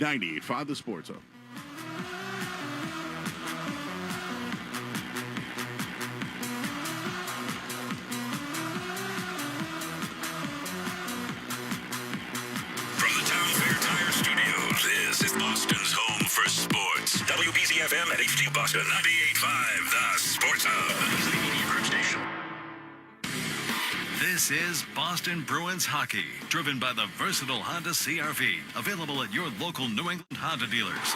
95 The Sports Hub. This is Boston's home for sports. WBZ-FM at HD Boston 98.5, the Sports Hub. This is Boston Bruins hockey, driven by the versatile Honda CR-V, available at your local New England Honda dealers.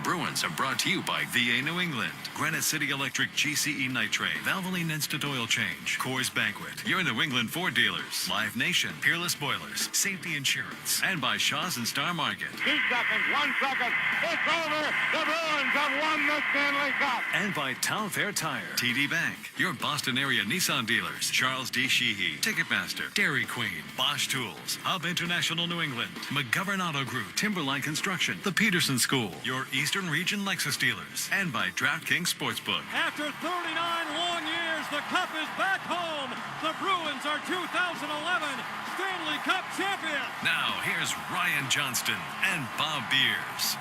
Bruins are brought to you by VA New England, Granite City Electric GCE Nitrate, Valvoline Instant Oil Change, Coors Banquet, your New England Ford dealers, Live Nation, Peerless Boilers, Safety Insurance, and by Shaw's and Star Market. 2 seconds, 1 second, it's over. The Bruins have won the Stanley Cup. And by Town Fair Tire, TD Bank, your Boston area Nissan dealers, Charles D. Sheehy, Ticketmaster, Dairy Queen, Bosch Tools, Hub International New England, McGovern Auto Group, Timberline Construction, the Peterson School, your Eastern Region Lexus dealers, and by DraftKings Sportsbook. After 39 long years, the Cup is back home. The Bruins are 2011 Stanley Cup champions. Now, here's Ryan Johnston and Bob Beers.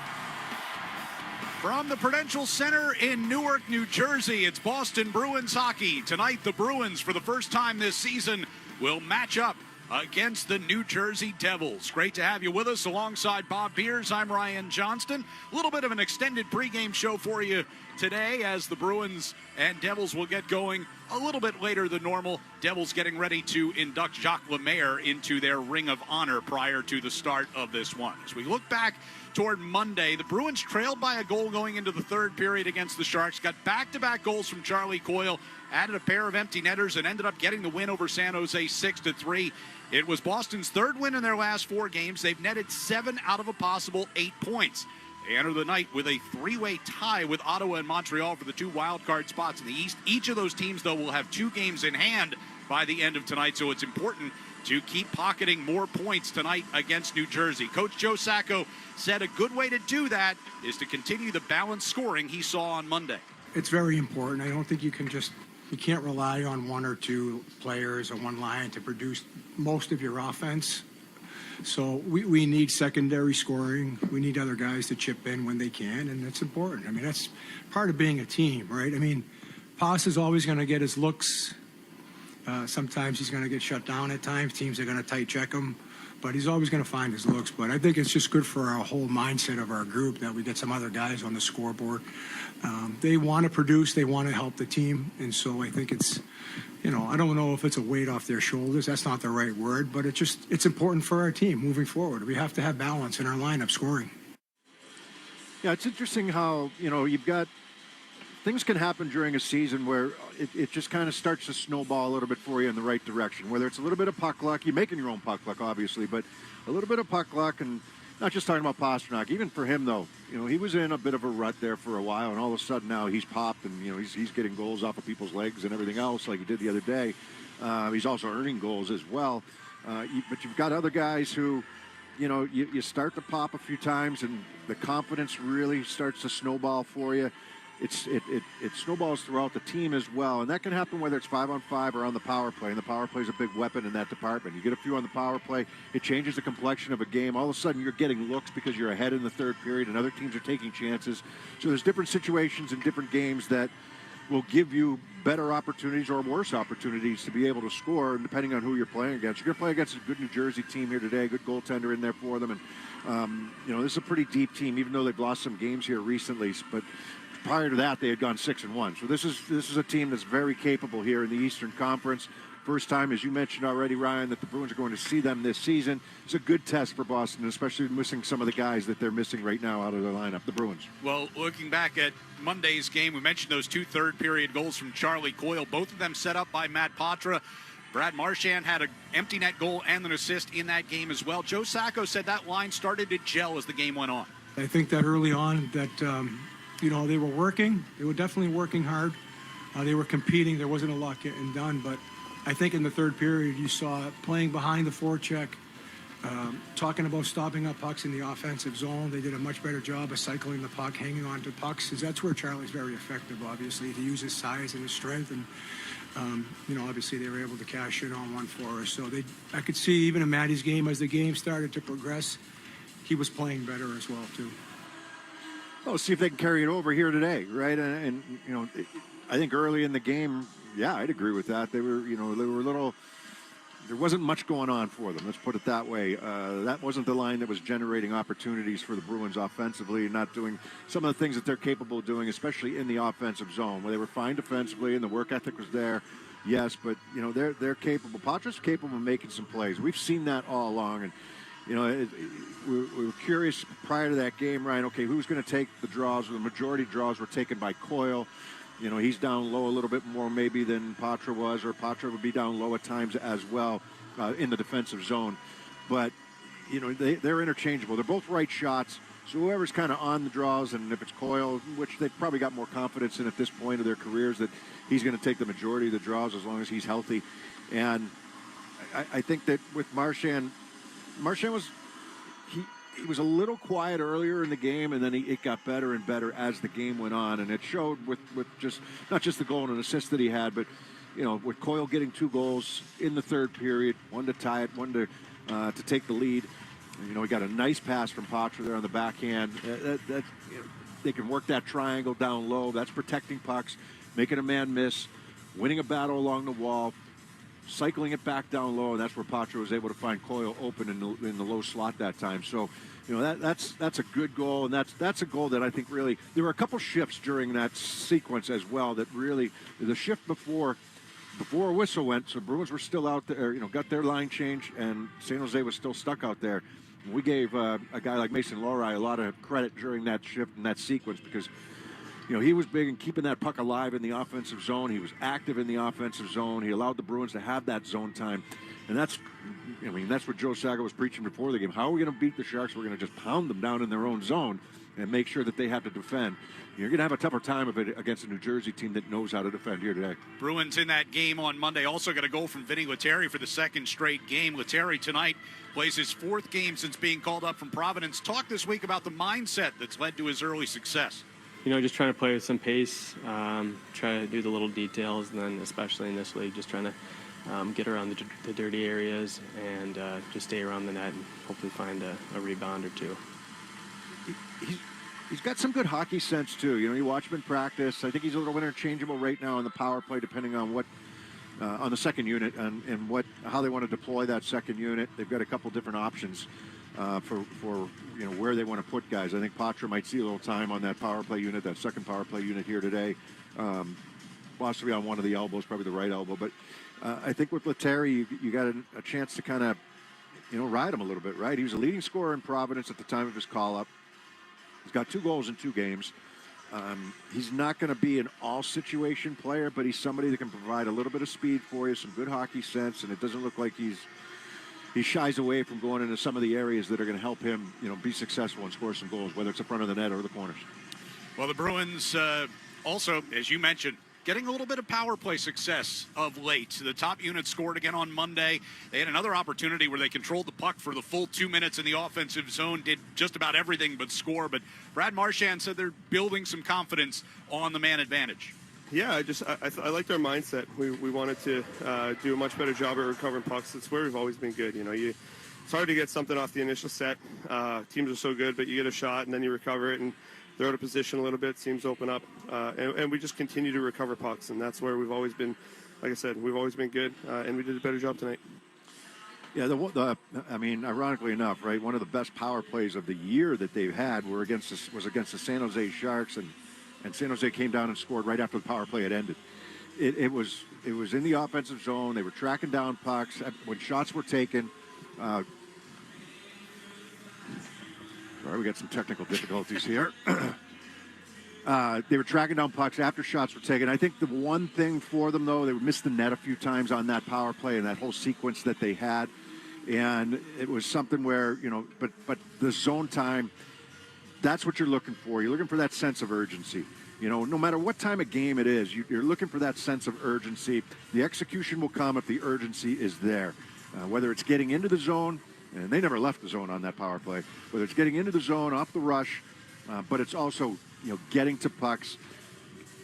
From the Prudential Center in Newark, New Jersey, it's Boston Bruins hockey. Tonight, the Bruins, for the first time this season, will match up against the New Jersey Devils. Great to have you with us alongside Bob Beers. I'm Ryan Johnston. A little bit of an extended pregame show for you today as the Bruins and Devils will get going a little bit later than normal. Devils getting ready to induct Jacques Lemaire into their Ring of Honor prior to the start of this one. As we look back toward Monday, the Bruins trailed by a goal going into the third period against the Sharks, got back-to-back goals from Charlie Coyle, added a pair of empty netters, and ended up getting the win over San Jose 6-3. It was Boston's third win in their last 4 games. They've netted 7 out of a possible 8 points. They enter the night with a 3-way tie with Ottawa and Montreal for the 2 wildcard spots in the East. Each of those teams, though, will have 2 games in hand by the end of tonight, so it's important to keep pocketing more points tonight against New Jersey. Coach Joe Sacco said a good way to do that is to continue the balanced scoring he saw on Monday. It's very important. I don't think you can't rely on 1 or 2 players or 1 line to produce most of your offense. So we need secondary scoring. We need other guys to chip in when they can, and that's important. I mean, that's part of being a team, right? I mean, Pass is always going to get his looks. Sometimes he's going to get shut down at times. Teams are going to tight check him, but he's always going to find his looks. But I think it's just good for our whole mindset of our group that we get some other guys on the scoreboard. They want to produce. They want to help the team. And so I think it's, I don't know if it's a weight off their shoulders. That's not the right word, but it's important for our team moving forward. We have to have balance in our lineup scoring. Yeah, it's interesting how, you've got things can happen during a season where it just kind of starts to snowball a little bit for you in the right direction, whether it's a little bit of puck luck. You're making your own puck luck, obviously, but a little bit of puck luck, and not just talking about Pastrnak. Even for him, though, he was in a bit of a rut there for a while, and all of a sudden now he's popped, and, he's getting goals off of people's legs and everything else like he did the other day. He's also earning goals as well. But you've got other guys who, you start to pop a few times, and the confidence really starts to snowball for you. It snowballs throughout the team as well, and that can happen whether it's 5-on-5 or on the power play, and the power play is a big weapon in that department. You get a few on the power play, it changes the complexion of a game. All of a sudden you're getting looks because you're ahead in the third period and other teams are taking chances. So there's different situations in different games that will give you better opportunities or worse opportunities to be able to score, depending on who you're playing against. You're going to play against a good New Jersey team here today, a good goaltender in there for them, and this is a pretty deep team, even though they've lost some games here recently, but prior to that, they had gone 6-1. So this is a team that's very capable here in the Eastern Conference. First time, as you mentioned already, Ryan, that the Bruins are going to see them this season. It's a good test for Boston, especially missing some of the guys that they're missing right now out of their lineup, the Bruins. Well, looking back at Monday's game, we mentioned those 2 third-period goals from Charlie Coyle, both of them set up by Matt Patra. Brad Marchand had an empty net goal and an assist in that game as well. Joe Sacco said that line started to gel as the game went on. I think that early on that they were working. They were definitely working hard. They were competing. There wasn't a lot getting done. But I think in the third period, you saw playing behind the forecheck, Talking about stopping up pucks in the offensive zone, they did a much better job of cycling the puck, hanging on to pucks, because that's where Charlie's very effective, obviously, to use his size and his strength. And, obviously they were able to cash in on one for us. So I could see even in Matty's game, as the game started to progress, he was playing better as well, too. Well, see if they can carry it over here today, right? And I think early in the game, yeah, I'd agree with that. They were a little. There wasn't much going on for them. Let's put it that way. That wasn't the line that was generating opportunities for the Bruins offensively, not doing some of the things that they're capable of doing, especially in the offensive zone, where they were fine defensively and the work ethic was there. Yes, but they're capable. Patrick's capable of making some plays. We've seen that all along, and we were curious prior to that game, Ryan. Okay, who's going to take the draws? The majority draws were taken by Coyle. He's down low a little bit more maybe than Patra was, or Patra would be down low at times as well in the defensive zone. But, they're interchangeable. They're both right shots. So whoever's kind of on the draws, and if it's Coyle, which they've probably got more confidence in at this point of their careers, that he's going to take the majority of the draws as long as he's healthy. And I think that with Marchand was... He was a little quiet earlier in the game, and then it got better and better as the game went on, and it showed with just not just the goal and assist that he had, but with Coyle getting 2 goals in the third period, one to tie it, one to take the lead. He got a nice pass from Patra there on the backhand. They can work that triangle down low. That's protecting pucks, making a man miss, winning a battle along the wall, cycling it back down low, and that's where Patra was able to find Coyle open in the low slot that time. So, that's a good goal, and that's a goal that I think really there were a couple shifts during that sequence as well. That really the shift before a whistle went, so Bruins were still out there, got their line change, and San Jose was still stuck out there. And we gave a guy like Mason Lohrei a lot of credit during that shift and that sequence because. He was big in keeping that puck alive in the offensive zone. He was active in the offensive zone. He allowed the Bruins to have that zone time. And that's what Joe Saga was preaching before the game. How are we going to beat the Sharks? We're going to just pound them down in their own zone and make sure that they have to defend. You're going to have a tougher time of it against a New Jersey team that knows how to defend here today. Bruins in that game on Monday also got a goal from Vinny Lettieri for the second straight game. Lettieri tonight plays his 4th game since being called up from Providence. Talk this week about the mindset that's led to his early success. Just trying to play with some pace, try to do the little details, and then especially in this league, just trying to get around the dirty areas and just stay around the net and hopefully find a rebound or 2. He's got some good hockey sense, too. You watch him in practice. I think he's a little interchangeable right now on the power play, depending on what on the second unit and how they want to deploy that second unit. They've got a couple different options for where they want to put guys. I think Patra might see a little time on that power play unit, that second power play unit here today. Possibly on one of the elbows, probably the right elbow. But I think with Lettieri, you got a chance to kind of, ride him a little bit, right? He was a leading scorer in Providence at the time of his call-up. He's got 2 goals in 2 games. He's not going to be an all-situation player, but he's somebody that can provide a little bit of speed for you, some good hockey sense, and it doesn't look like he shies away from going into some of the areas that are going to help him, be successful and score some goals, whether it's the front of the net or the corners. Well, the Bruins also, as you mentioned, getting a little bit of power play success of late. The top unit scored again on Monday. They had another opportunity where they controlled the puck for the full 2 minutes in the offensive zone, did just about everything but score. But Brad Marchand said they're building some confidence on the man advantage. Yeah, I liked our mindset. We wanted to do a much better job at recovering pucks. It's where we've always been good. It's hard to get something off the initial set. Teams are so good, but you get a shot and then you recover it and they're out of position a little bit. Teams open up, and we just continue to recover pucks, and that's where we've always been. Like I said, we've always been good, and we did a better job tonight. Yeah, ironically enough, right, one of the best power plays of the year that they've had was against the San Jose Sharks, and San Jose came down and scored right after the power play had ended. It was in the offensive zone. They were tracking down pucks when shots were taken. Sorry, we got some technical difficulties here. They were tracking down pucks after shots were taken. I think the one thing for them, though, they missed the net a few times on that power play and that whole sequence that they had. And it was something where, but the zone time, that's what you're looking for. You're looking for that sense of urgency. No matter what time of game it is, you're looking for that sense of urgency. The execution will come if the urgency is there. Whether it's getting into the zone, and they never left the zone on that power play. Whether it's getting into the zone, off the rush, but it's also, getting to pucks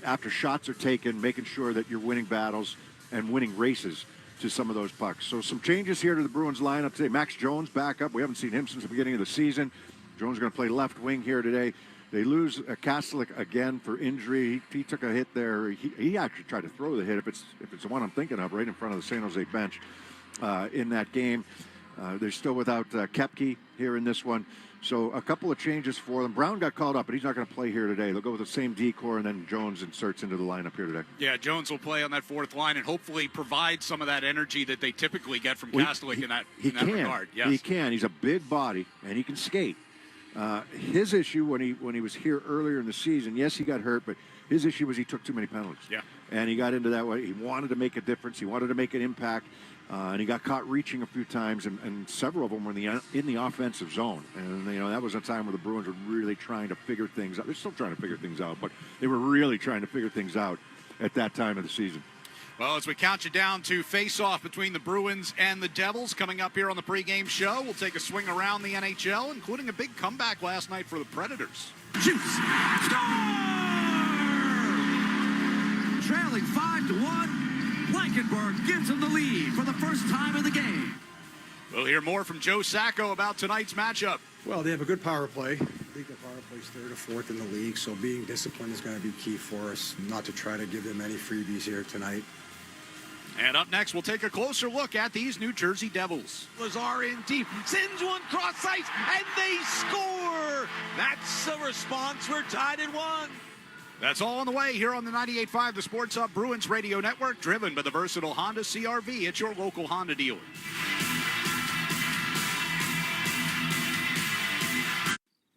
after shots are taken, making sure that you're winning battles and winning races to some of those pucks. So some changes here to the Bruins lineup today. Max Jones back up. We haven't seen him since the beginning of the season. Jones is going to play left wing here today. They lose Kastelik again for injury. He took a hit there. He actually tried to throw the hit, if it's the one I'm thinking of, right in front of the San Jose bench in that game. They're still without Koepke here in this one. So a couple of changes for them. Brown got called up, but he's not going to play here today. They'll go with the same decor, and then Jones inserts into the lineup here today. Yeah, Jones will play on that fourth line and hopefully provide some of that energy that they typically get from Kastelik in that regard. Yes. He can. He's a big body, and he can skate. His issue when he was here earlier in the season, yes, he got hurt, but his issue was he took too many penalties. Yeah. And he got into that way. He wanted to make a difference. He wanted to make an impact. And he got caught reaching a few times, and several of them were in the offensive zone. And, that was a time where the Bruins were really trying to figure things out. They're still trying to figure things out, but they were really trying to figure things out at that time of the season. Well, as we count you down to face-off between the Bruins and the Devils coming up here on the pregame show, we'll take a swing around the NHL, including a big comeback last night for the Predators. Shoots! Score! Trailing 5-1. Blankenburg gives them the lead for the first time in the game. We'll hear more from Joe Sacco about tonight's matchup. Well, they have a good power play. I think the power play is third or fourth in the league, so being disciplined is going to be key for us, not to try to give them any freebies here tonight. And up next, we'll take a closer look at these New Jersey Devils. Lazar in deep, sends one cross ice, and they score! That's a response. We're tied at 1. That's all on the way here on the 98.5 The Sports Hub Bruins Radio Network, driven by the versatile Honda CR-V at your local Honda dealer.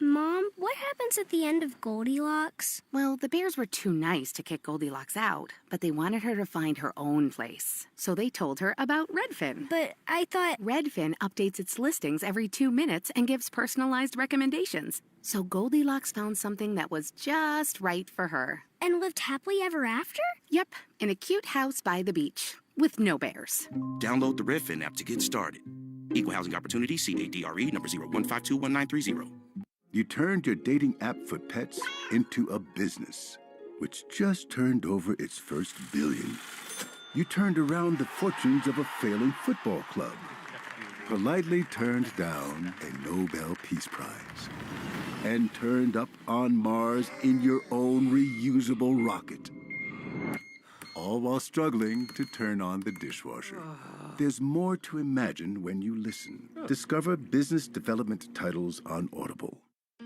Mom, what happens at the end of Goldilocks? Well, the Bears were too nice to kick Goldilocks out, but they wanted her to find her own place. So they told her about Redfin. But I thought... Redfin updates its listings every 2 minutes and gives personalized recommendations. So Goldilocks found something that was just right for her. And lived happily ever after? Yep, in a cute house by the beach, with no bears. Download the Redfin app to get started. Equal Housing Opportunity, CADRE, number 01521930. You turned your dating app for pets into a business, which just turned over its first billion. You turned around the fortunes of a failing football club, politely turned down a Nobel Peace Prize, and turned up on Mars in your own reusable rocket. All while struggling to turn on the dishwasher. There's more to imagine when you listen. Discover business development titles on Audible.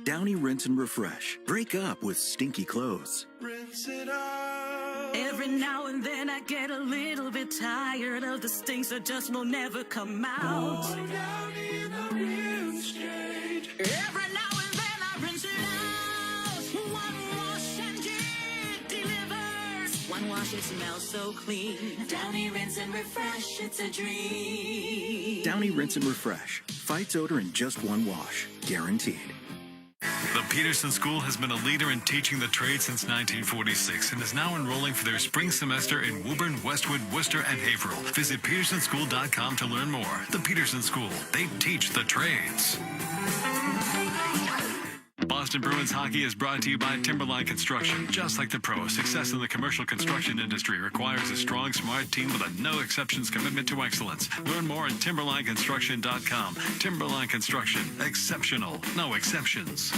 Downy Rinse and Refresh. Break up with stinky clothes. Rinse it out. Every now and then I get a little bit tired of the stinks that just will never come out. Oh, Downy in the rinse change. Every now and then I rinse it out. One wash and it delivers. One wash, it smells so clean. Downy Rinse and Refresh, it's a dream. Downy Rinse and Refresh. Fights odor in just one wash. Guaranteed. The Peterson School has been a leader in teaching the trade since 1946 and is now enrolling for their spring semester in Woburn, Westwood, Worcester, and Haverhill. Visit petersonschool.com to learn more. The Peterson School, they teach the trades. Boston Bruins hockey is brought to you by Timberline Construction. Just like the pros, success in the commercial construction industry requires a strong, smart team with a no-exceptions commitment to excellence. Learn more at timberlineconstruction.com. Timberline Construction. Exceptional. No exceptions.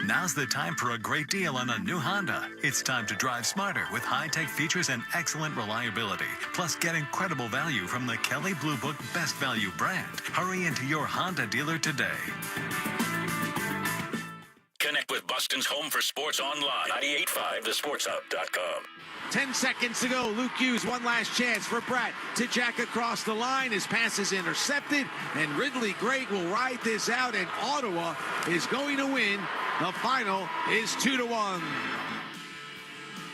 Now's the time for a great deal on a new Honda. It's time to drive smarter with high-tech features and excellent reliability. Plus, get incredible value from the Kelley Blue Book Best Value brand. Hurry into your Honda dealer today. Connect with Boston's home for sports online. 98.5thesportshub.com. 10 seconds to go. Luke Hughes, one last chance for Pratt to jack across the line. His pass is intercepted, and Ridley Great will ride this out, and Ottawa is going to win. The final is 2-1.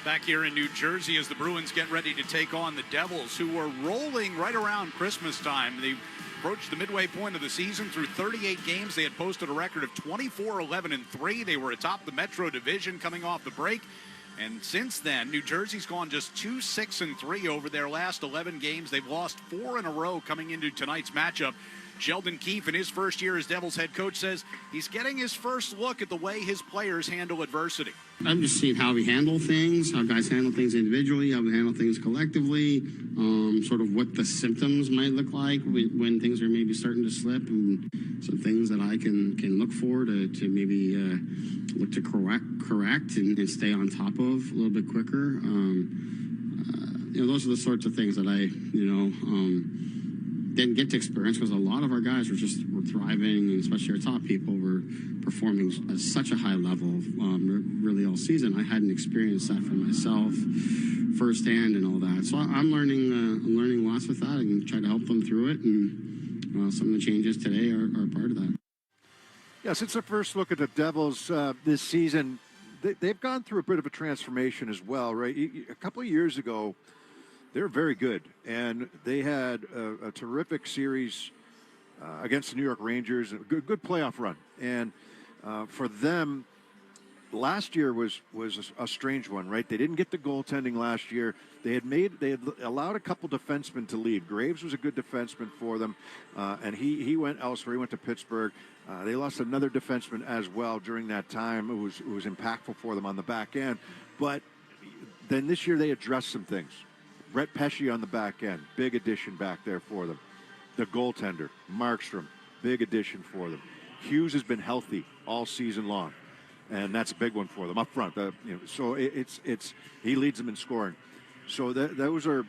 Back here in New Jersey as the Bruins get ready to take on the Devils, who were rolling right around Christmas time. They approached the midway point of the season. Through 38 games, they had posted a record of 24-11-3. They were atop the Metro Division coming off the break. And since then, New Jersey's gone just 2-6-3 over their last 11 games. They've lost 4 in a row coming into tonight's matchup. Sheldon Keefe, in his first year as Devils head coach, says he's getting his first look at the way his players handle adversity. I've just seen how we handle things, how guys handle things individually, how we handle things collectively, sort of what the symptoms might look like when things are maybe starting to slip, and some things that I can look for to maybe look to correct and stay on top of a little bit quicker. Those are the sorts of things that I, didn't get to experience, because a lot of our guys were thriving, and especially our top people were performing at such a high level really all season. I hadn't experienced that for myself firsthand and all that. So I'm learning lots with that and try to help them through it. And some of the changes today are part of that. Yeah, since the first look at the Devils this season, they've gone through a bit of a transformation as well, right? A couple of years ago, they were very good, and they had a terrific series against the New York Rangers, a good playoff run. And for them, last year was a strange one, right? They didn't get the goaltending last year. They had allowed a couple defensemen to leave. Graves was a good defenseman for them, and he went elsewhere. He went to Pittsburgh. They lost another defenseman as well during that time who was impactful for them on the back end. But then this year they addressed some things. Brett Pesce on the back end, big addition back there for them. The goaltender, Markstrom, big addition for them. Hughes has been healthy all season long, and that's a big one for them up front. So he leads them in scoring. So those are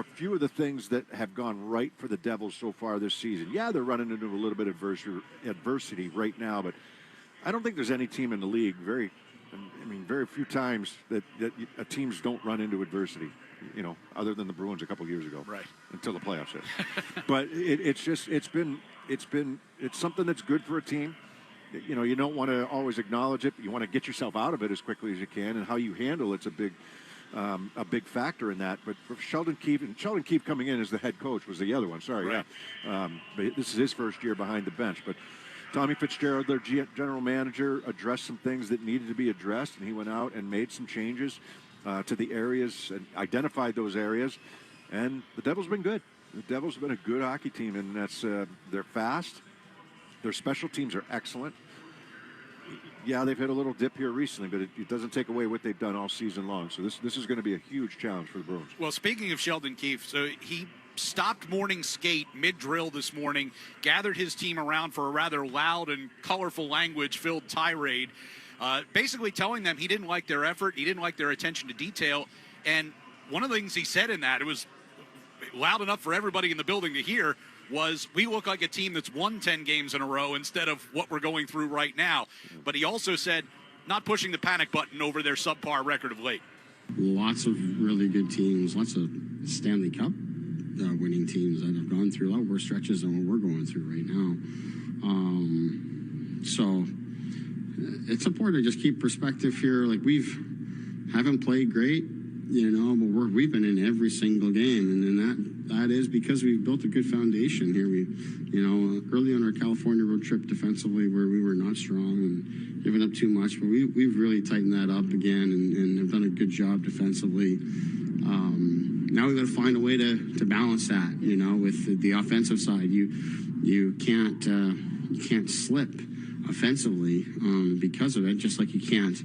a few of the things that have gone right for the Devils so far this season. Yeah, they're running into a little bit of adversity right now, but I don't think there's any team in the league very few times that teams don't run into adversity. Other than the Bruins a couple years ago, right? Until the playoffs hit. But it's something that's good for a team. You don't want to always acknowledge it, but you want to get yourself out of it as quickly as you can, and how you handle it's a big factor in that. But for Sheldon Keefe coming in as the head coach was the other one. Sorry, right. Yeah. But this is his first year behind the bench, but. Tommy Fitzgerald, their general manager, addressed some things that needed to be addressed, and he went out and made some changes to the areas and identified those areas. And the Devils have been good. The Devils have been a good hockey team, and they're fast. Their special teams are excellent. Yeah, they've hit a little dip here recently, but it doesn't take away what they've done all season long. So this is going to be a huge challenge for the Bruins. Well, speaking of Sheldon Keefe, so he stopped morning skate mid-drill this morning, gathered his team around for a rather loud and colorful language-filled tirade, basically telling them he didn't like their effort, he didn't like their attention to detail. And one of the things he said in that, it was loud enough for everybody in the building to hear, was we look like a team that's won 10 games in a row instead of what we're going through right now. But he also said not pushing the panic button over their subpar record of late. Lots of really good teams, lots of Stanley Cup winning teams that have gone through a lot worse stretches than what we're going through right now. So it's important to just keep perspective here. Like, haven't played great, but we've been in every single game, and that is because we've built a good foundation here. We, early on our California road trip defensively, where we were not strong and giving up too much, but we've really tightened that up again and have done a good job defensively. Now we've got to find a way to balance that, with the offensive side. You can't slip offensively because of it, just like you can't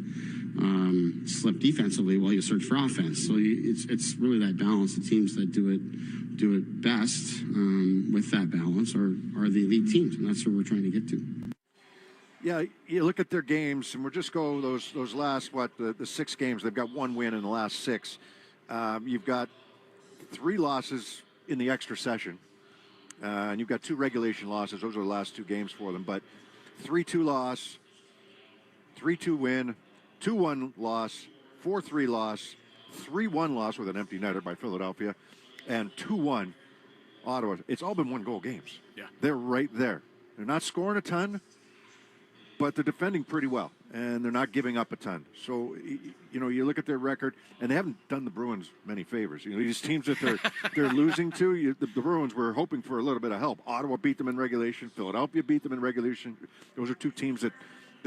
slip defensively while you search for offense. So it's really that balance. The teams that do it best with that balance are the elite teams, and that's where we're trying to get to. Yeah, you look at their games, and we'll just go those last, the 6 games. They've got 1 win in the last 6. You've got 3 losses in the extra session, and you've got 2 regulation losses. Those are the last 2 games for them, but 3-2 loss, 3-2 win, 2-1 loss, 4-3 loss, 3-1 loss with an empty netter by Philadelphia, and 2-1 Ottawa. It's all been 1-goal games. Yeah. They're right there. They're not scoring a ton, but they're defending pretty well, and they're not giving up a ton. So, you look at their record, and they haven't done the Bruins many favors. These teams that they're losing to, the Bruins were hoping for a little bit of help. Ottawa beat them in regulation. Philadelphia beat them in regulation. Those are 2 teams that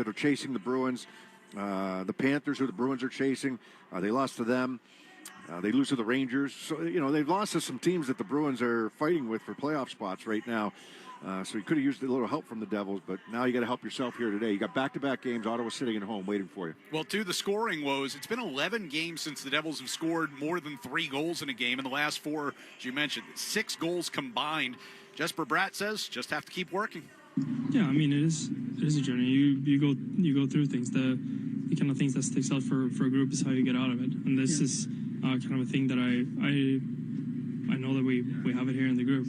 are chasing the Bruins. The Panthers, who the Bruins are chasing, they lost to them. They lose to the Rangers. So, they've lost to some teams that the Bruins are fighting with for playoff spots right now. So you could have used a little help from the Devils, but now you got to help yourself here today. You got back-to-back games. Ottawa's sitting at home waiting for you. Well, to the scoring woes, it's been 11 games since the Devils have scored more than 3 goals in a game. In the last 4, as you mentioned, 6 goals combined. Jesper Bratt says, just have to keep working. Yeah, I mean, it is a journey. You go through things. The kind of things that sticks out for a group is how you get out of it. And this is kind of a thing that I know that we have it here in the group.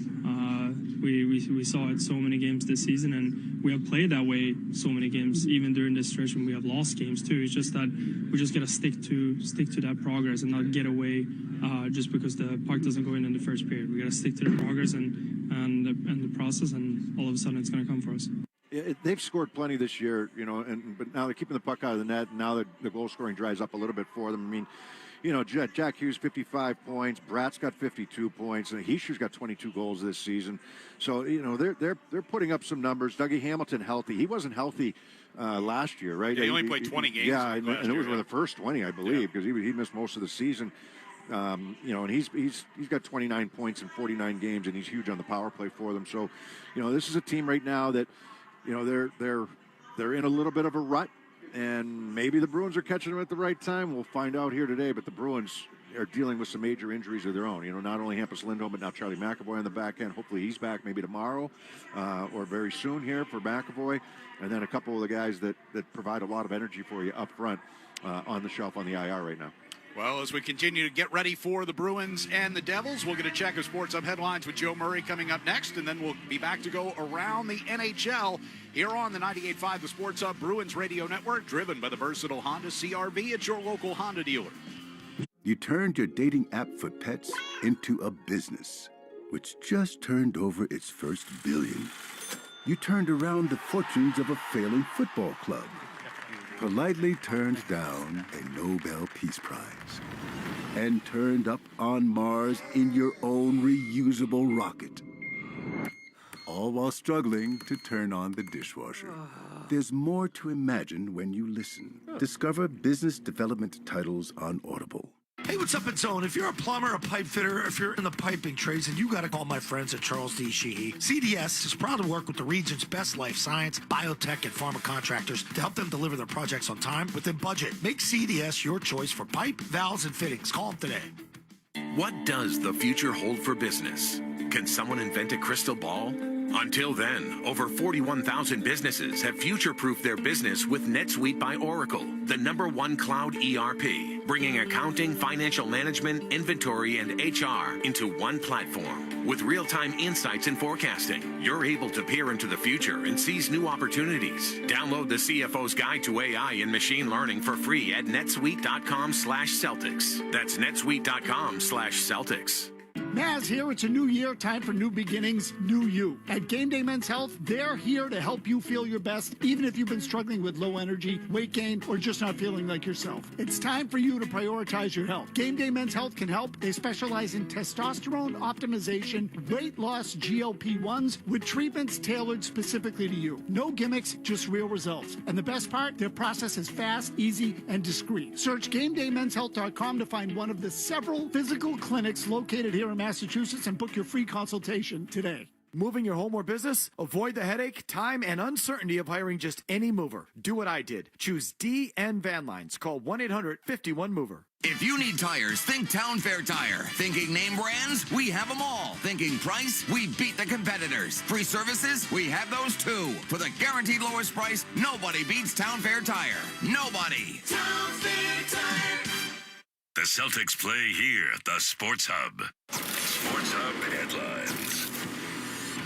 We saw it so many games this season, and we have played that way so many games, even during this stretch when we have lost games too. It's just that we just gotta stick to that progress and not get away just because the puck doesn't go in the first period. We gotta stick to the progress and the process, and all of a sudden it's gonna come for us. They've scored plenty this year, but now they're keeping the puck out of the net, and now the goal scoring dries up a little bit for them. I mean, Jack Hughes, 55 points. Bratt's got 52 points. And Heischer's got 22 goals this season. So, they're putting up some numbers. Dougie Hamilton healthy. He wasn't healthy last year, right? Yeah, he only played 20 games. Yeah, and it was one of the first 20, I believe, because he missed most of the season. And he's got 29 points in 49 games, and he's huge on the power play for them. So, this is a team right now that, they're in a little bit of a rut. And maybe the Bruins are catching them at the right time. We'll find out here today. But the Bruins are dealing with some major injuries of their own. Not only Hampus Lindholm, but now Charlie McAvoy on the back end. Hopefully he's back maybe tomorrow or very soon here for McAvoy. And then a couple of the guys that provide a lot of energy for you up front on the shelf on the IR right now. Well, as we continue to get ready for the Bruins and the Devils, we'll get a check of Sports Hub headlines with Joe Murray coming up next, and then we'll be back to go around the NHL here on the 98.5 The Sports Hub Bruins Radio Network, driven by the versatile Honda CR-V at your local Honda dealer. You turned your dating app for pets into a business, which just turned over its first billion. You turned around the fortunes of a failing football club. Politely turned down a Nobel Peace Prize, and turned up on Mars in your own reusable rocket. All while struggling to turn on the dishwasher. There's more to imagine when you listen. Discover business development titles on Audible. Hey, what's up, it's Owen. If you're a plumber, a pipe fitter, if you're in the piping trades, then you got to call my friends at Charles D. Sheehy. CDS is proud to work with the region's best life science, biotech, and pharma contractors to help them deliver their projects on time within budget. Make CDS your choice for pipe, valves, and fittings. Call them today. What does the future hold for business? Can someone invent a crystal ball? Until then, over 41,000 businesses have future-proofed their business with NetSuite by Oracle, the #1 cloud ERP, bringing accounting, financial management, inventory, and HR into one platform. With real-time insights and forecasting, you're able to peer into the future and seize new opportunities. Download the CFO's Guide to AI and Machine Learning for free at netsuite.com/Celtics. That's netsuite.com/Celtics. Maz here. It's a new year, time for new beginnings, new you. At Game Day Men's Health, they're here to help you feel your best, even if you've been struggling with low energy, weight gain, or just not feeling like yourself. It's time for you to prioritize your health. Game Day Men's Health can help. They specialize in testosterone optimization, weight loss, GLP-1s, with treatments tailored specifically to you. No gimmicks, just real results. And the best part, their process is fast, easy, and discreet. Search GameDayMen'sHealth.com to find one of the several physical clinics located here in Massachusetts and book your free consultation today. Moving your home or business? Avoid the headache, time, and uncertainty of hiring just any mover. Do what I did. Choose DN Van Lines. Call 1-800-51-MOVER. If you need tires, think Town Fair Tire. Thinking name brands? We have them all. Thinking price? We beat the competitors. Free services? We have those too. For the guaranteed lowest price, nobody beats Town Fair Tire. Nobody. Town Fair Tire. The Celtics play here at the Sports Hub. Sports Hub headlines.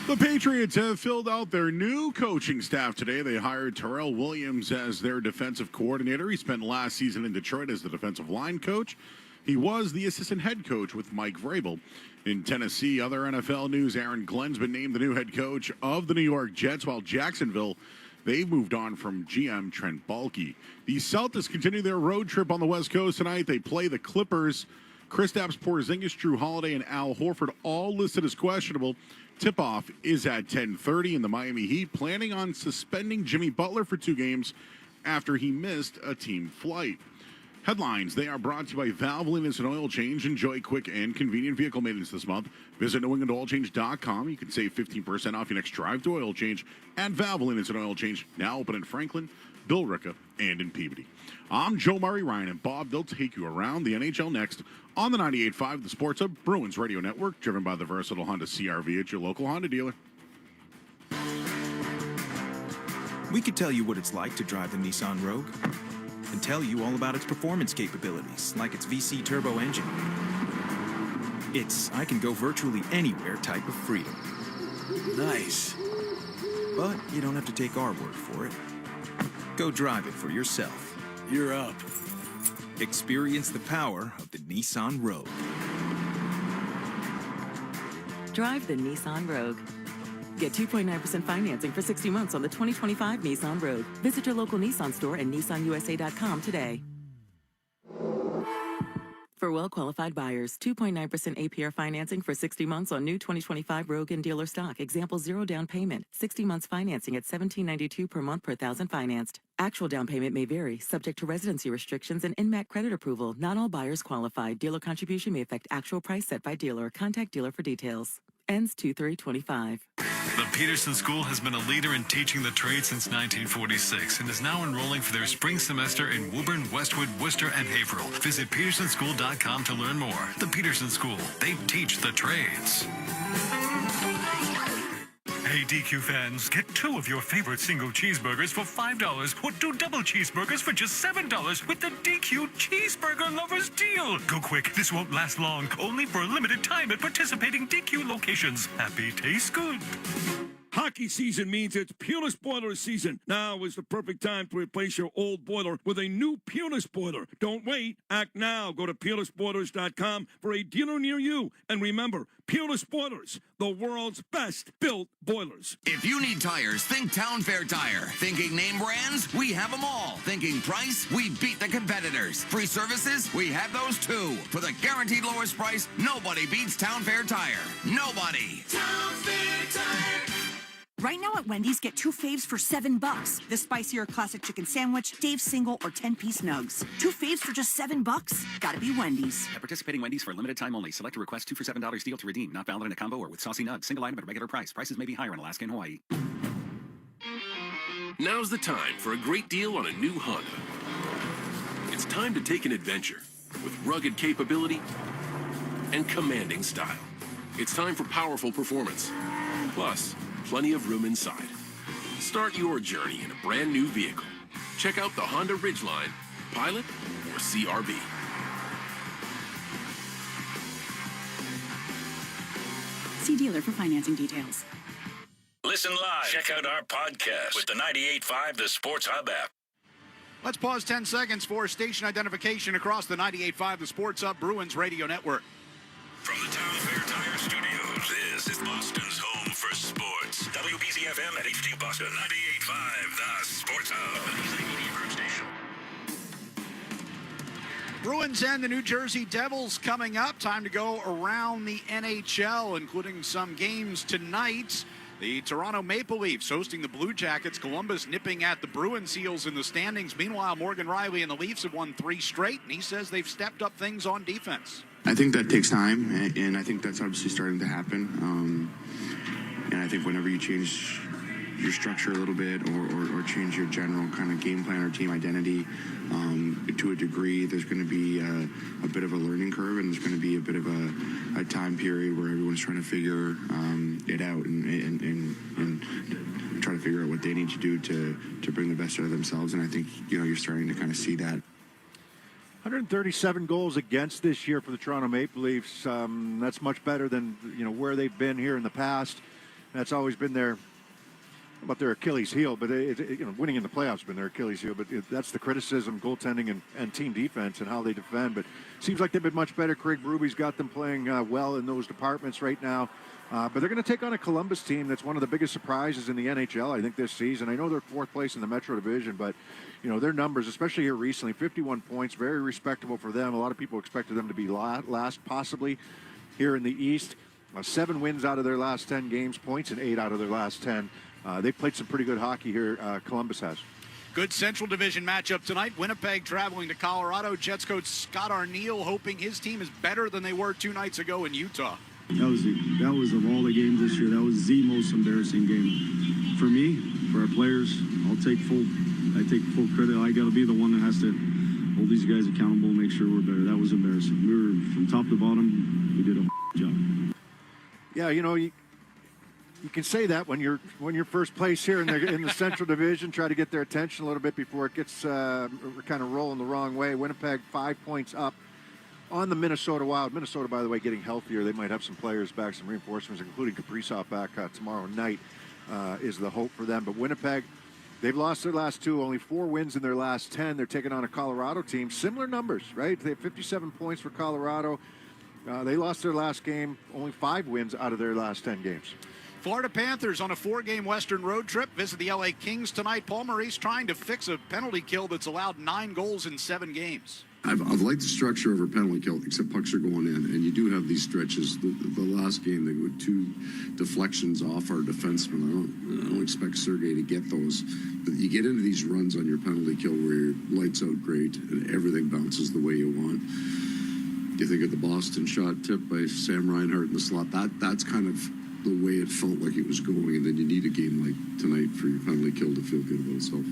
The Patriots have filled out their new coaching staff today. They hired Terrell Williams as their defensive coordinator. He spent last season in Detroit as the defensive line coach. He was the assistant head coach with Mike Vrabel. In Tennessee, other NFL news, Aaron Glenn's been named the new head coach of the New York Jets, while Jacksonville, they've moved on from GM Trent Baalke. The Celtics continue their road trip on the West Coast tonight. They play the Clippers. Kristaps Porzingis, Drew Holiday, and Al Horford all listed as questionable. Tip-off is at 10:30, and the Miami Heat planning on suspending Jimmy Butler for 2 games after he missed a team flight. Headlines, they are brought to you by Valvoline Instant Oil Change. Enjoy quick and convenient vehicle maintenance this month. Visit NewEnglandOilChange.com. You can save 15% off your next drive to oil change at Valvoline Instant Oil Change, now open in Franklin, Billerica, and in Peabody. I'm Joe Murray. Ryan and Bob. They'll take you around the NHL next on the 98.5 The Sports Hub Bruins Radio Network, driven by the versatile Honda CR-V at your local Honda dealer. We could tell you what it's like to drive the Nissan Rogue and tell you all about its performance capabilities, like its VC turbo engine. It's I can go virtually anywhere type of freedom. Nice. But you don't have to take our word for it. Go drive it for yourself. You're up. Experience the power of the Nissan Rogue. Drive the Nissan Rogue. Get 2.9% financing for 60 months on the 2025 Nissan Rogue. Visit your local Nissan store and nissanusa.com today. For well-qualified buyers, 2.9% APR financing for 60 months on new 2025 Rogue and dealer stock. Example, 0 down payment. 60 months financing at $17.92 per month per thousand financed. Actual down payment may vary, subject to residency restrictions and INMAC credit approval. Not all buyers qualify. Dealer contribution may affect actual price set by dealer. Contact dealer for details. Ends 2/3/25. The Peterson School has been a leader in teaching the trade since 1946 and is now enrolling for their spring semester in Woburn, Westwood, Worcester, and Haverhill. Visit petersonschool.com to learn more. The Peterson School. They teach the trades. Hey, DQ fans, get 2 of your favorite single cheeseburgers for $5 or 2 double cheeseburgers for just $7 with the DQ Cheeseburger Lovers deal. Go quick, this won't last long. Only for a limited time at participating DQ locations. Happy tastes good. Hockey season means it's Pulis Boiler season. Now is the perfect time to replace your old boiler with a new Pulis boiler. Don't wait. Act now. Go to PulisBoilers.com for a dealer near you. And remember, Pulis Boilers, the world's best built boilers. If you need tires, think Town Fair Tire. Thinking name brands? We have them all. Thinking price? We beat the competitors. Free services? We have those too. For the guaranteed lowest price, nobody beats Town Fair Tire. Nobody. Town Fair Tire. Right now at Wendy's, get 2 faves for $7. The spicier classic chicken sandwich, Dave's single, or 10-piece nugs. 2 faves for just $7? Gotta be Wendy's. At participating Wendy's for a limited time only. Select a request 2 for $7 deal to redeem. Not valid in a combo or with saucy nugs. Single item at regular price. Prices may be higher in Alaska and Hawaii. Now's the time for a great deal on a new Honda. It's time to take an adventure with rugged capability and commanding style. It's time for powerful performance. Plus, plenty of room inside. Start your journey in a brand new vehicle. Check out the Honda Ridgeline, Pilot, or CR-V. See dealer for financing details. Listen live. Check out our podcast with the 98.5 The Sports Hub app. Let's pause 10 seconds for station identification across the 98.5 The Sports Hub Bruins Radio Network. From the Town Fair Tire Studios, this is Boston's home for sports. WBZ-FM at HD Boston, 98.5 The Sports Hub. Media Group station. Bruins and the New Jersey Devils coming up. Time to go around the NHL, including some games tonight. The Toronto Maple Leafs hosting the Blue Jackets. Columbus nipping at the Bruins' heels in the standings. Meanwhile, Morgan Riley and the Leafs have won 3 straight, and he says they've stepped up things on defense. I think that takes time, and I think that's obviously starting to happen. And I think whenever you change your structure a little bit or change your general kind of game plan or team identity to a degree, there's going to be a bit of a learning curve, and there's going to be a bit of a time period where everyone's trying to figure it out and try to figure out what they need to do to bring the best out of themselves. And I think, you're starting to kind of see that. 137 goals against this year for the Toronto Maple Leafs. That's much better than where they've been here in the past. That's always been their Achilles heel, but winning in the playoffs has been their Achilles heel. But that's the criticism: goaltending and team defense and how they defend. But it seems like they've been much better. Craig Berube's got them playing well in those departments right now. But they're going to take on a Columbus team that's one of the biggest surprises in the NHL, I think, this season. I know they're 4th place in the Metro Division, but their numbers, especially here recently, 51 points, very respectable for them. A lot of people expected them to be last, possibly, here in the East. 7 wins out of their last 10 games, points in 8 out of their last 10. They've played some pretty good hockey here, Columbus has. Good Central Division matchup tonight. Winnipeg traveling to Colorado. Jets coach Scott Arniel hoping his team is better than they were 2 nights ago in Utah. That was of all the games this year, that was the most embarrassing game. For me, for our players, I take full credit. I got to be the one that has to hold these guys accountable and make sure we're better. That was embarrassing. We were from top to bottom. We did a job. Yeah, you can say that when you're first place here in the Central Division, try to get their attention a little bit before it gets kind of rolling the wrong way. Winnipeg 5 points up on the Minnesota Wild. Minnesota, by the way, getting healthier. They might have some players back, some reinforcements, including Kaprizov back tomorrow night is the hope for them. But Winnipeg, they've lost their last 2, only 4 wins in their last 10. They're taking on a Colorado team. Similar numbers, right? They have 57 points for Colorado. They lost their last game, only 5 wins out of their last 10 games. Florida Panthers on a 4-game Western road trip visit the LA Kings tonight. Paul Maurice trying to fix a penalty kill that's allowed 9 goals in 7 games. I've liked the structure of our penalty kill, except pucks are going in, and you do have these stretches. The last game, they were 2 deflections off our defenseman. I don't expect Sergei to get those. But you get into these runs on your penalty kill where your lights out great and everything bounces the way you want. You think of the Boston shot tip by Sam Reinhart in the slot. That's kind of the way it felt like it was going, and then you need a game like tonight for your penalty kill to feel good about itself.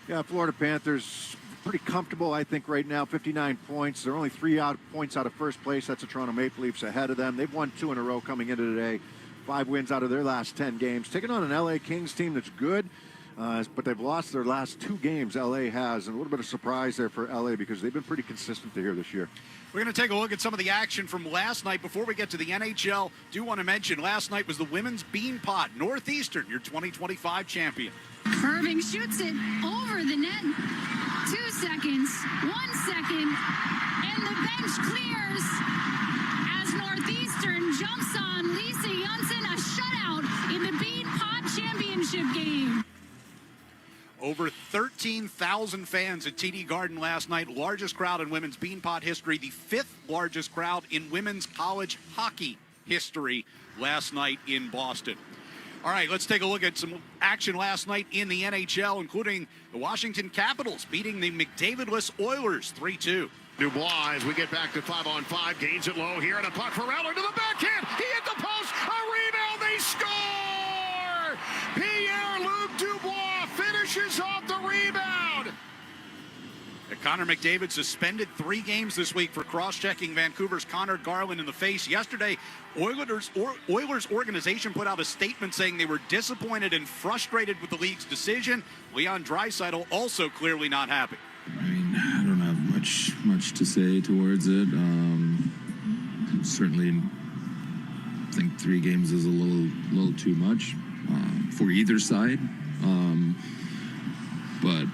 Yeah, Florida Panthers pretty comfortable, I think, right now. 59 points. They're only 3 points out of first place. That's the Toronto Maple Leafs ahead of them. They've won 2 in a row coming into today. 5 wins out of their last 10 games. Taking on an LA Kings team that's good, but they've lost their last 2 games, LA has. And a little bit of surprise there for LA because they've been pretty consistent here this year. We're going to take a look at some of the action from last night. Before we get to the NHL, do want to mention last night was the women's Beanpot. Northeastern, your 2025 champion. Irving shoots it over the net. 2 seconds, 1 second, and the bench clears as Northeastern jumps on Lisa Janssen, a shutout in the Beanpot Championship game. Over 13,000 fans at TD Garden last night. Largest crowd in women's Beanpot history. The 5th largest crowd in women's college hockey history last night in Boston. All right, let's take a look at some action last night in the NHL, including the Washington Capitals beating the McDavid-less Oilers 3-2. Dubois, as we get back to 5-on-5, gains it low here, and a puck for Eller to the backhand. He hit the post, a rebound, they score! Pierre-Luc Dubois finishes off the rebound. Connor McDavid suspended 3 games this week for cross-checking Vancouver's Connor Garland in the face. Yesterday, Oilers organization put out a statement saying they were disappointed and frustrated with the league's decision. Leon Draisaitl also clearly not happy. I mean, I don't have much to say towards it. Certainly think 3 games is a little too much for either side. But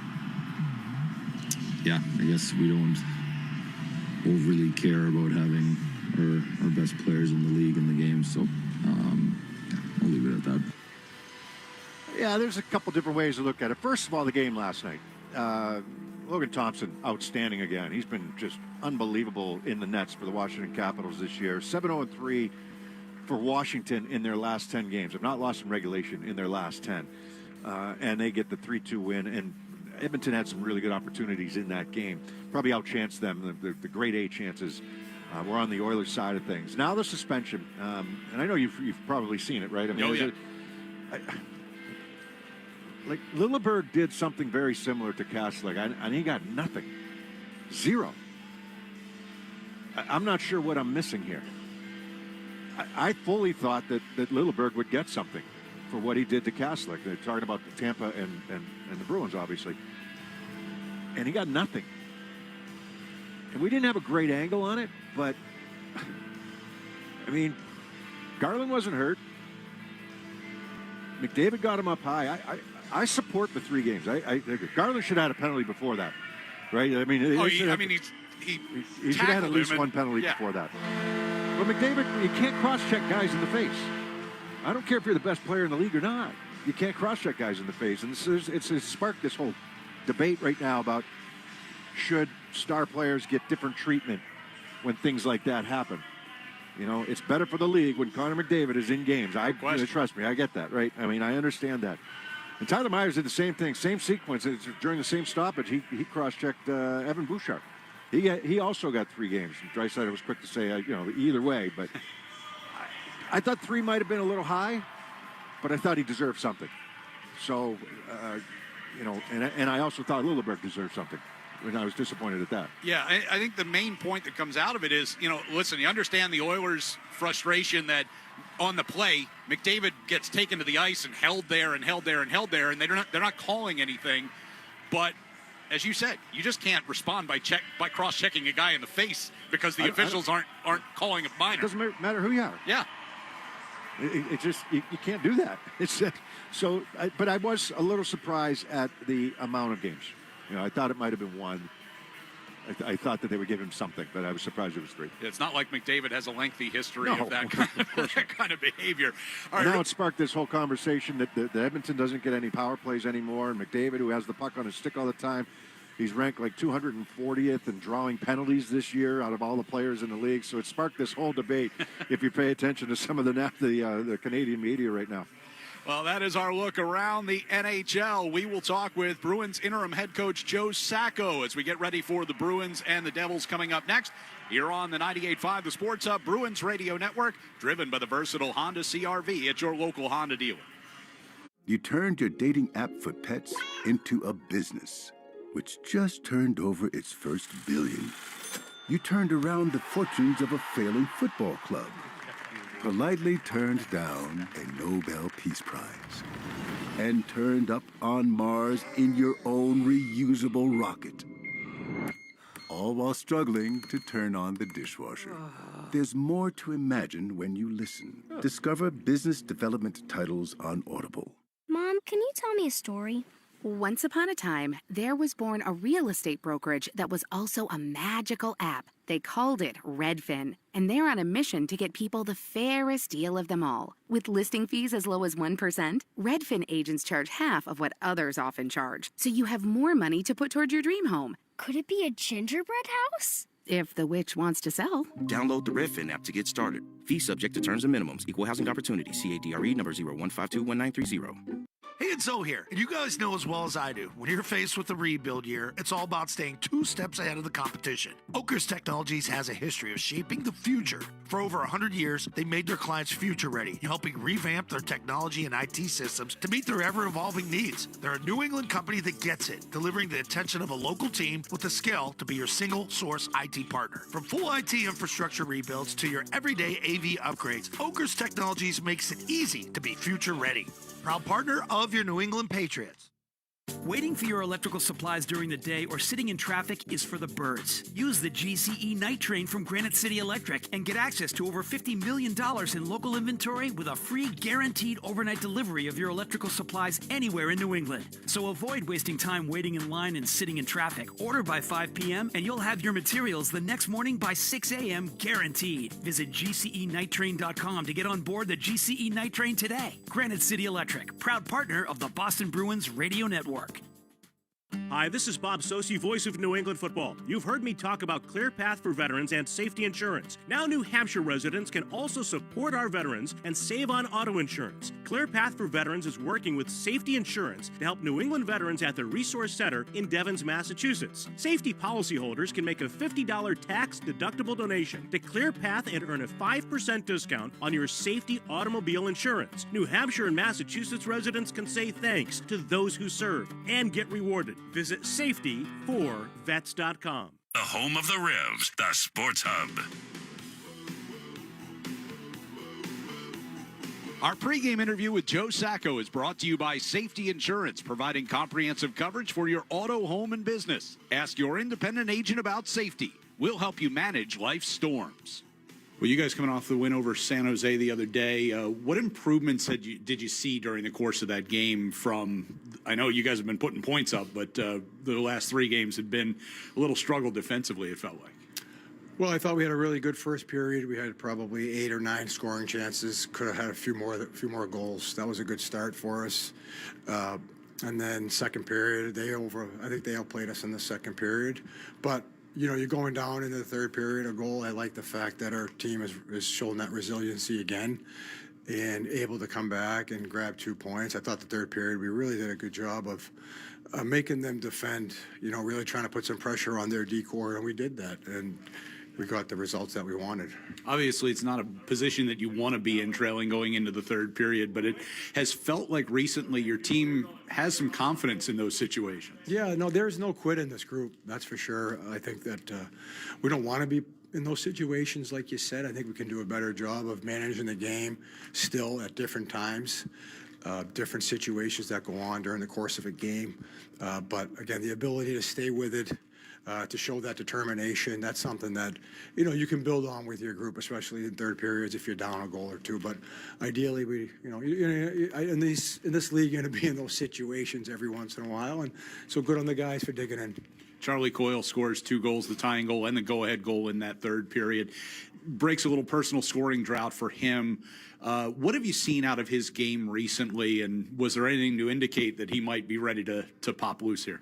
yeah, I guess we don't overly care about having our best players in the league in the game, so I'll leave it at that. Yeah, there's a couple different ways to look at it. First of all, the game last night. Logan Thompson, outstanding again. He's been just unbelievable in the nets for the Washington Capitals this year. 7-0-3 for Washington in their last 10 games. They've not lost in regulation in their last 10. And they get the 3-2 win, and Edmonton had some really good opportunities in that game. Probably outchanced them. The grade A chances were on the Oilers side of things. Now the suspension, and I know you've probably seen it, right? I mean, like Lilleberg did something very similar to Kaslik, and he got nothing. 0. I'm not sure what I'm missing here. I fully thought that Lilleberg would get something for what he did to Kaslik. They're talking about Tampa and the Bruins, obviously. And he got nothing. And we didn't have a great angle on it, but, I mean, Garland wasn't hurt. McDavid got him up high. I support the 3 games. Garland should have had a penalty before that, right? I mean, he should have had at least 1 penalty before that. But McDavid, you can't cross-check guys in the face. I don't care if you're the best player in the league or not. You can't cross-check guys in the face. And it's sparked this whole debate right now about should star players get different treatment when things like that happen. You know, it's better for the league when Connor McDavid is in games. Trust me, I get that, right? I mean, I understand that. And Tyler Myers did the same thing, same sequence. During the same stoppage, he cross-checked Evan Bouchard. He also got 3 games. Draisaitl was quick to say, either way. But I thought 3 might have been a little high, but I thought he deserved something. So, and I also thought Lilleberg deserved something. And I was disappointed at that. Yeah, I think the main point that comes out of it is, listen, you understand the Oilers' frustration that on the play, McDavid gets taken to the ice and held there, and they're not calling anything. But as you said, you just can't respond by cross-checking a guy in the face because the officials aren't calling a minor. It doesn't matter who you are. Yeah. It just you can't do that. But I was a little surprised at the amount of games. I thought it might have been 1. I thought that they would give him something, but I was surprised it was 3. It's not like McDavid has a lengthy history of that kind of behavior. Right, now it sparked this whole conversation that Edmonton doesn't get any power plays anymore, and McDavid, who has the puck on his stick all the time, he's ranked like 240th in drawing penalties this year out of all the players in the league. So it sparked this whole debate if you pay attention to some of the Canadian media right now. Well, that is our look around the NHL. We will talk with Bruins interim head coach Joe Sacco as we get ready for the Bruins and the Devils coming up next here on the 98.5 The Sports Hub Bruins Radio Network, driven by the versatile Honda CR-V at your local Honda dealer. You turned your dating app for pets into a business, which just turned over its first billion. You turned around the fortunes of a failing football club. Politely turned down a Nobel Peace Prize, and turned up on Mars in your own reusable rocket. All while struggling to turn on the dishwasher. There's more to imagine when you listen. Discover business development titles on Audible. Mom, can you tell me a story? Once upon a time, there was born a real estate brokerage that was also a magical app. They called it Redfin, and they're on a mission to get people the fairest deal of them all. With listing fees as low as 1%, Redfin agents charge half of what others often charge, so you have more money to put toward your dream home. Could it be a gingerbread house? If the witch wants to sell. Download the Redfin app to get started. Fee subject to terms and minimums. Equal housing opportunity. CADRE number 01521930. Hey, it's Zoe here, and you guys know as well as I do, when you're faced with a rebuild year, it's all about staying 2 steps ahead of the competition. Oakers Technologies has a history of shaping the future. For over 100 years, they made their clients future-ready, helping revamp their technology and IT systems to meet their ever-evolving needs. They're a New England company that gets it, delivering the attention of a local team with the skill to be your single-source IT partner. From full IT infrastructure rebuilds to your everyday AV upgrades, Oakers Technologies makes it easy to be future-ready. Proud partner of your New England Patriots. Waiting for your electrical supplies during the day or sitting in traffic is for the birds. Use the GCE Night Train from Granite City Electric and get access to over $50 million in local inventory with a free guaranteed overnight delivery of your electrical supplies anywhere in New England. So avoid wasting time waiting in line and sitting in traffic. Order by 5 p.m. and you'll have your materials the next morning by 6 a.m. guaranteed. Visit GCENightTrain.com to get on board the GCE Night Train today. Granite City Electric, proud partner of the Boston Bruins Radio Network. Hi, this is Bob Sosi, voice of New England football. You've heard me talk about ClearPath for veterans and safety insurance. Now New Hampshire residents can also support our veterans and save on auto insurance. ClearPath for Veterans is working with Safety Insurance to help New England veterans at the Resource Center in Devens, Massachusetts. Safety policyholders can make a $50 tax-deductible donation to ClearPath and earn a 5% discount on your safety automobile insurance. New Hampshire and Massachusetts residents can say thanks to those who serve and get rewarded. Visit safetyforvets.com. The home of the Revs, the Sports Hub. Our pregame interview with Joe Sacco is brought to you by Safety Insurance, providing comprehensive coverage for your auto, home, and business. Ask your independent agent about safety. We'll help you manage life's storms. Well, you guys coming off the win over San Jose the other day, what improvements did you see during the course of that game from, I know you guys have been putting points up, but the last 3 games had been a little struggle defensively, it felt like. Well, I thought we had a really good first period. We had probably 8 or 9 scoring chances. Could have had a few more goals. That was a good start for us. And then second period, I think they outplayed us in the second period. But you know, you're going down in the third period, a goal. I like the fact that our team has shown that resiliency again. and able to come back and grab 2 points. I thought the third period we really did a good job of making them defend, really trying to put some pressure on their D-core, and we did that, and we got the results that we wanted. Obviously, it's not a position that you want to be in trailing going into the third period, but it has felt like recently your team has some confidence in those situations. Yeah, no, there's no quit in this group, that's for sure. I think that we don't want to be in those situations, like you said. I think we can do a better job of managing the game still at different times, different situations that go on during the course of a game. But again, the ability to stay with it, to show that determination, that's something that, you can build on with your group, especially in third periods if you're down a goal or two. But ideally, in this league, you're going to be in those situations every once in a while. And so good on the guys for digging in. Charlie Coyle scores 2 goals, the tying goal and the go-ahead goal in that third period. Breaks a little personal scoring drought for him. What have you seen out of his game recently, and was there anything to indicate that he might be ready to pop loose here?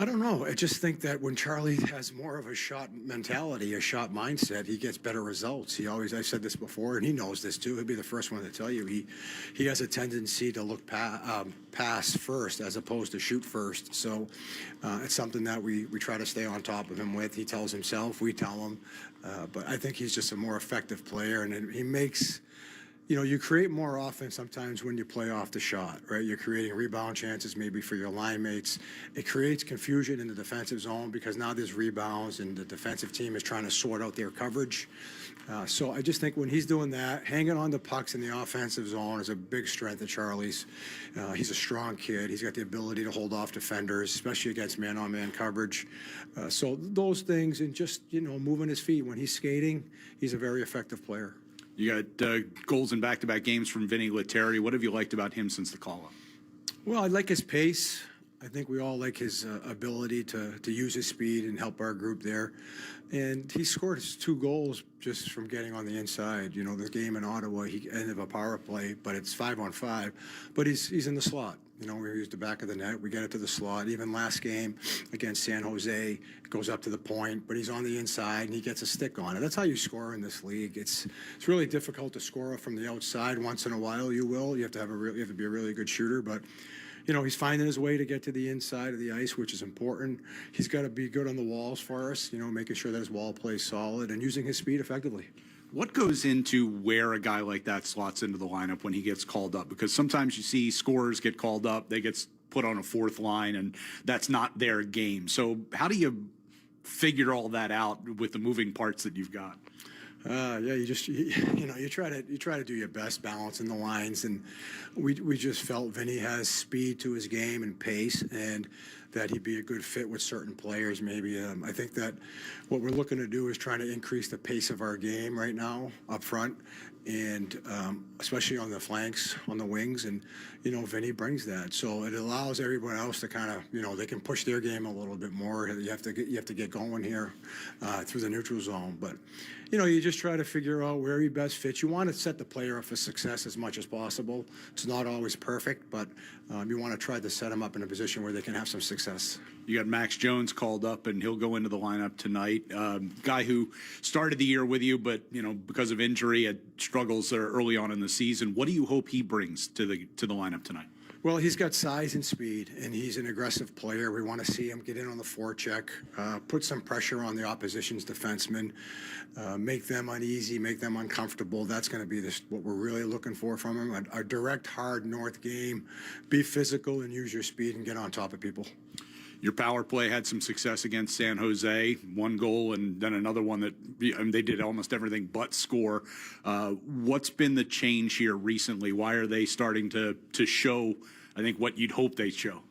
I don't know. I just think that when Charlie has more of a shot mentality, a shot mindset, he gets better results. I've said this before, and he knows this too. He'll be the first one to tell you. He has a tendency to look pass first as opposed to shoot first. So it's something that we try to stay on top of him with. He tells himself, we tell him. But I think he's just a more effective player, and he makes... you create more offense sometimes when you play off the shot, right? You're creating rebound chances maybe for your line mates. It creates confusion in the defensive zone because now there's rebounds and the defensive team is trying to sort out their coverage. So I just think when he's doing that, hanging on the pucks in the offensive zone is a big strength of Charlie's. He's a strong kid. He's got the ability to hold off defenders, especially against man-on-man coverage. So those things, and just, moving his feet. When he's skating, he's a very effective player. You got goals in back-to-back games from Vinny Lettieri. What have you liked about him since the call-up? Well, I like his pace. I think we all like his ability to use his speed and help our group there. And he scored his 2 goals just from getting on the inside. The game in Ottawa, he ended a power play, but it's 5-on-5. But he's in the slot. We use the back of the net. We get it to the slot. Even last game against San Jose, it goes up to the point, but he's on the inside and he gets a stick on it. That's how you score in this league. It's really difficult to score from the outside. Once in a while, you will. You have to be a really good shooter, but. He's finding his way to get to the inside of the ice, which is important. He's got to be good on the walls for us, making sure that his wall plays solid and using his speed effectively. What goes into where a guy like that slots into the lineup when he gets called up? Because sometimes you see scorers get called up, they get put on a 4th line, and that's not their game. So how do you figure all that out with the moving parts that you've got? You try to do your best balancing the lines, and we just felt Vinny has speed to his game and pace, and that he'd be a good fit with certain players. Maybe I think that what we're looking to do is trying to increase the pace of our game right now up front, and especially on the flanks, on the wings, and Vinny brings that, so it allows everyone else to kind of they can push their game a little bit more. You have to get going here through the neutral zone, but you just try to figure out where he best fits. You want to set the player up for success as much as possible. It's not always perfect, but you want to try to set him up in a position where they can have some success. You got Max Jones called up, and he'll go into the lineup tonight. Guy who started the year with you, but because of injury, had struggles early on in the season. What do you hope he brings to the lineup tonight? Well, he's got size and speed, and he's an aggressive player. We want to see him get in on the forecheck, put some pressure on the opposition's defensemen, make them uneasy, make them uncomfortable. That's going to be what we're really looking for from him, a direct, hard north game. Be physical and use your speed and get on top of people. Your power play had some success against San Jose, 1 goal and then another one that they did almost everything but score. What's been the change here recently? Why are they starting to show, I think, what you'd hope they'd show?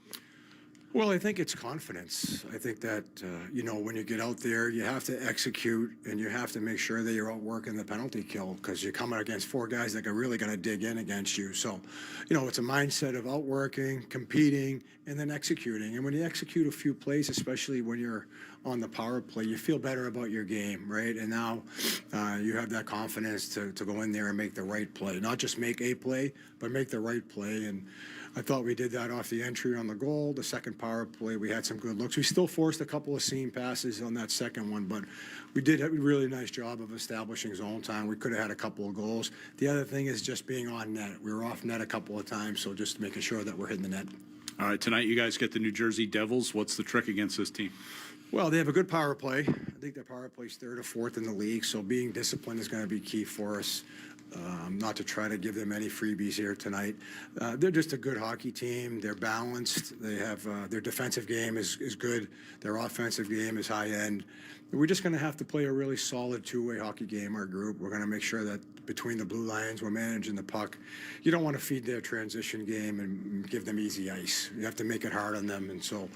Well, I think it's confidence. I think that, when you get out there, you have to execute and you have to make sure that you're outworking the penalty kill because you're coming against 4 guys that are really going to dig in against you. So, it's a mindset of outworking, competing, and then executing. And when you execute a few plays, especially when you're on the power play, you feel better about your game, right? And now you have that confidence to go in there and make the right play. Not just make a play, but make the right play. And I thought we did that off the entry on the goal. The second power play, we had some good looks. We still forced a couple of seam passes on that second one, but we did have a really nice job of establishing zone time. We could have had a couple of goals. The other thing is just being on net. We were off net a couple of times, so just making sure that we're hitting the net. All right, tonight you guys get the New Jersey Devils. What's the trick against this team? Well, they have a good power play. I think their power play is third or fourth in the league, so being disciplined is going to be key for us. Not to try to give them any freebies here tonight. They're just a good hockey team. They're balanced. They have their defensive game is good. Their offensive game is high end. We're just going to have to play a really solid two-way hockey game, our group. We're going to make sure that between the blue lines, we're managing the puck. You don't want to feed their transition game and give them easy ice. You have to make it hard on them. And so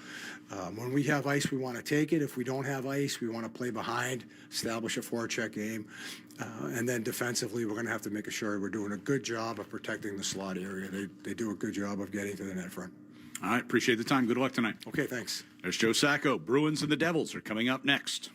when we have ice, we want to take it. If we don't have ice, we want to play behind, establish a forecheck game. And then defensively, we're going to have to make sure we're doing a good job of protecting the slot area. They do a good job of getting to the net front. All right, appreciate the time. Good luck tonight. Okay, thanks. There's Joe Sacco. Bruins and the Devils are coming up next.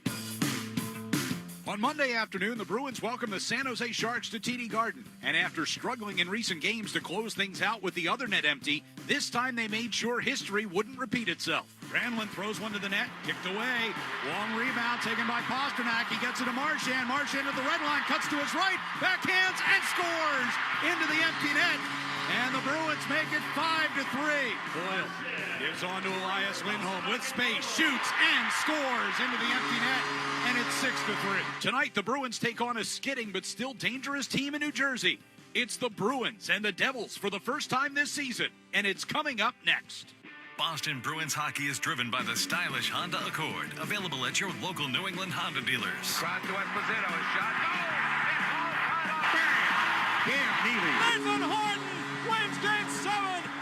On Monday afternoon, the Bruins welcome the San Jose Sharks to TD Garden. And after struggling in recent games to close things out with the other net empty, this time they made sure history wouldn't repeat itself. Granlund throws one to the net, kicked away. Long rebound taken by Pasternak. He gets it to Marchand. Marchand at the red line, cuts to his right, backhands, and scores into the empty net. And the Bruins make it 5-3. Boyle gives on to Elias Lindholm with space, shoots, and scores into the empty net. And it's 6-3. Tonight, the Bruins take on a skidding but still dangerous team in New Jersey. It's the Bruins and the Devils for the first time this season. And it's coming up next. Boston Bruins hockey is driven by the stylish Honda Accord, available at your local New England Honda dealers. Cross to Esposito, a shot. Oh! Cam Neely. Nathan Horton wins Game 7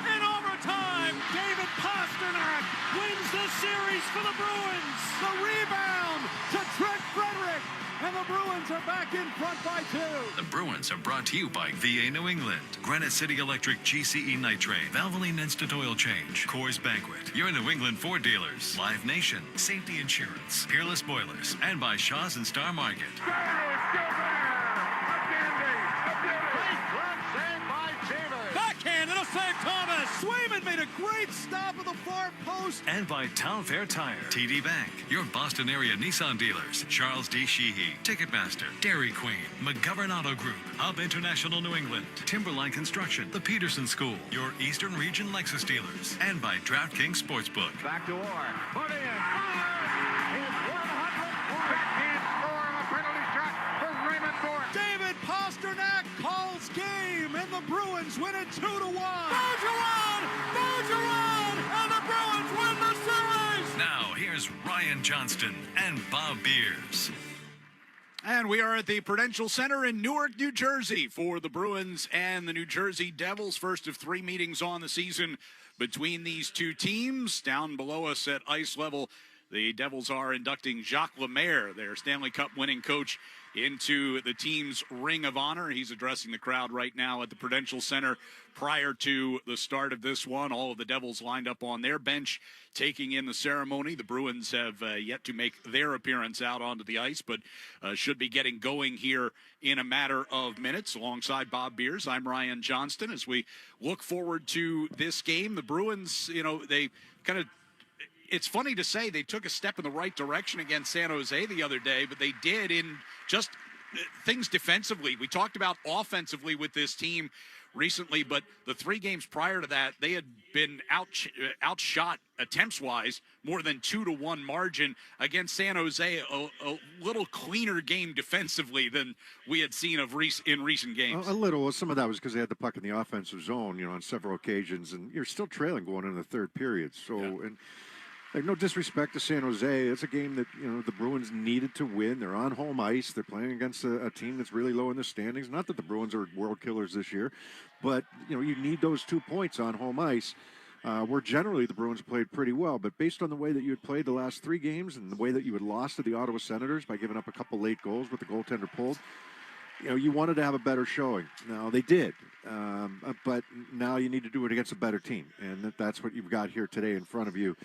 in overtime. David Pasternak wins the series for the Bruins. The rebound to Trent Frederick. And the Bruins are back in front by 2. The Bruins are brought to you by VA New England, Granite City Electric GCE Night Train, Valvoline Instant Oil Change, Coors Banquet, your New England Ford dealers, Live Nation, Safety Insurance, Peerless Boilers, and by Shaw's and Star Market. Backhand and a save, Thomas. Swayman made a great stop at the far post. And by Town Fair Tire, TD Bank, your Boston area Nissan dealers, Charles D. Sheehy, Ticketmaster, Dairy Queen, McGovern Auto Group, Hub International New England, Timberline Construction, the Peterson School, your Eastern Region Lexus dealers, and by DraftKings Sportsbook. Back to Orr. Put in. His 115th score on a penalty shot for Raymond Bourque. David Pasternak calls game, and the Bruins win it 2-1. Bergeron, and the Bruins win the series. Now, here's Ryan Johnston and Bob Beers. And we are at the Prudential Center in Newark, New Jersey for the Bruins and the New Jersey Devils. First of 3 meetings on the season between these two teams. Down below us at ice level, the Devils are inducting Jacques Lemaire, their Stanley Cup winning coach, into the team's Ring of Honor. He's addressing the crowd right now at the Prudential Center prior to the start of this one. All of the Devils lined up on their bench taking in the ceremony. The Bruins have yet to make their appearance out onto the ice, but should be getting going here in a matter of minutes. Alongside Bob Beers, I'm Ryan Johnston. As we look forward to this game, the Bruins, they kind of, it's funny to say they took a step in the right direction against San Jose the other day, but they did in just things defensively. We talked about offensively with this team recently, but the 3 games prior to that, they had been outshot attempts-wise, more than 2-1 margin against San Jose, a little cleaner game defensively than we had seen in recent games. A little. Some of that was because they had the puck in the offensive zone, on several occasions, and you're still trailing going into the third period. So, and no disrespect to San Jose. It's a game that, the Bruins needed to win. They're on home ice. They're playing against a team that's really low in the standings. Not that the Bruins are world killers this year, but, you need those 2 points on home ice, where generally the Bruins played pretty well. But based on the way that you had played the last 3 games and the way that you had lost to the Ottawa Senators by giving up a couple late goals with the goaltender pulled, you wanted to have a better showing. Now, they did. But now you need to do it against a better team. And that's what you've got here today in front of you.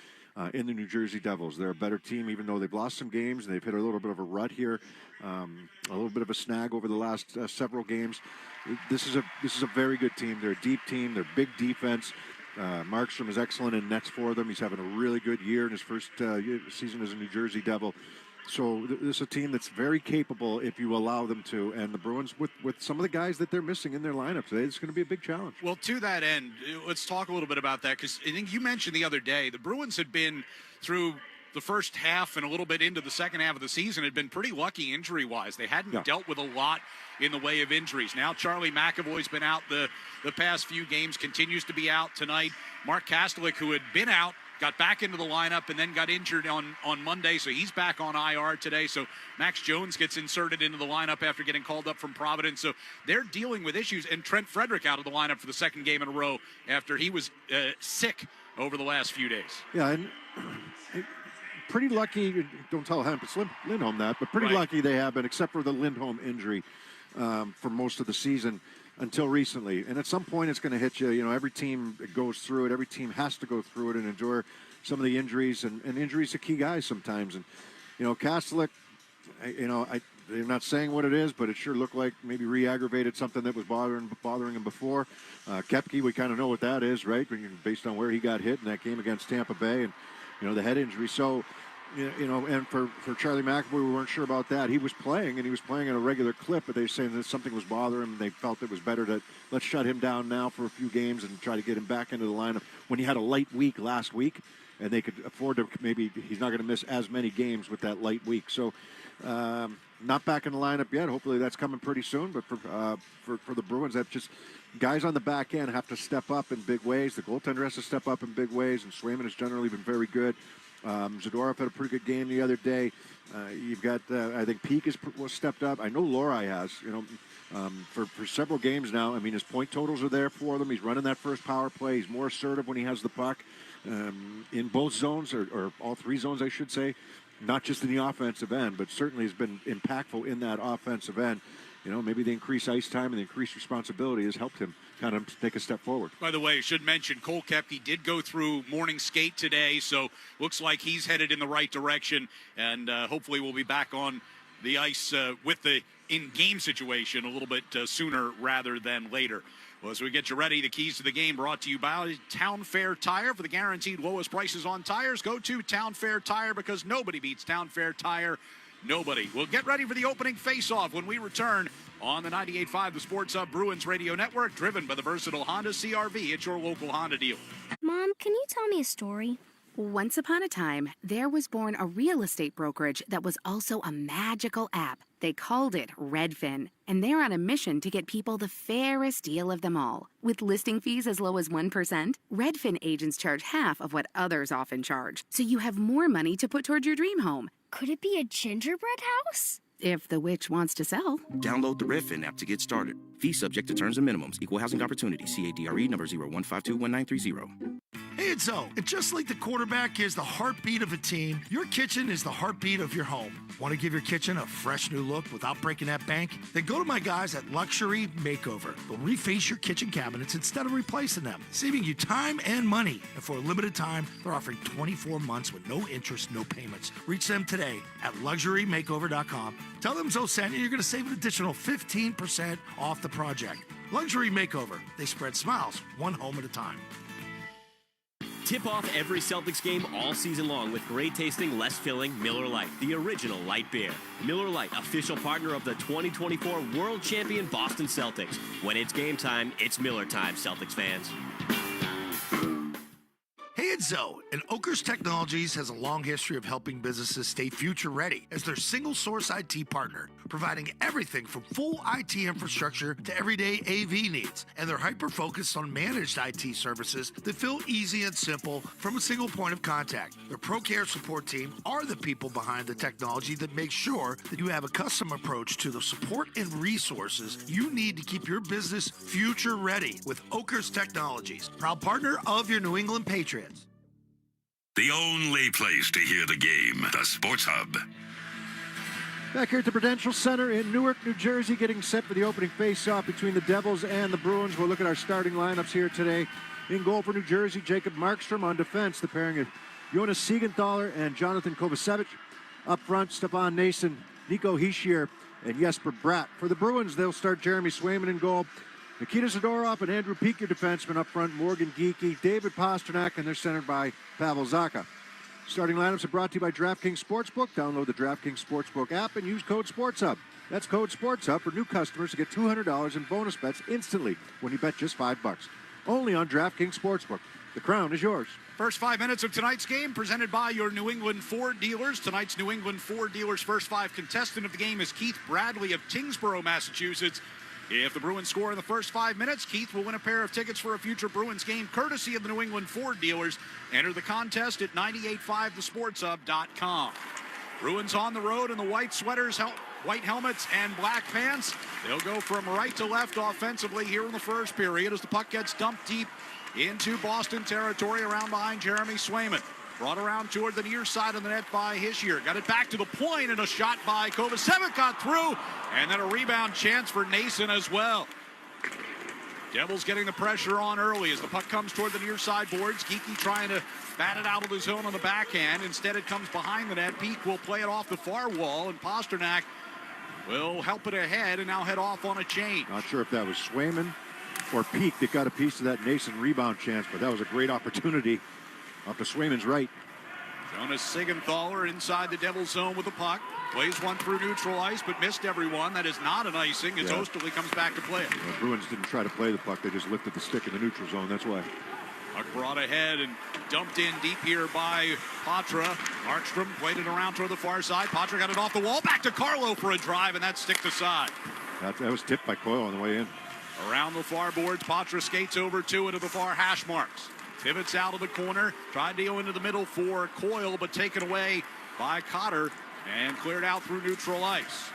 in the New Jersey Devils. They're a better team, even though they've lost some games and they've hit a little bit of a rut here, a little bit of a snag over the last several games. This is a very good team. They're a deep team. They're big defense. Markstrom is excellent in nets for them. He's having a really good year in his first season as a New Jersey Devil. So this is a team that's very capable if you allow them to. And the Bruins, with some of the guys that they're missing in their lineup today, it's going to be a big challenge. Well, to that end, let's talk a little bit about that, because I think you mentioned the other day, the Bruins had been through the first half and a little bit into the second half of the season, had been pretty lucky injury-wise. They hadn't dealt with a lot in the way of injuries. Now Charlie McAvoy's been out the past few games, continues to be out tonight. Mark Kastelik, who had been out, got back into the lineup and then got injured on Monday, so he's back on IR today. So Max Jones gets inserted into the lineup after getting called up from Providence. So they're dealing with issues. And Trent Frederick out of the lineup for the second game in a row after he was sick over the last few days. Yeah, and pretty lucky, don't tell Lindholm that, but pretty lucky they have been, except for the Lindholm injury for most of the season until recently. And at some point it's going to hit you. You know, every team goes through it. Every team has to go through it and endure some of the injuries, and injuries to key guys sometimes. And, you know, Kastelik, I'm not saying what it is, but it sure looked like maybe re-aggravated something that was bothering him before. Koepke, we kind of know what that is, right? Based on where he got hit in that game against Tampa Bay and, you know, the head injury. So, you know, and for Charlie McAvoy, we weren't sure about that. He was playing, and he was playing at a regular clip, but they were saying that something was bothering him. They felt it was better to let's shut him down now for a few games and try to get him back into the lineup when he had a light week last week, and they could afford to, maybe he's not going to miss as many games with that light week. So not back in the lineup yet. Hopefully that's coming pretty soon. But for the Bruins, that just guys on the back end have to step up in big ways. The goaltender has to step up in big ways, and Swayman has generally been very good. Zadorov had a pretty good game the other day. You've got, I think Peak was stepped up. I know Lorai has, you know, for several games now. I mean, his point totals are there for them. He's running that first power play. He's more assertive when he has the puck in both zones, or all three zones, I should say, not just in the offensive end, but certainly has been impactful in that offensive end. You know, maybe the increased ice time and the increased responsibility has helped him kind of take a step forward. By the way, I should mention Cole Koepke did go through morning skate today, so looks like he's headed in the right direction, and hopefully we'll be back on the ice with the in-game situation a little bit sooner rather than later. Well, as we get you ready, the keys to the game brought to you by Town Fair Tire. For the guaranteed lowest prices on tires, go to Town Fair Tire, because nobody beats Town Fair Tire. Nobody. We'll get ready for the opening face-off when we return on the 98.5 The Sports Hub Bruins Radio Network, driven by the versatile Honda CR-V. It's your local Honda dealer. Mom, can you tell me a story? Once upon a time, there was born a real estate brokerage that was also a magical app. They called it Redfin, and they're on a mission to get people the fairest deal of them all. With listing fees as low as 1%, Redfin agents charge half of what others often charge, so you have more money to put toward your dream home. Could it be a gingerbread house? If the witch wants to sell. Download the Redfin app to get started. Fees subject to terms and minimums. Equal housing opportunity. CADRE number 01521930. Hey, it's Zoe. And just like the quarterback is the heartbeat of a team, your kitchen is the heartbeat of your home. Want to give your kitchen a fresh new look without breaking that bank? Then go to my guys at Luxury Makeover. They'll reface your kitchen cabinets instead of replacing them, saving you time and money. And for a limited time, they're offering 24 months with no interest, no payments. Reach them today at luxurymakeover.com. Tell them Zoe sent you, you're going to save an additional 15% off the project. Luxury Makeover. They spread smiles, one home at a time. Tip off every Celtics game all season long with great tasting, less filling Miller Lite, the original light beer. Miller Lite, official partner of the 2024 World Champion Boston Celtics. When it's game time, it's Miller time, Celtics fans. Hey, it's Zoe, and Oakers Technologies has a long history of helping businesses stay future-ready as their single-source IT partner, providing everything from full IT infrastructure to everyday AV needs. And they're hyper-focused on managed IT services that feel easy and simple from a single point of contact. Their ProCare support team are the people behind the technology that makes sure that you have a custom approach to the support and resources you need to keep your business future-ready with Oakers Technologies, proud partner of your New England Patriots. The only place to hear the game, the Sports Hub. Back here at the Prudential Center in Newark, New Jersey, getting set for the opening face-off between the Devils and the Bruins. We'll look at our starting lineups here today. In goal for New Jersey, Jacob Markstrom. On defense, the pairing of Jonas Siegenthaler and Jonathan Kovacevic. Up front, Stefan Nason, Nico Hischier, and Jesper Bratt. For the Bruins, they'll start Jeremy Swayman in goal. Nikita Zadorov and Andrew Peeke, your defenseman up front. Morgan Geekie, David Pasternak, and they're centered by Pavel Zacha. Starting lineups are brought to you by DraftKings Sportsbook. Download the DraftKings Sportsbook app and use code SportsHub. That's code SportsHub for new customers to get $200 in bonus bets instantly when you bet just $5. Only on DraftKings Sportsbook. The crown is yours. First 5 minutes of tonight's game presented by your New England Ford dealers. Tonight's New England Ford dealers' first 5 contestant of the game is Keith Bradley of Tingsboro, Massachusetts. If the Bruins score in the first 5 minutes, Keith will win a pair of tickets for a future Bruins game courtesy of the New England Ford dealers. Enter the contest at 985thesportshub.com. Bruins on the road in the white sweaters, white helmets, and black pants. They'll go from right to left offensively here in the first period as the puck gets dumped deep into Boston territory around behind Jeremy Swayman. Brought around toward the near side of the net by Hischier. Got it back to the point, and a shot by Kovacevic got through. And then a rebound chance for Nason as well. Devils getting the pressure on early as the puck comes toward the near side boards. Geekie trying to bat it out of the zone on the backhand. Instead, it comes behind the net. Peeke will play it off the far wall, and Pasternak will help it ahead and now head off on a change. Not sure if that was Swayman or Peeke that got a piece of that Nason rebound chance, but that was a great opportunity. Up to Swayman's right. Jonas Siegenthaler inside the Devils zone with the puck. Plays one through neutral ice, but missed everyone. That is not an icing as Osterley comes back to play it. The Bruins didn't try to play the puck. They just lifted the stick in the neutral zone. That's why. Puck brought ahead and dumped in deep here by Patra. Markstrom played it around toward the far side. Patra got it off the wall. Back to Carlo for a drive, and that's sticked aside. That was tipped by Coyle on the way in. Around the far boards, Patra skates over to into the far hash marks. Pivots out of the corner, tried to go into the middle for Coyle, but taken away by Cotter and cleared out through neutral ice.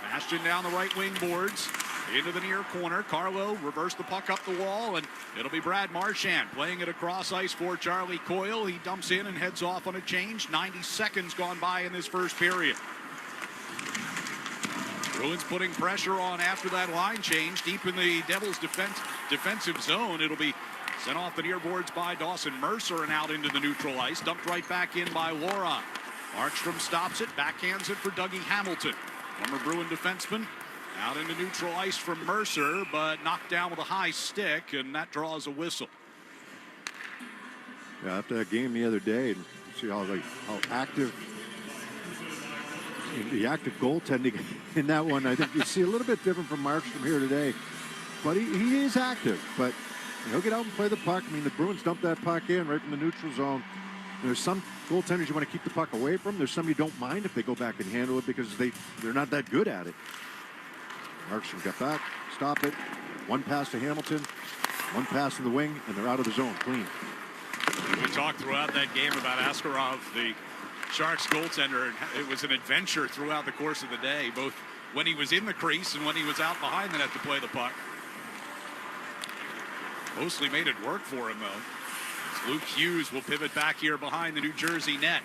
Bastion down the right wing boards into the near corner. Carlo reversed the puck up the wall, and it'll be Brad Marchand playing it across ice for Charlie Coyle. He dumps in and heads off on a change. 90 seconds gone by in this first period. Bruins putting pressure on after that line change deep in the Devils' defensive zone. It'll be sent off the near boards by Dawson Mercer and out into the neutral ice. Dumped right back in by Laura. Markstrom stops it, backhands it for Dougie Hamilton. Former Bruin defenseman out into neutral ice from Mercer, but knocked down with a high stick, and that draws a whistle. Yeah, after that game the other day, and see how active the active goaltending in that one. I think you see a little bit different from Markstrom here today, but he is active, but he'll get out and play the puck. I mean, the Bruins dumped that puck in right from the neutral zone. There's some goaltenders you want to keep the puck away from. There's some you don't mind if they go back and handle it because they're not that good at it. Markstrom got back, stop it. One pass to Hamilton, one pass to the wing, and they're out of the zone clean. We talked throughout that game about Askarov, the Sharks goaltender. It was an adventure throughout the course of the day, both when he was in the crease and when he was out behind the net to play the puck. Mostly made it work for him, though. Luke Hughes will pivot back here behind the New Jersey net.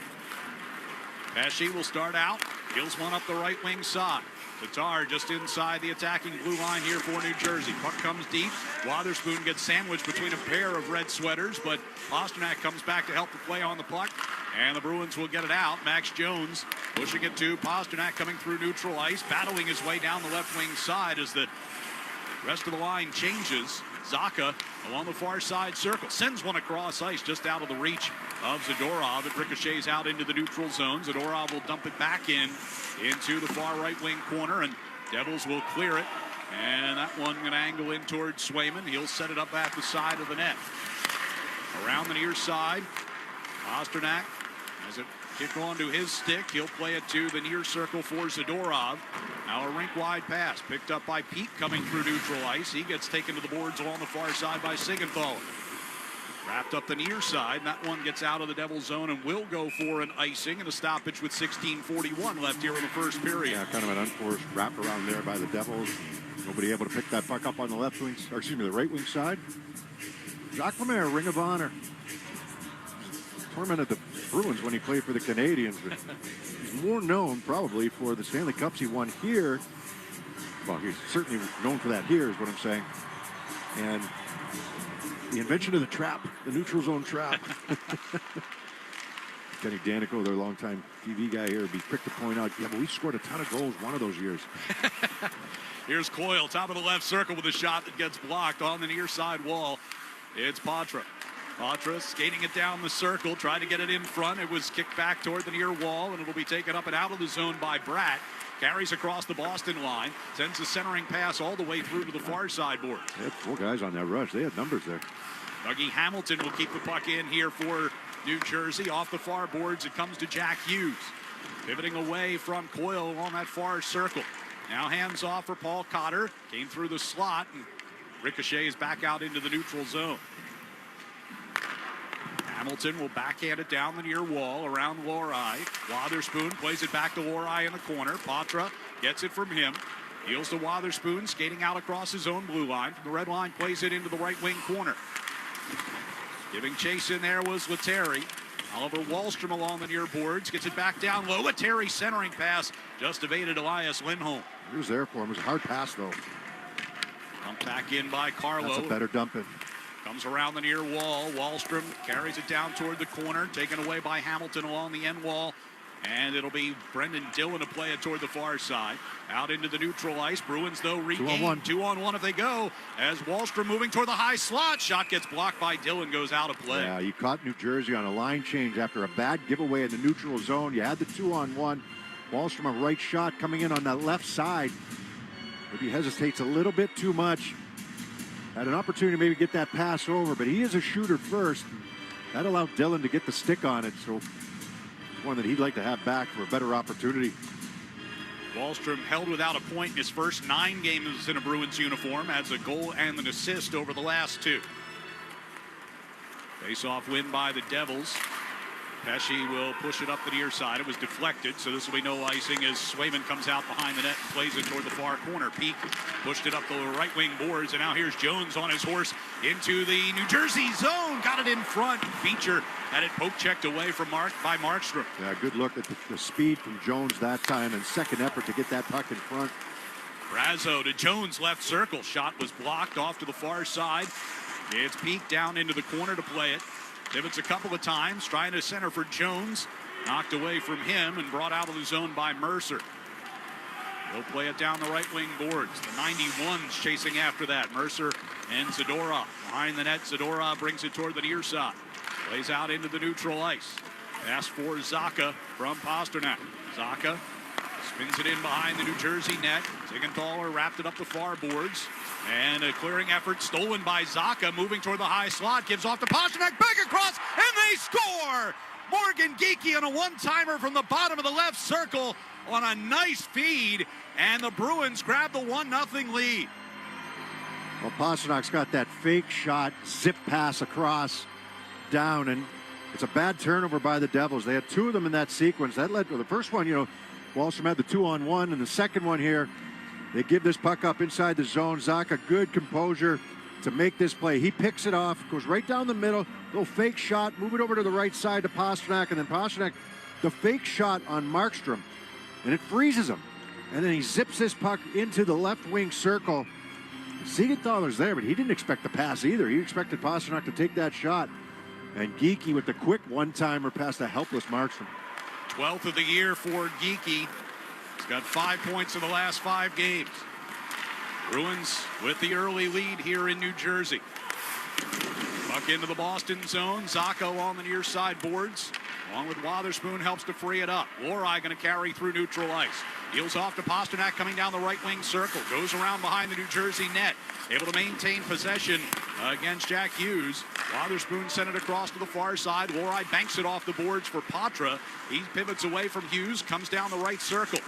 Pesce will start out. Heels one up the right wing side. Tatar just inside the attacking blue line here for New Jersey. Puck comes deep. Wotherspoon gets sandwiched between a pair of red sweaters, but Pasternak comes back to help the play on the puck, and the Bruins will get it out. Max Jones pushing it to Pasternak coming through neutral ice, battling his way down the left wing side as the rest of the line changes. Zacha along the far side circle. Sends one across ice just out of the reach of Zadorov. It ricochets out into the neutral zone. Zadorov will dump it back into the far right wing corner, and Devils will clear it. And that one going to angle in towards Swayman. He'll set it up at the side of the net. Around the near side, Pasternak has it kick onto his stick. He'll play it to the near circle for Zadorov. Now a rink-wide pass picked up by Peeke coming through neutral ice. He gets taken to the boards along the far side by Siegenthaler. Wrapped up the near side, and that one gets out of the Devils zone and will go for an icing and a stoppage with 16:41 left here in the first period. Yeah, kind of an unforced wraparound there by the Devils. Nobody able to pick that puck up on the left wing, or excuse me, the right wing side. Jacques Lemaire, Ring of Honor. Tormented the Bruins when he played for the Canadiens, but he's more known probably for the Stanley Cups he won here. Well, he's certainly known for that here, is what I'm saying. And the invention of the trap, the neutral zone trap. Kenny Danico, their longtime TV guy here, would be quick to point out, yeah, but we scored a ton of goals one of those years. Here's Coyle, top of the left circle with a shot that gets blocked on the near side wall. It's Patra. Patra skating it down the circle, tried to get it in front. It was kicked back toward the near wall, and it'll be taken up and out of the zone by Bratt. Carries across the Boston line, sends a centering pass all the way through to the far side board. They had 4 guys on that rush. They had numbers there. Dougie Hamilton will keep the puck in here for New Jersey. Off the far boards, it comes to Jack Hughes. Pivoting away from Coyle on that far circle. Now hands off for Paul Cotter. Came through the slot and ricochets back out into the neutral zone. Hamilton will backhand it down the near wall around Lohrei. Wotherspoon plays it back to Lohrei in the corner. Patra gets it from him. Deals to Wotherspoon, skating out across his own blue line. From the red line, plays it into the right wing corner. Giving chase in there was Lettieri. Oliver Wahlstrom along the near boards. Gets it back down low. Lettieri centering pass. Just evaded Elias Lindholm. He was there for him. It was a hard pass, though. Dumped back in by Carlo. That's a better dumping. Comes around the near wall. Wahlstrom carries it down toward the corner. Taken away by Hamilton along the end wall. And it'll be Brendan Dillon to play it toward the far side. Out into the neutral ice. Bruins, though, regain. 2-on-1 if they go. As Wahlstrom moving toward the high slot. Shot gets blocked by Dillon. Goes out of play. Yeah, you caught New Jersey on a line change after a bad giveaway in the neutral zone. You had the 2-on-1. Wahlstrom a right shot coming in on that left side. Maybe hesitates a little bit too much. Had an opportunity to maybe get that pass over, but he is a shooter first. That allowed Dillon to get the stick on it, so it's one that he'd like to have back for a better opportunity. Wahlstrom held without a point in his first 9 games in a Bruins uniform. Has a goal and an assist over the last 2. Face-off win by the Devils. Pesce will push it up the near side. It was deflected, so this will be no icing as Swayman comes out behind the net and plays it toward the far corner. Peak pushed it up the right wing boards, and now here's Jones on his horse into the New Jersey zone. Got it in front. Beecher had it poke checked away from by Markstrom. Yeah, good look at the speed from Jones that time, and second effort to get that puck in front. Brazo to Jones, left circle. Shot was blocked off to the far side. It's Peak down into the corner to play it. Pivots a couple of times, trying to center for Jones. Knocked away from him and brought out of the zone by Mercer. He'll play it down the right wing boards. The 91's chasing after that. Mercer and Zadorov. Behind the net, Zadorov brings it toward the near side. Plays out into the neutral ice. Pass for Zacha from Pasternak. Zacha spins it in behind the New Jersey net. Siegenthaler wrapped it up the far boards. And a clearing effort stolen by Zacha, moving toward the high slot. Gives off to Pasternak, back across, and they score! Morgan Geekie on a one-timer from the bottom of the left circle on a nice feed. And the Bruins grab the 1-0 lead. Well, Pasternak's got that fake shot, zip pass across, down, and it's a bad turnover by the Devils. They had 2 of them in that sequence. That led to the first one, Wahlstrom had the 2-on-1, and the second one here, they give this puck up inside the zone. Zacha, good composure to make this play. He picks it off, goes right down the middle, little fake shot, move it over to the right side to Pasternak, and then Pasternak, the fake shot on Markstrom, and it freezes him. And then he zips this puck into the left wing circle. Siegenthaler's there, but he didn't expect the pass either. He expected Pasternak to take that shot. And Geekie with the quick one-timer past the helpless Markstrom. 12th of the year for Geekie. He's got 5 points in the last 5 games. Bruins with the early lead here in New Jersey. Puck into the Boston zone. Zacha on the near side boards. Along with Wotherspoon helps to free it up. Lohrei going to carry through neutral ice. Deals off to Pasternak coming down the right wing circle. Goes around behind the New Jersey net. Able to maintain possession against Jack Hughes. Wotherspoon sent it across to the far side. Lohrei banks it off the boards for Patra. He pivots away from Hughes. Comes down the right circle.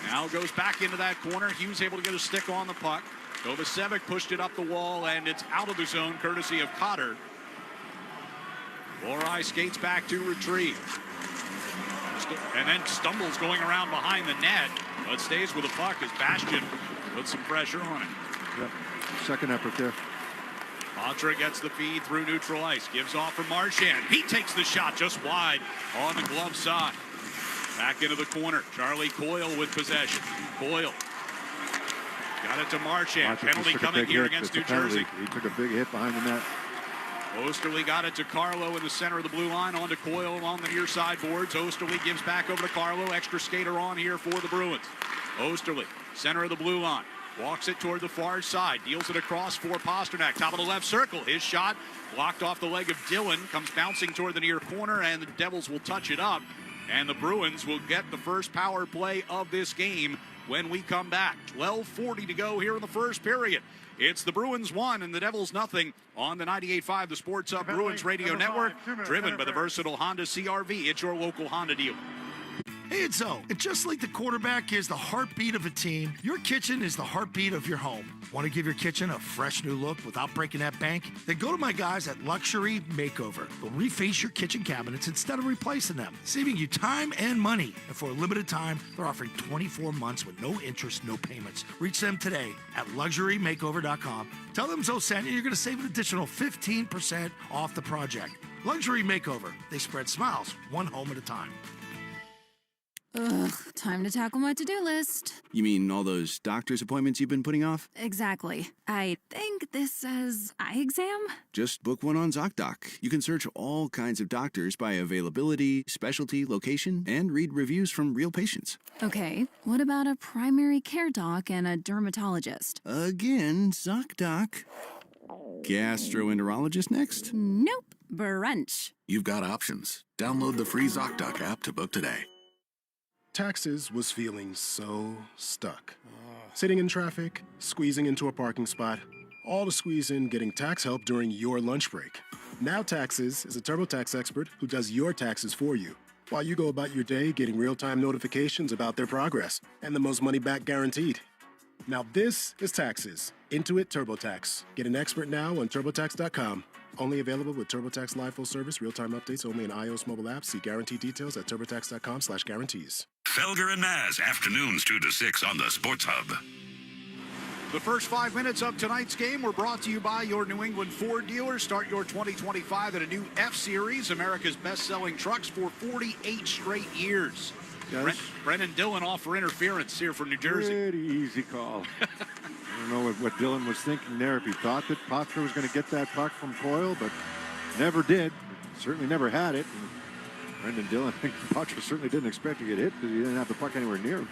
Now goes back into that corner. Hughes able to get a stick on the puck. Kovacevic pushed it up the wall, and it's out of the zone courtesy of Cotter. Lohrei skates back to retrieve. And then stumbles going around behind the net, but stays with the puck as Bastian puts some pressure on it. Yep. Second effort there. Patra gets the feed through neutral ice. Gives off for Marchand. He takes the shot just wide on the glove side. Back into the corner. Charlie Coyle with possession. Coyle got it to Marchand. Penalty coming here against New Jersey. He took a big hit behind the net. Osterley got it to Carlo in the center of the blue line, on to Coyle along the near side boards. Osterley gives back over to Carlo. Extra skater on here for the Bruins. Osterley, center of the blue line. Walks it toward the far side. Deals it across for Pasternak. Top of the left circle. His shot blocked off the leg of Dillon. Comes bouncing toward the near corner, and the Devils will touch it up. And the Bruins will get the first power play of this game when we come back. 12:40 to go here in the first period. It's the Bruins 1 and the Devils nothing on the 98.5 The Sports Hub Bruins Radio Network, driven by the versatile Honda CR-V. It's your local Honda dealer. Hey, it's Zoe. And just like the quarterback is the heartbeat of a team, your kitchen is the heartbeat of your home. Want to give your kitchen a fresh new look without breaking that bank? Then go to my guys at Luxury Makeover. They'll reface your kitchen cabinets instead of replacing them, saving you time and money. And for a limited time, they're offering 24 months with no interest, no payments. Reach them today at LuxuryMakeover.com. Tell them Zoe sent you. You're going to save an additional 15% off the project. Luxury Makeover. They spread smiles, one home at a time. Ugh, time to tackle my to-do list. You mean all those doctor's appointments you've been putting off? Exactly. I think this says eye exam? Just book one on ZocDoc. You can search all kinds of doctors by availability, specialty, location, and read reviews from real patients. Okay, what about a primary care doc and a dermatologist? Again, ZocDoc. Gastroenterologist next? Nope, brunch. You've got options. Download the free ZocDoc app to book today. Taxes was feeling so stuck. Sitting in traffic, squeezing into a parking spot, all to squeeze in getting tax help during your lunch break. Now Taxes is a TurboTax expert who does your taxes for you, while you go about your day getting real-time notifications about their progress and the most money back guaranteed. Now this is Taxes. Intuit TurboTax. Get an expert now on TurboTax.com. Only available with TurboTax Live Full Service. Real-time updates only in iOS mobile apps. See guarantee details at TurboTax.com/guarantees. Felger and Maz, afternoons 2 to 6 on the Sports Hub. The first 5 minutes of tonight's game were brought to you by your New England Ford dealer. Start your 2025 at a new F-Series, America's best-selling trucks for 48 straight years. Yes. Brennan Dillon off for interference here from New Jersey. Pretty easy call. I don't know what Dillon was thinking there. If he thought that Potter was going to get that puck from Coyle, but never did. Certainly never had it. And Brendan Dillon, I think Potter certainly didn't expect to get hit because he didn't have the puck anywhere near him.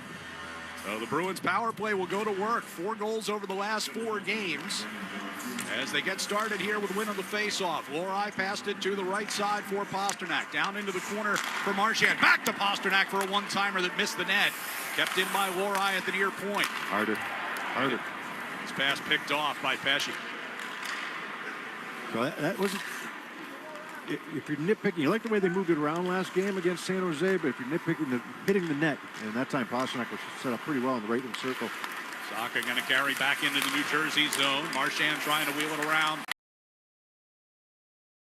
So the Bruins power play will go to work. 4 goals over the last 4 games. As they get started here with win on the faceoff. Lohrei passed it to the right side for Pasternak. Down into the corner for Marchand. Back to Pasternak for a one-timer that missed the net. Kept in by Lohrei at the near point. Harder. His pass picked off by Pesce. So that was, if you're nitpicking, you like the way they moved it around last game against San Jose, but if you're nitpicking hitting the net, and that time Pasternak was set up pretty well in the right-hand circle. Saka going to carry back into the New Jersey zone. Marchand trying to wheel it around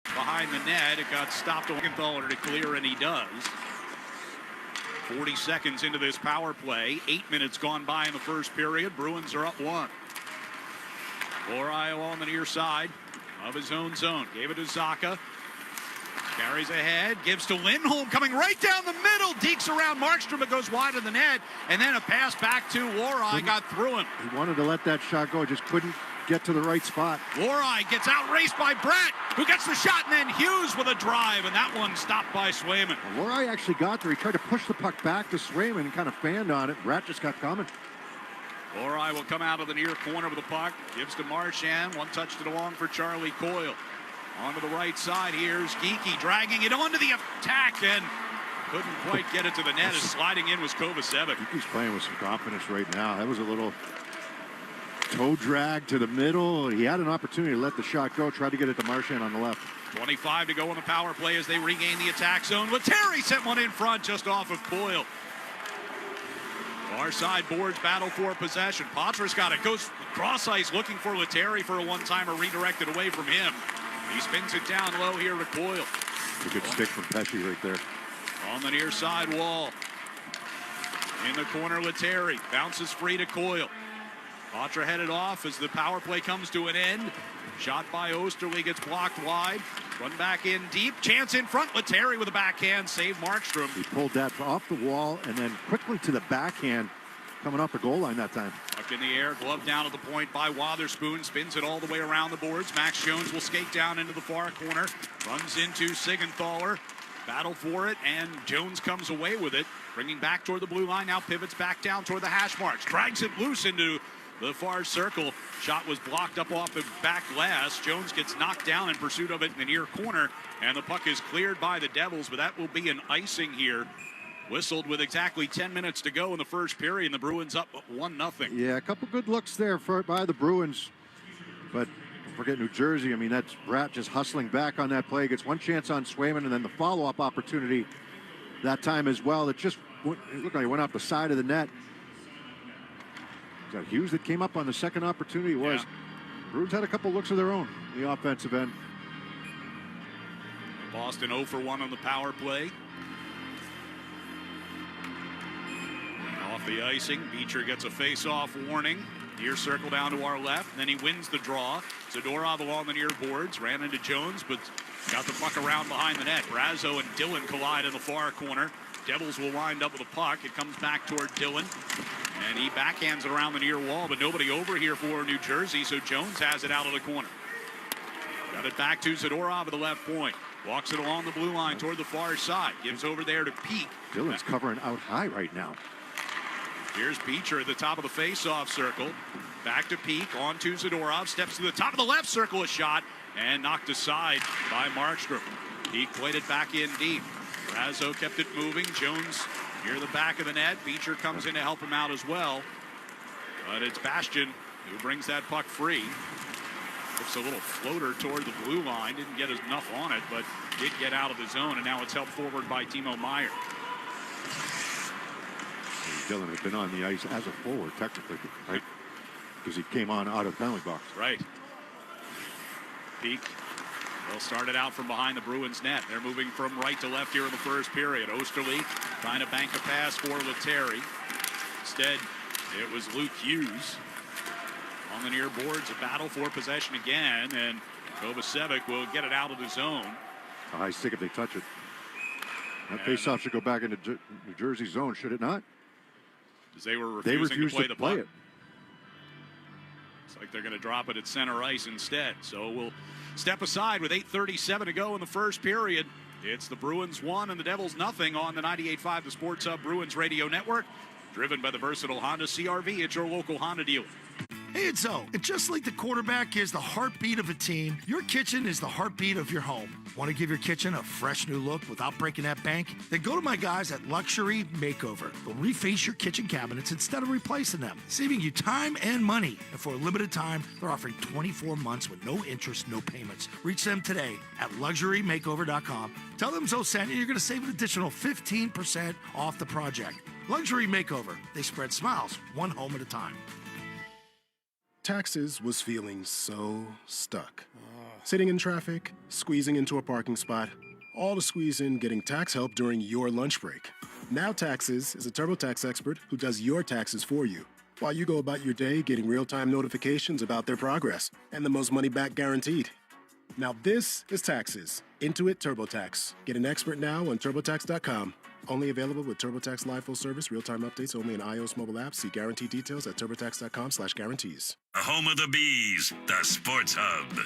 behind the net. It got stopped to Wiggenthaler to clear, and he does. 40 seconds into this power play. 8 minutes gone by in the first period. Bruins are up 1. Lohrei on the near side of his own zone. Gave it to Saka. Carries ahead, gives to Lindholm, coming right down the middle. Dekes around Markstrom, but goes wide of the net. And then a pass back to Lohrei, got through him. He wanted to let that shot go, just couldn't get to the right spot. Lohrei gets outraced by Brett, who gets the shot, and then Hughes with a drive, and that one stopped by Swayman. Well, Lohrei actually got there. He tried to push the puck back to Swayman and kind of fanned on it. Brett just got coming. Lohrei will come out of the near corner with the puck. Gives to Marchand. One touched it along for Charlie Coyle. Onto the right side, here's Geekie dragging it onto the attack and couldn't quite get it to the net. As sliding in was Kovacevic. Geekie's playing with some confidence right now. That was a little toe drag to the middle. He had an opportunity to let the shot go, tried to get it to Marchand on the left. 25 to go on the power play as they regain the attack zone. Lettieri sent one in front just off of Coyle. Far side boards battle for possession. Patra's got it. Goes cross ice looking for Lettieri for a one-timer redirected away from him. He spins it down low here to Coyle. A good stick from Pesce right there. On the near side wall. In the corner, Lettieri bounces free to Coyle. Patra headed off as the power play comes to an end. Shot by Osterley gets blocked wide. Run back in deep. Chance in front. Lettieri with a backhand. Save Markstrom. He pulled that off the wall and then quickly to the backhand. Coming off the goal line that time. A Up in the air, glove down at the point by Wotherspoon, spins it all the way around the boards. Max Jones will skate down into the far corner, runs into Sigenthaler, battle for it, and Jones comes away with it, bringing back toward the blue line, now pivots back down toward the hash marks, drags it loose into the far circle. Shot was blocked up off the back glass. Jones gets knocked down in pursuit of it in the near corner, and the puck is cleared by the Devils, but that will be an icing here. Whistled with exactly 10 minutes to go in the first period, and the Bruins up 1-0. Yeah, a couple good looks there by the Bruins. But don't forget New Jersey. I mean, that's Bratt just hustling back on that play. Gets one chance on Swayman, and then the follow-up opportunity that time as well. It looked like it went off the side of the net. Was that Hughes that came up on the second opportunity? It was. Yeah. Bruins had a couple looks of their own in the offensive end. Boston 0 for 1 on the power play. Off the icing, Beecher gets a face-off warning. Near circle down to our left, then he wins the draw. Zadorov along the near boards, ran into Jones, but got the puck around behind the net. Brazo and Dillon collide in the far corner. Devils will wind up with the puck. It comes back toward Dillon, and he backhands it around the near wall, but nobody over here for New Jersey, so Jones has it out of the corner. Got it back to Zadorov at the left point. Walks it along the blue line toward the far side. Gives over there to Peak. Dillon's covering out high right now. Here's Beecher at the top of the face-off circle. Back to Peak, on to Zadorov. Steps to the top of the left circle, a shot, and knocked aside by Markstrom. Peak played it back in deep. Brazo kept it moving. Jones near the back of the net. Beecher comes in to help him out as well. But it's Bastian who brings that puck free. Looks a little floater toward the blue line. Didn't get enough on it, but did get out of the zone, and now it's helped forward by Timo Meier. Dillon had been on the ice as a forward, technically, right? Because he came on out of the penalty box. Right. Peak. They'll start it out from behind the Bruins net. They're moving from right to left here in the first period. Osterley trying to bank a pass for Lettieri. Instead, it was Luke Hughes on the near boards. A battle for possession again, and Kovacevic will get it out of the zone. A high stick if they touch it. That faceoff should go back into New Jersey zone, should it not? Because they were refusing to play the puck. It. It's like they're going to drop it at center ice instead. So we'll step aside with 8:37 to go in the first period. It's the Bruins 1 and the Devils nothing on the 98.5 The Sports Hub Bruins Radio Network. Driven by the versatile Honda CR-V at your local Honda dealer. Hey, it's Zoe. And just like the quarterback is the heartbeat of a team, your kitchen is the heartbeat of your home. Want to give your kitchen a fresh new look without breaking that bank? Then go to my guys at Luxury Makeover. They'll reface your kitchen cabinets instead of replacing them, saving you time and money. And for a limited time, they're offering 24 months with no interest, no payments. Reach them today at LuxuryMakeover.com. Tell them Zoe sent you. You're going to save an additional 15% off the project. Luxury Makeover. They spread smiles, one home at a time. Taxes was feeling so stuck. Sitting in traffic, squeezing into a parking spot, all to squeeze in getting tax help during your lunch break. Now Taxes is a TurboTax expert who does your taxes for you, while you go about your day getting real-time notifications about their progress and the most money back guaranteed. Now this is Taxes. Intuit TurboTax. Get an expert now on TurboTax.com. Only available with TurboTax Live Full Service, real-time updates only in iOS mobile apps. See guarantee details at TurboTax.com/guarantees. The home of the Bees, the Sports Hub.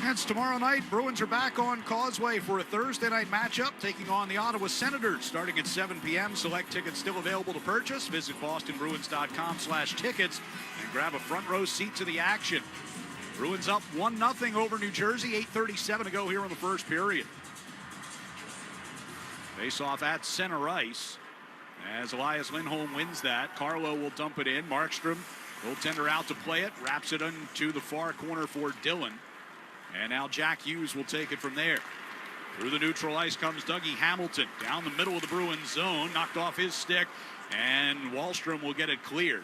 That's tomorrow night. Bruins are back on Causeway for a Thursday night matchup, taking on the Ottawa Senators, starting at 7 p.m. Select tickets still available to purchase. Visit bostonbruins.com/tickets and grab a front row seat to the action. Bruins up 1-0 over New Jersey. 8:37 to go here in the first period. Face-off at center ice as Elias Lindholm wins that. Carlo will dump it in. Markstrom, goaltender out to play it. Wraps it into the far corner for Dillon. And now Jack Hughes will take it from there. Through the neutral ice comes Dougie Hamilton. Down the middle of the Bruins zone. Knocked off his stick. And Wahlstrom will get it cleared.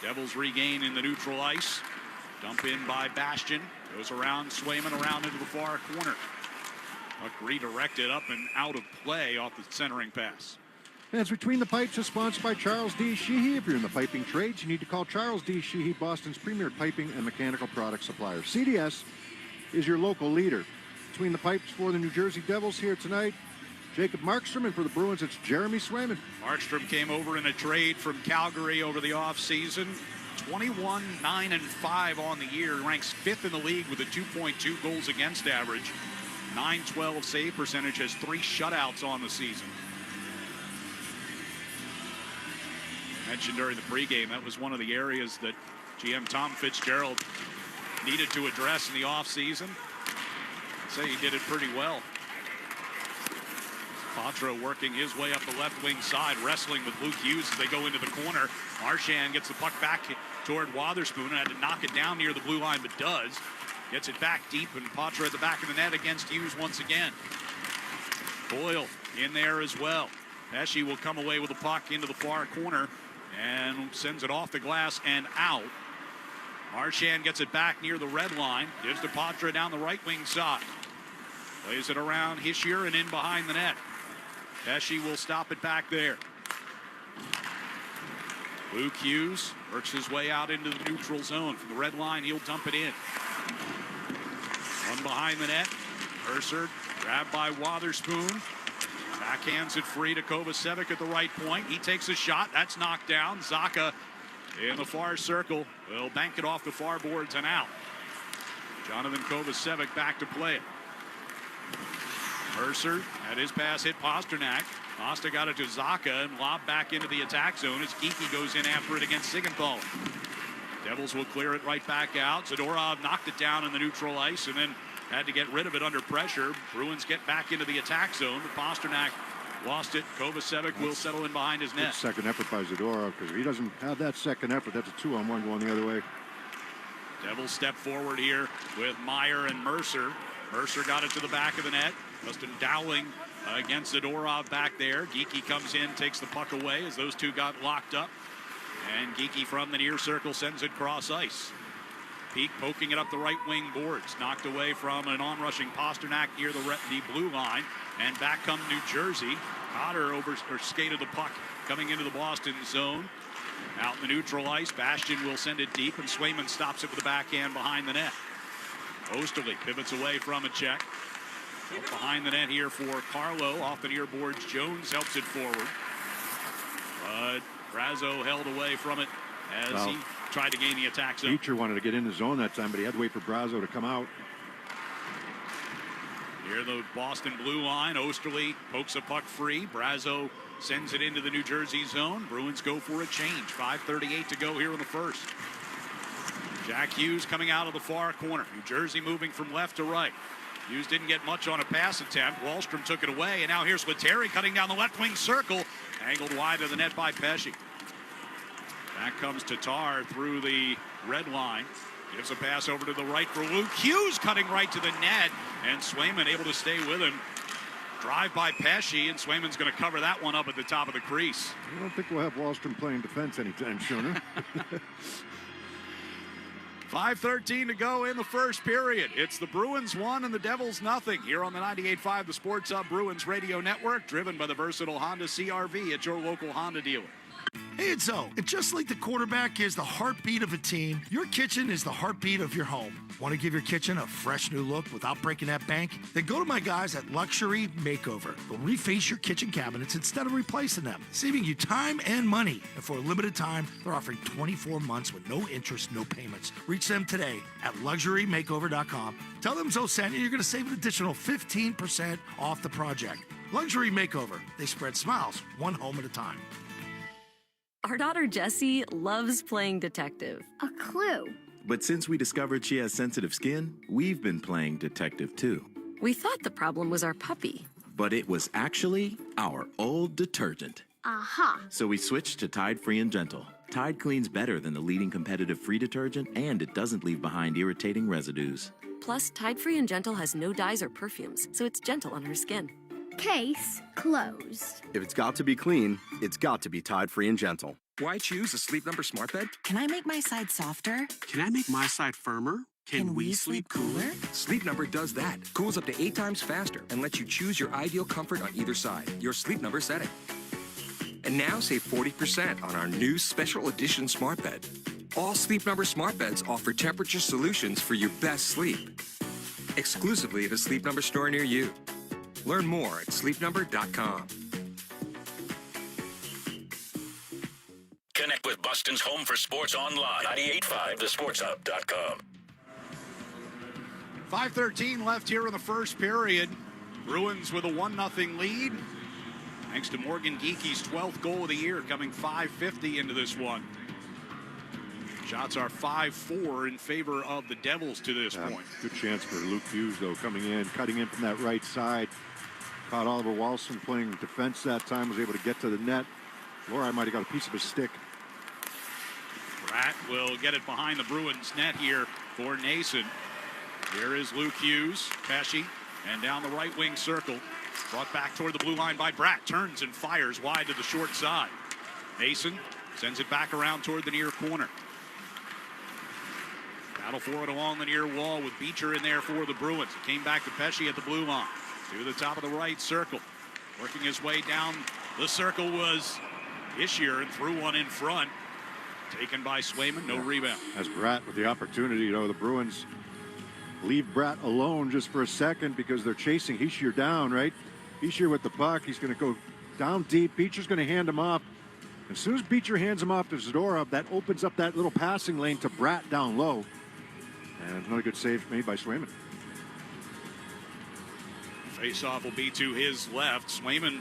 Devils regain in the neutral ice. Dump in by Bastian. Goes around Swayman around into the far corner. Puck redirected up and out of play off the centering pass. And it's Between the Pipes is sponsored by Charles D. Sheehy. If you're in the piping trades, you need to call Charles D. Sheehy, Boston's premier piping and mechanical product supplier. CDS is your local leader. Between the Pipes for the New Jersey Devils here tonight. Jacob Markstrom, and for the Bruins, it's Jeremy Swayman. Markstrom came over in a trade from Calgary over the offseason. 21, 9, and 5 on the year. Ranks 5th in the league with a 2.2 goals against average. 912 save percentage, has 3 shutouts on the season. Mentioned during the pregame, that was one of the areas that GM Tom Fitzgerald needed to address in the offseason. I'd say he did it pretty well. Patra working his way up the left wing side, wrestling with Luke Hughes as they go into the corner. Marchand gets the puck back toward Wotherspoon and had to knock it down near the blue line, but does. Gets it back deep, and Patra at the back of the net against Hughes once again. Boyle in there as well. Pesce will come away with the puck into the far corner and sends it off the glass and out. Marchand gets it back near the red line. Gives to Patra down the right wing side. Plays it around Hischier and in behind the net. Pesce will stop it back there. Luke Hughes works his way out into the neutral zone. From the red line, he'll dump it in. One behind the net. Mercer grabbed by Wotherspoon. Backhands it free to Kovacevic at the right point. He takes a shot. That's knocked down. Zacha in the far circle will bank it off the far boards and out. Jonathan Kovacevic back to play it. Mercer had his pass hit Pasternak. Costa got it to Zacha and lobbed back into the attack zone as Geekie goes in after it against Siegenthaler. Devils will clear it right back out. Zadorov knocked it down in the neutral ice and then had to get rid of it under pressure. Bruins get back into the attack zone. Pasternak lost it. Kovacevic will settle in behind his net. Second effort by Zadorov, because if he doesn't have that second effort, that's a 2-on-1 going the other way. Devils step forward here with Meyer and Mercer. Mercer got it to the back of the net. Justin Dowling against Zadorov back there. Geekie comes in, takes the puck away as those two got locked up. And Geekie from the near circle sends it cross ice. Peak poking it up the right wing boards. Knocked away from an on-rushing Pasternak near the blue line. And back come New Jersey. Cotter skated the puck coming into the Boston zone. Out in the neutral ice, Bastian will send it deep, and Swayman stops it with the backhand behind the net. Osterley pivots away from a check. Behind the net here for Carlo. Off the near boards, Jones helps it forward. But Brazo held away from it as he tried to gain the attack zone. Beecher wanted to get in the zone that time, but he had to wait for Brazo to come out. Here the Boston blue line. Osterley pokes a puck free. Brazo sends it into the New Jersey zone. Bruins go for a change. 5:38 to go here in the first. Jack Hughes coming out of the far corner. New Jersey moving from left to right. Hughes didn't get much on a pass attempt. Wallstrom took it away, and now here's Lettieri cutting down the left wing circle. Angled wide of the net by Pesce. Back comes Tatar through the red line. Gives a pass over to the right for Luke Hughes, cutting right to the net, and Swayman able to stay with him. Drive by Pesce, and Swayman's going to cover that one up at the top of the crease. I don't think we'll have Wallstrom playing defense anytime sooner. 5:13 to go in the first period. It's the Bruins 1 and the Devils nothing here on the 98.5 The Sports Hub Bruins Radio Network, driven by the versatile Honda CR-V at your local Honda dealer. Hey, it's Zoe. And just like the quarterback is the heartbeat of a team, your kitchen is the heartbeat of your home. Want to give your kitchen a fresh new look without breaking that bank? Then go to my guys at Luxury Makeover. They'll reface your kitchen cabinets instead of replacing them, saving you time and money. And for a limited time, they're offering 24 months with no interest, no payments. Reach them today at LuxuryMakeover.com. Tell them Zoe sent you. You're going to save an additional 15% off the project. Luxury Makeover. They spread smiles one home at a time. Our daughter Jessie loves playing detective. A clue. But since we discovered she has sensitive skin, we've been playing detective too. We thought the problem was our puppy. But it was actually our old detergent. Aha. So we switched to Tide Free and Gentle. Tide cleans better than the leading competitive free detergent, and it doesn't leave behind irritating residues. Plus, Tide Free and Gentle has no dyes or perfumes, so it's gentle on her skin. Case closed. If it's got to be clean, it's got to be Tide Free and Gentle. Why choose a Sleep Number smart bed? Can I make my side softer? Can I make my side firmer? Can we sleep cooler? Sleep Number does that. Cools up to 8 times faster and lets you choose your ideal comfort on either side. Your Sleep Number setting. And now save 40% on our new special edition smart bed. All Sleep Number smart beds offer temperature solutions for your best sleep. Exclusively at a Sleep Number store near you. Learn more at sleepnumber.com. Connect with Boston's home for sports online. 98.5 thesportshub.com. 5:13 left here in the first period. Bruins with a 1-0 lead. Thanks to Morgan Geeky's 12th goal of the year, coming 5:50 into this one. Shots are 5-4 in favor of the Devils to this point. Good chance for Luke Hughes, though, coming in, cutting in from that right side. Caught Oliver Walson playing defense that time, was able to get to the net. Lori might have got a piece of his stick. Pratt will get it behind the Bruins net here for Nason. Here is Luke Hughes, Pesci, and down the right wing circle. Brought back toward the blue line by Bratt. Turns and fires wide to the short side. Nason sends it back around toward the near corner. Battle for it along the near wall with Beecher in there for the Bruins. It came back to Pesci at the blue line. To the top of the right circle. Working his way down the circle was Ishier and threw one in front. Taken by Swayman, no rebound. As Bratt with the opportunity, the Bruins leave Bratt alone just for a second because they're chasing Ishier down, right? Ishier with the puck. He's going to go down deep. Beecher's going to hand him off. As soon as Beecher hands him off to Zadorov, that opens up that little passing lane to Bratt down low. And another good save made by Swayman. Face-off will be to his left. Swayman,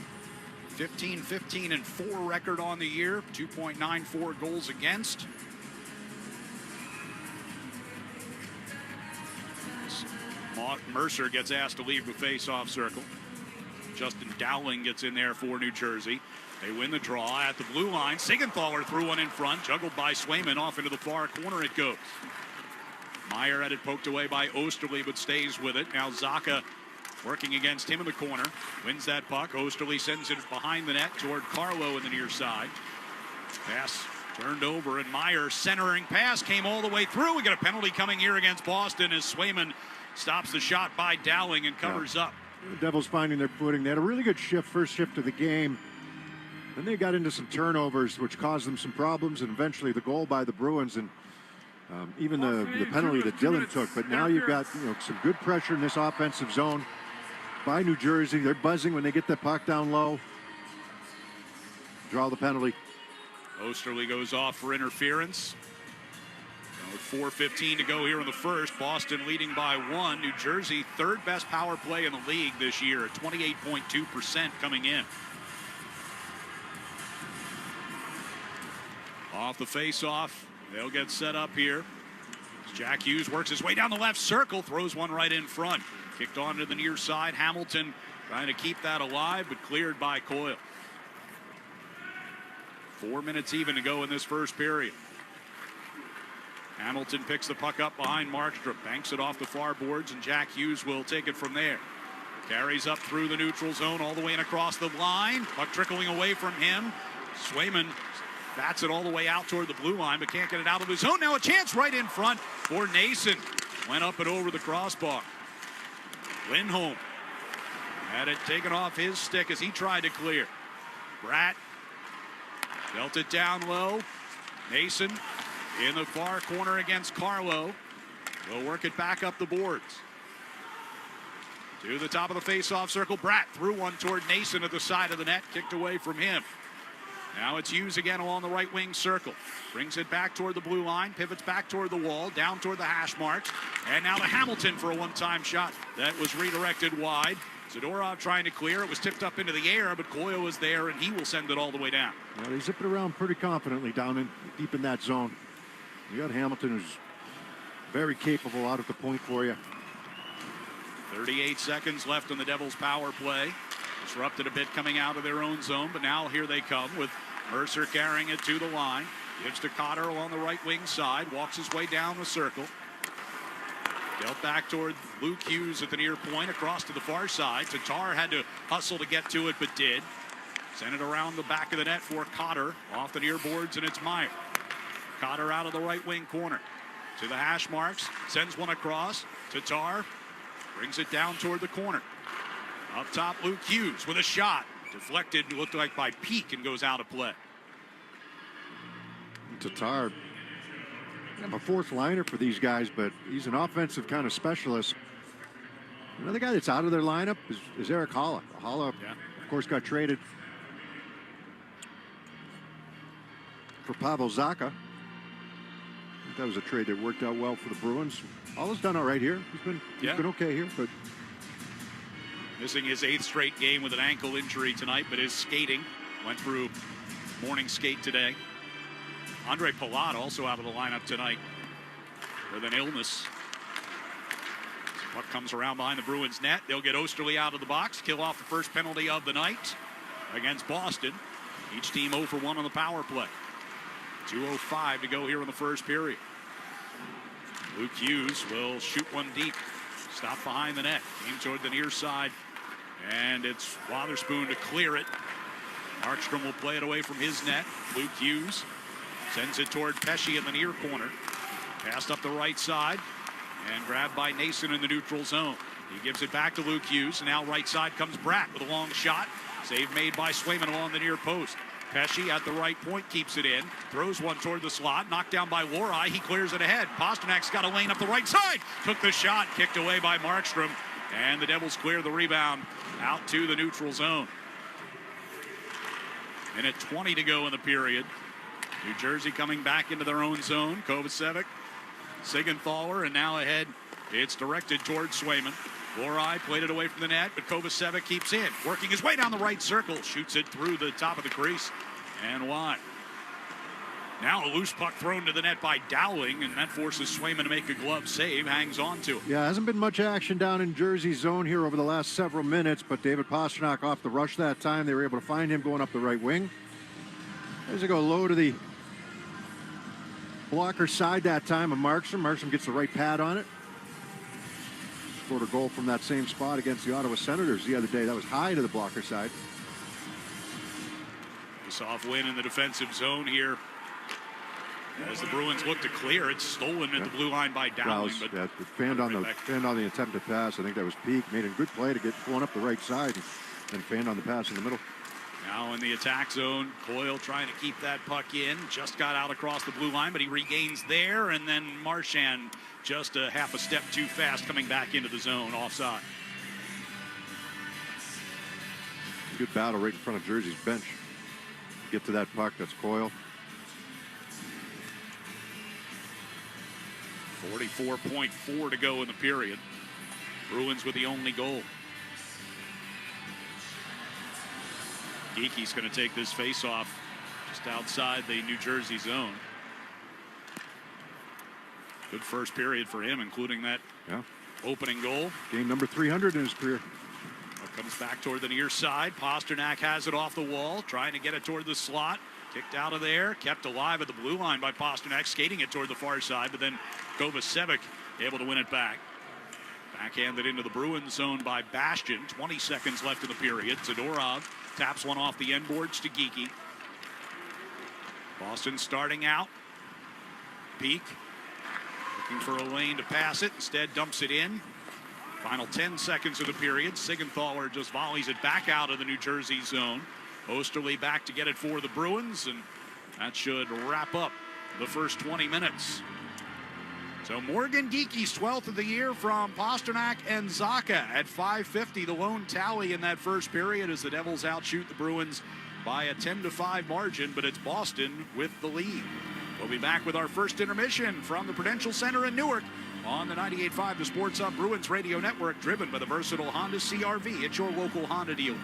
15-15-4 record on the year. 2.94 goals against. Mercer gets asked to leave the face-off circle. Justin Dowling gets in there for New Jersey. They win the draw at the blue line. Siegenthaler threw one in front, juggled by Swayman. Off into the far corner it goes. Meyer had it poked away by Osterley, but stays with it. Now Zaka working against him in the corner. Wins that puck. Osterley sends it behind the net toward Carlo in the near side. Pass turned over, and Meyer centering pass came all the way through. We got a penalty coming here against Boston as Swayman stops the shot by Dowling and covers up. The Devils finding their footing. They had a really good first shift of the game. Then they got into some turnovers, which caused them some problems, and eventually the goal by the Bruins and even the penalty that Dillon took. But now you've got some good pressure in this offensive zone by New Jersey. They're buzzing when they get the puck down low. Draw the penalty. Osterley goes off for interference. With 4:15 to go here in the first, Boston leading by 1. New Jersey, third best power play in the league this year at 28.2% coming in. Off the face-off, they'll get set up here. Jack Hughes works his way down the left circle, throws one right in front. Kicked onto the near side. Hamilton trying to keep that alive, but cleared by Coyle. 4 minutes even to go in this first period. Hamilton picks the puck up behind Markstrom, banks it off the far boards, and Jack Hughes will take it from there. Carries up through the neutral zone all the way and across the line. Puck trickling away from him. Swayman bats it all the way out toward the blue line, but can't get it out of the zone. Now a chance right in front for Nason. Went up and over the crossbar. Lindholm had it taken off his stick as he tried to clear. Bratt dealt it down low. Nason in the far corner against Carlo. Will work it back up the boards. To the top of the face-off circle. Bratt threw one toward Nason at the side of the net. Kicked away from him. Now it's Hughes again along the right wing circle. Brings it back toward the blue line. Pivots back toward the wall. Down toward the hash marks. And now to Hamilton for a one-time shot. That was redirected wide. Zadorov trying to clear. It was tipped up into the air, but Coyle was there, and he will send it all the way down. Well, they zip it around pretty confidently down deep in that zone. You got Hamilton, who's very capable out at the point for you. 38 seconds left on the Devils' power play. Disrupted a bit coming out of their own zone, but now here they come with Mercer carrying it to the line. Gives to Cotter along the right wing side. Walks his way down the circle. Dealt back toward Luke Hughes at the near point, across to the far side. Tatar had to hustle to get to it, but did. Sent it around the back of the net for Cotter. Off the near boards, and it's Meyer. Cotter out of the right wing corner. To the hash marks. Sends one across. Tatar brings it down toward the corner. Up top, Luke Hughes with a shot. Deflected, looked like by Peak, and goes out of play. Tatar, I'm a fourth liner for these guys, but he's an offensive kind of specialist. Another guy that's out of their lineup is Eric Holla. Holla, of course, got traded for Pavel Zacha. I think that was a trade that worked out well for the Bruins. Holla's done all right here. He's been okay here, but missing his 8th straight game with an ankle injury tonight, but is skating. Went through morning skate today. Andre Palat also out of the lineup tonight with an illness. Puck comes around behind the Bruins net. They'll get Osterley out of the box, kill off the first penalty of the night against Boston. Each team 0 for 1 on the power play. 2:05 to go here in the first period. Luke Hughes will shoot one deep. Stop behind the net. Came toward the near side. And it's Wotherspoon to clear it. Markstrom will play it away from his net. Luke Hughes sends it toward Pesce in the near corner. Passed up the right side. And grabbed by Nason in the neutral zone. He gives it back to Luke Hughes. And now right side comes Bratt with a long shot. Save made by Swayman along the near post. Pesce at the right point keeps it in. Throws one toward the slot. Knocked down by Lohrei. He clears it ahead. Pasternak's got a lane up the right side. Took the shot. Kicked away by Markstrom. And the Devils clear the rebound out to the neutral zone. Minute 20 to go in the period. New Jersey coming back into their own zone. Kovacevic, Sigenthaler, and now ahead. It's directed towards Swayman. Lohrei played it away from the net, but Kovacevic keeps in. Working his way down the right circle. Shoots it through the top of the crease. And wide. Now a loose puck thrown to the net by Dowling, and that forces Swayman to make a glove save. Hangs on to it. Yeah, hasn't been much action down in Jersey's zone here over the last several minutes, but David Pastrnak off the rush that time. They were able to find him going up the right wing. As they go low to the blocker side that time of Markstrom. Markstrom gets the right pad on it. Scored a goal from that same spot against the Ottawa Senators the other day. That was high to the blocker side. Soft win in the defensive zone here. As the Bruins look to clear, it's stolen at the blue line by Dowling. But fanned on the attempted pass. I think that was Peak. Made a good play to get going up the right side and fanned on the pass in the middle. Now in the attack zone, Coyle trying to keep that puck in. Just got out across the blue line, but he regains there. And then Marchand just a half a step too fast coming back into the zone, offside. Good battle right in front of Jersey's bench. Get to that puck, that's Coyle. 44.4 to go in the period. Bruins with the only goal. Geeky's going to take this face-off just outside the New Jersey zone. Good first period for him, including that opening goal. Game number 300 in his career. Comes back toward the near side. Pastrnak has it off the wall, trying to get it toward the slot. Kicked out of there, kept alive at the blue line by Pastrnak, skating it toward the far side, but then Kovacevic able to win it back. Backhanded into the Bruins zone by Bastian. 20 seconds left in the period. Zadorov taps one off the end boards to Geeky. Boston starting out. Peak looking for a lane to pass it. Instead dumps it in. Final 10 seconds of the period. Sigenthaler just volleys it back out of the New Jersey zone. Osterley back to get it for the Bruins, and that should wrap up the first 20 minutes. So Morgan Geeky's 12th of the year from Pastrnak and Zacha at .550. The lone tally in that first period as the Devils outshoot the Bruins by a 10-5 margin, but it's Boston with the lead. We'll be back with our first intermission from the Prudential Center in Newark on the 98.5 The Sports Hub Bruins Radio Network, driven by the versatile Honda CR-V. It's your local Honda dealer.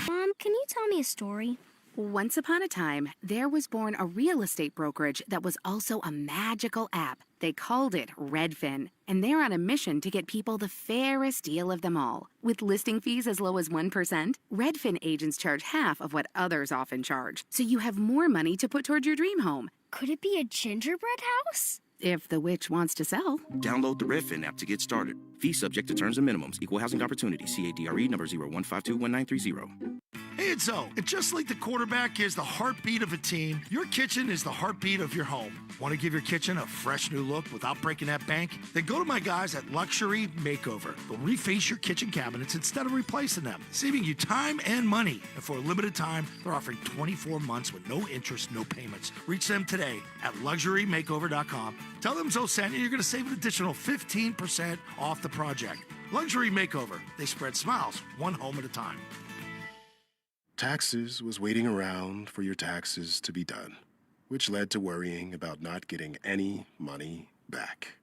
Mom, can you tell me a story? Once upon a time, there was born a real estate brokerage that was also a magical app. They called it Redfin, and they're on a mission to get people the fairest deal of them all. With listing fees as low as 1%, Redfin agents charge half of what others often charge, so you have more money to put toward your dream home. Could it be a gingerbread house? If the witch wants to sell. Download the Redfin app to get started. Fees subject to terms and minimums. Equal housing opportunity. CADRE number 01521930. Hey, it's Zoe. And just like the quarterback is the heartbeat of a team, your kitchen is the heartbeat of your home. Want to give your kitchen a fresh new look without breaking that bank? Then go to my guys at Luxury Makeover. They'll reface your kitchen cabinets instead of replacing them, saving you time and money. And for a limited time, they're offering 24 months with no interest, no payments. Reach them today at luxurymakeover.com. Tell them Zoe sent you. You're going to save an additional 15% off the project. Luxury Makeover. They spread smiles, one home at a time. Taxes was waiting around for your taxes to be done, which led to worrying about not getting any money back.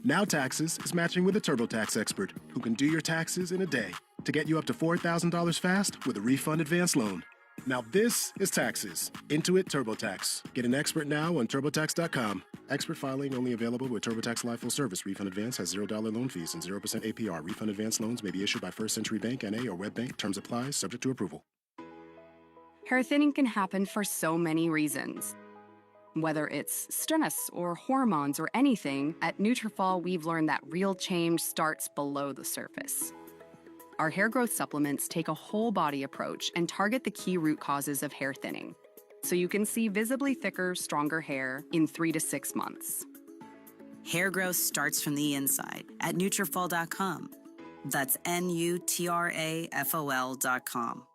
Now Taxes is matching with a TurboTax expert who can do your taxes in a day to get you up to $4,000 fast with a refund advance loan. Now this is Taxes. Intuit TurboTax. Get an expert now on TurboTax.com. Expert filing only available with TurboTax Live Full Service. Refund Advance has $0 loan fees and 0% APR. Refund Advance loans may be issued by First Century Bank, N.A. or WebBank. Terms apply, subject to approval. Hair thinning can happen for so many reasons. Whether it's stress or hormones or anything, at Nutrafol we've learned that real change starts below the surface. Our hair growth supplements take a whole body approach and target the key root causes of hair thinning, so you can see visibly thicker, stronger hair in 3 to 6 months. Hair growth starts from the inside at Nutrafol.com. That's Nutrafol.com.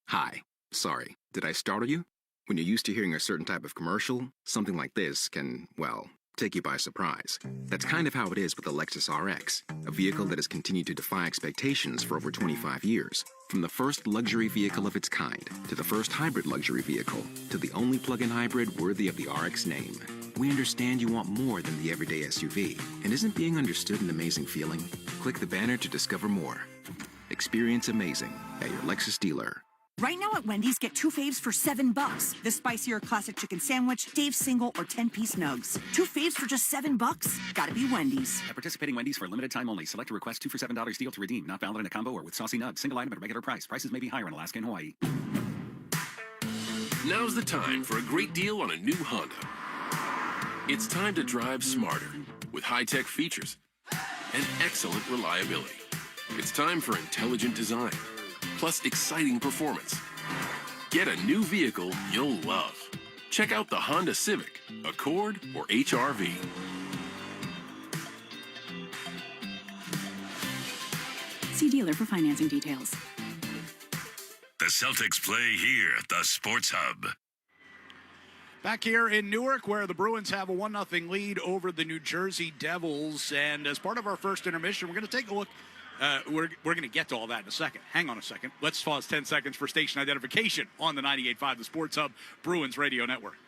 Hi. Sorry, did I startle you? When you're used to hearing a certain type of commercial, something like this can, well, take you by surprise. That's kind of how it is with the Lexus RX, a vehicle that has continued to defy expectations for over 25 years. From the first luxury vehicle of its kind, to the first hybrid luxury vehicle, to the only plug-in hybrid worthy of the RX name. We understand you want more than the everyday SUV. And isn't being understood an amazing feeling? Click the banner to discover more. Experience amazing at your Lexus dealer. Right now at Wendy's, get 2 faves for $7. The spicier classic chicken sandwich, Dave's single, or 10-piece nugs. 2 faves for just $7? Gotta be Wendy's. At participating Wendy's for a limited time only. Select a request 2 for $7 deal to redeem. Not valid in a combo or with saucy nugs. Single item at regular price. Prices may be higher in Alaska and Hawaii. Now's the time for a great deal on a new Honda. It's time to drive smarter with high-tech features and excellent reliability. It's time for intelligent design, plus exciting performance. Get a new vehicle you'll love. Check out the Honda Civic, Accord, or HR-V. See dealer for financing details. The Celtics play here at the Sports Hub. Back here in Newark, where the Bruins have a 1-0 lead over the New Jersey Devils. And as part of our first intermission, we're going to take a look. We're going to get to all that in a second. Hang on a second. Let's pause 10 seconds for station identification on the 98.5, the Sports Hub, Bruins Radio Network.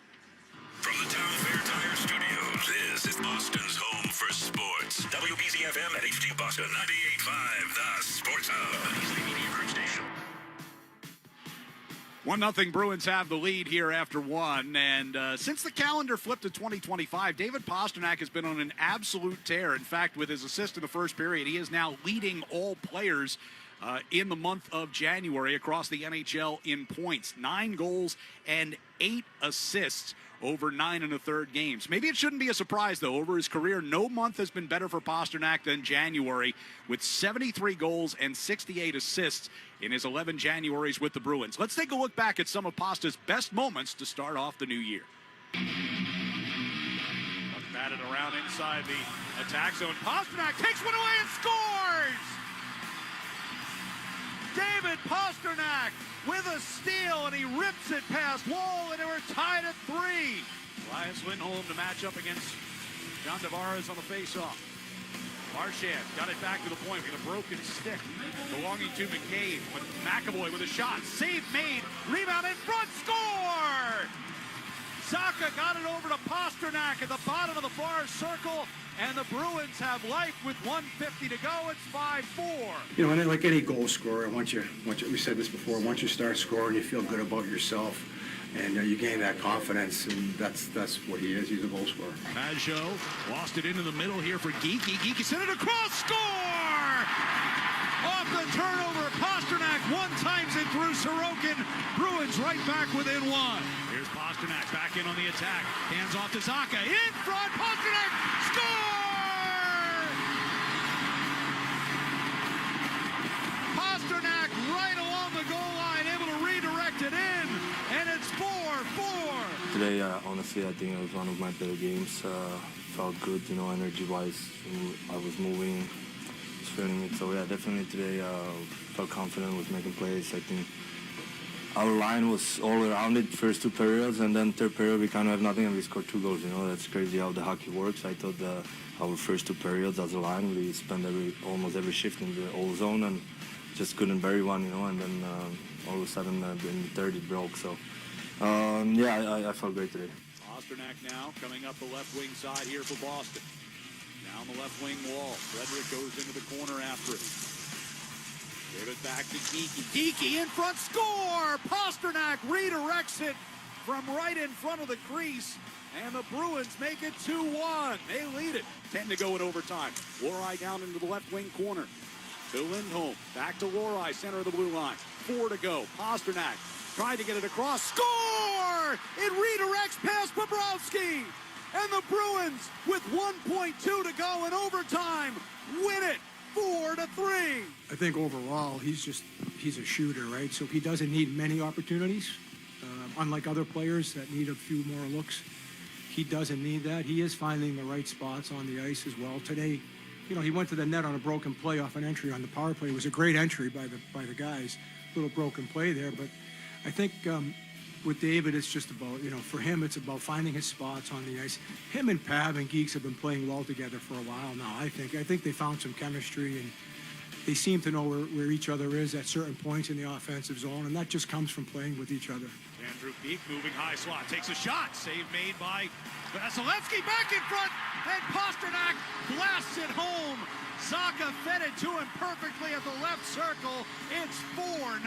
From the Town Fair Tire Studios, this is Boston's home for sports. WBZ-FM at HD Boston, 98.5, the Sports Hub. Easily Media Group Station. 1-0 Bruins have the lead here after one, and since the calendar flipped to 2025, David Pastrnak has been on an absolute tear. In fact, with his assist in the first period, he is now leading all players in the month of January across the NHL in points. 9 goals and 8 assists over 9 1/3 games. Maybe it shouldn't be a surprise, though. Over his career, no month has been better for Pastrnak than January, with 73 goals and 68 assists in his 11 Januaries with the Bruins. Let's take a look back at some of Pasta's best moments to start off the new year. Batted around inside the attack zone. Pastrnak takes one away and scores! David Pastrnak with a steal, and he rips it past Wall, and we're tied at 3. Elias Lindholm to match up against John Tavares on the faceoff. Marchand got it back to the point with a broken stick belonging to McCabe. With McAvoy with a shot. Save made. Rebound in front. Score! Saka got it over to Pastrnak at the bottom of the far circle, and the Bruins have life with 1:50 to go. It's 5-4. You know, and like any goal scorer, once you, we said this before, once you start scoring, you feel good about yourself, and you gain that confidence, and that's what he is. He's a goal scorer. Pajot lost it into the middle here for Geekie. Geekie sent it across. Score! Off the turnover, Pastrnak one times it through Sorokin. Bruins right back within 1. Here's Pastrnak back in on the attack. Hands off to Zaka. In front, Pastrnak! Score! Pastrnak right along the goal line, able to redirect it in, and it's 4-4. Today, honestly, I think it was one of my better games. Felt good, you know, energy-wise. I was moving, was feeling it. So yeah, definitely today felt confident with making plays. I think our line was all around it first 2 periods, and then third period we kind of have nothing and we scored 2 goals. That's crazy how the hockey works. I thought our first 2 periods as a line, we spent almost every shift in the old zone and just couldn't bury one, and then all of a sudden in the third it broke. So I felt great today. Pasternak now coming up the left wing side here for Boston. Down the left wing wall. Frederick goes into the corner after it. Give it back to Geekie. Geekie in front, score! Pasternak redirects it from right in front of the crease, and the Bruins make it 2-1. They lead it. 10 to go in overtime. Lorei down into the left wing corner. To Lindholm. Back to Lorei, center of the blue line. 4 to go. Pasternak tried to get it across. Score! It redirects past Bobrovsky. And the Bruins, with 1.2 to go in overtime, win it 4-3. I think overall, he's a shooter, right? So he doesn't need many opportunities. Unlike other players that need a few more looks, he doesn't need that. He is finding the right spots on the ice as well. Today, he went to the net on a broken play off an entry on the power play. It was a great entry by the guys. Little broken play there, but I think with David, it's just about, for him, it's about finding his spots on the ice. Him and Pav and Geeks have been playing well together for a while now, I think. I think they found some chemistry, and they seem to know where each other is at certain points in the offensive zone, and that just comes from playing with each other. Andrew Peak moving high slot, takes a shot. Save made by Vasilevsky, back in front, and Pasternak blasts it home. Zacha fed it to him perfectly at the left circle. It's 4-0.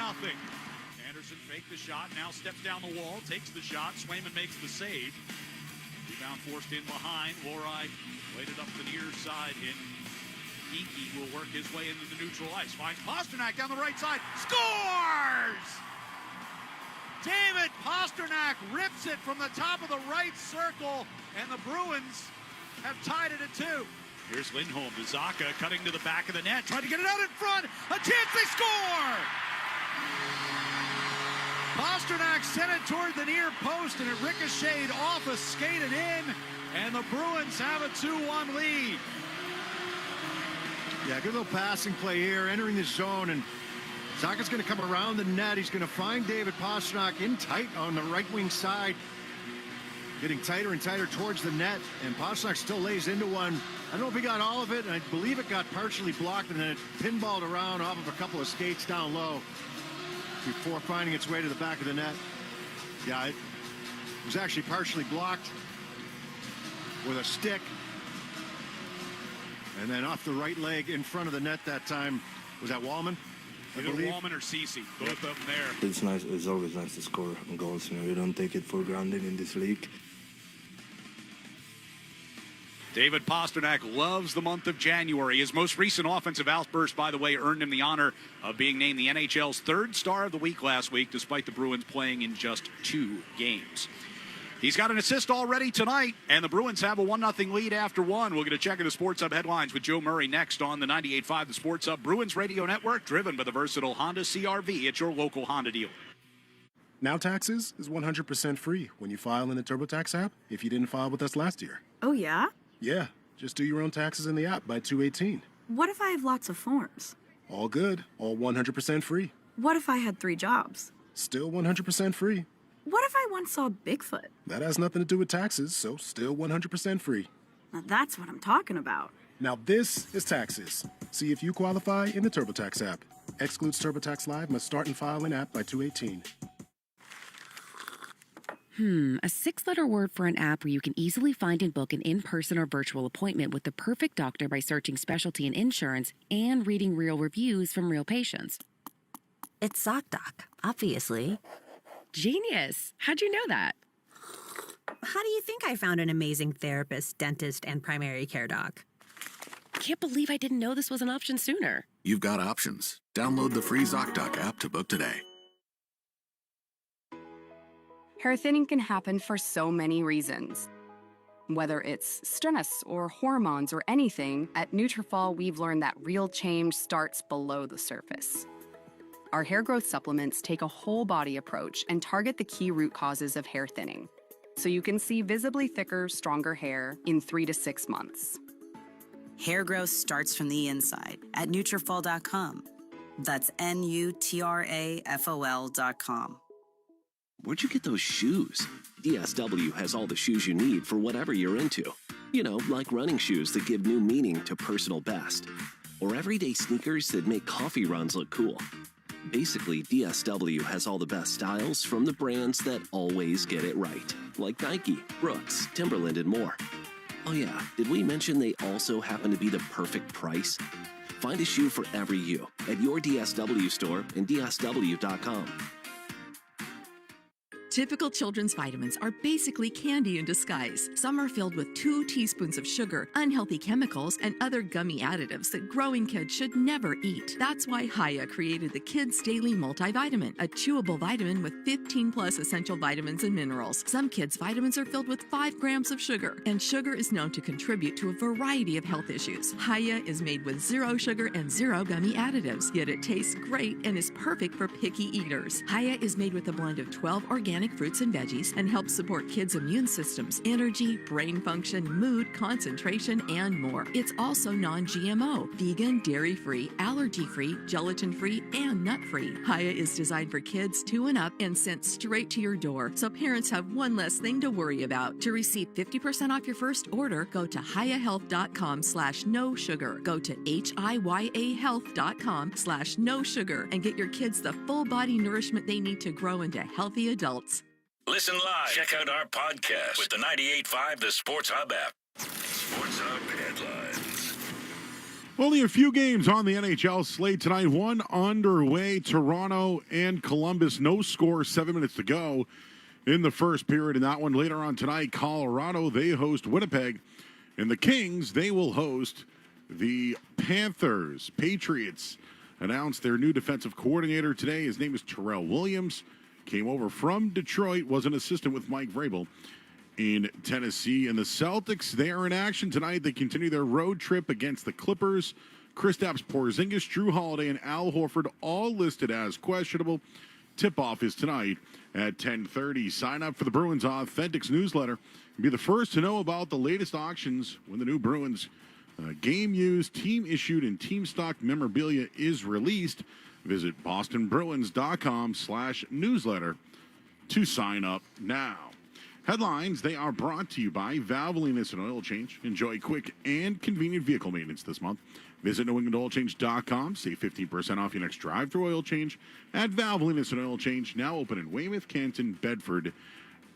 Anderson faked the shot, now steps down the wall, takes the shot. Swayman makes the save. Rebound forced in behind. Lorei played it up the near side, and Geekie will work his way into the neutral ice. Finds Pasternak down the right side. Scores! David Pasternak rips it from the top of the right circle, and the Bruins have tied it at 2. Here's Lindholm to Zacha, cutting to the back of the net, trying to get it out in front. A chance, they score! Pasternak sent it toward the near post, and it ricocheted off a skate and in, and the Bruins have a 2-1 lead. Yeah, good little passing play here, entering the zone, and Zacha's going to come around the net. He's going to find David Pasternak in tight on the right wing side, getting tighter and tighter towards the net, and Pasternak still lays into one. I don't know if he got all of it, and I believe it got partially blocked, and then it pinballed around off of a couple of skates down low before finding its way to the back of the net. Yeah, it was actually partially blocked with a stick, and then off the right leg in front of the net that time. Was that Wallman? Either Wallman or Ceci, both of them there. It's nice. It's always nice to score goals. You don't take it for granted in this league. David Pasternak loves the month of January. His most recent offensive outburst, by the way, earned him the honor of being named the NHL's 3rd star of the week last week, despite the Bruins playing in just 2 games. He's got an assist already tonight, and the Bruins have a 1-0 lead after 1. We'll get a check of the Sports Hub headlines with Joe Murray next on the 98.5 The Sports Hub Bruins Radio Network, driven by the versatile Honda CR-V at your local Honda dealer. Now Taxes is 100% free when you file in the TurboTax app if you didn't file with us last year. Oh, yeah? Yeah, just do your own taxes in the app by 2/18. What if I have lots of forms? All good, all 100% free. What if I had 3 jobs? Still 100% free. What if I once saw Bigfoot? That has nothing to do with taxes, so still 100% free. Now that's what I'm talking about. Now this is taxes. See if you qualify in the TurboTax app. Excludes TurboTax Live, must start and file in app by 2/18. A 6-letter word for an app where you can easily find and book an in-person or virtual appointment with the perfect doctor by searching specialty and insurance and reading real reviews from real patients. It's ZocDoc, obviously. Genius. How'd you know that? How do you think I found an amazing therapist, dentist, and primary care doc? Can't believe I didn't know this was an option sooner. You've got options. Download the free ZocDoc app to book today. Hair thinning can happen for so many reasons. Whether it's stress or hormones or anything, at Nutrafol we've learned that real change starts below the surface. Our hair growth supplements take a whole body approach and target the key root causes of hair thinning, so you can see visibly thicker, stronger hair in 3 to 6 months. Hair growth starts from the inside at Nutrafol.com. That's Nutrafol.com. where'd you get those shoes? DSW has all the shoes you need for whatever you're into. You know, like running shoes that give new meaning to personal best. Or everyday sneakers that make coffee runs look cool. Basically, DSW has all the best styles from the brands that always get it right. Like Nike, Brooks, Timberland, and more. Oh yeah, did we mention they also happen to be the perfect price? Find a shoe for every you at your DSW store and DSW.com. Typical children's vitamins are basically candy in disguise. Some are filled with 2 teaspoons of sugar, unhealthy chemicals, and other gummy additives that growing kids should never eat. That's why Hiya created the Kids Daily Multivitamin, a chewable vitamin with 15 plus essential vitamins and minerals. Some kids' vitamins are filled with 5 grams of sugar, and sugar is known to contribute to a variety of health issues. Hiya is made with 0 sugar and 0 gummy additives, yet it tastes great and is perfect for picky eaters. Hiya is made with a blend of 12 organic fruits and veggies and helps support kids' immune systems, energy, brain function, mood, concentration, and more. It's also non-GMO, vegan, dairy-free, allergy-free, gelatin-free, and nut-free. Hiya is designed for kids 2 and up and sent straight to your door, so parents have one less thing to worry about. To receive 50% off your first order, go to hiyahealth.com/no sugar. Go to hiyahealth.com/no sugar and get your kids the full body nourishment they need to grow into healthy adults. Listen live. Check out our podcast with the 98.5 The Sports Hub app. Sports Hub headlines. Only a few games on the NHL slate tonight. One underway, Toronto and Columbus. No score, 7 minutes to go in the first period. And that one later on tonight, Colorado, they host Winnipeg. And the Kings, they will host the Panthers. Patriots announced their new defensive coordinator today. His name is Terrell Williams. Came over from Detroit, was an assistant with Mike Vrabel in Tennessee. And the Celtics, they are in action tonight. They continue their road trip against the Clippers. Kristaps Porzingis, Drew Holiday, and Al Horford all listed as questionable. Tip-off is tonight at 10:30. Sign up for the Bruins Authentics newsletter. Be the first to know about the latest auctions when the new Bruins game-used, team-issued, and team-stocked memorabilia is released. Visit bostonbruins.com/newsletter to sign up now. Headlines, they are brought to you by Valvoline Instant Oil Change. Enjoy quick and convenient vehicle maintenance this month. Visit NewEnglandOilChange.com. Save 15% off your next drive-through oil change at Valvoline Instant Oil Change. Now open in Weymouth, Canton, Bedford,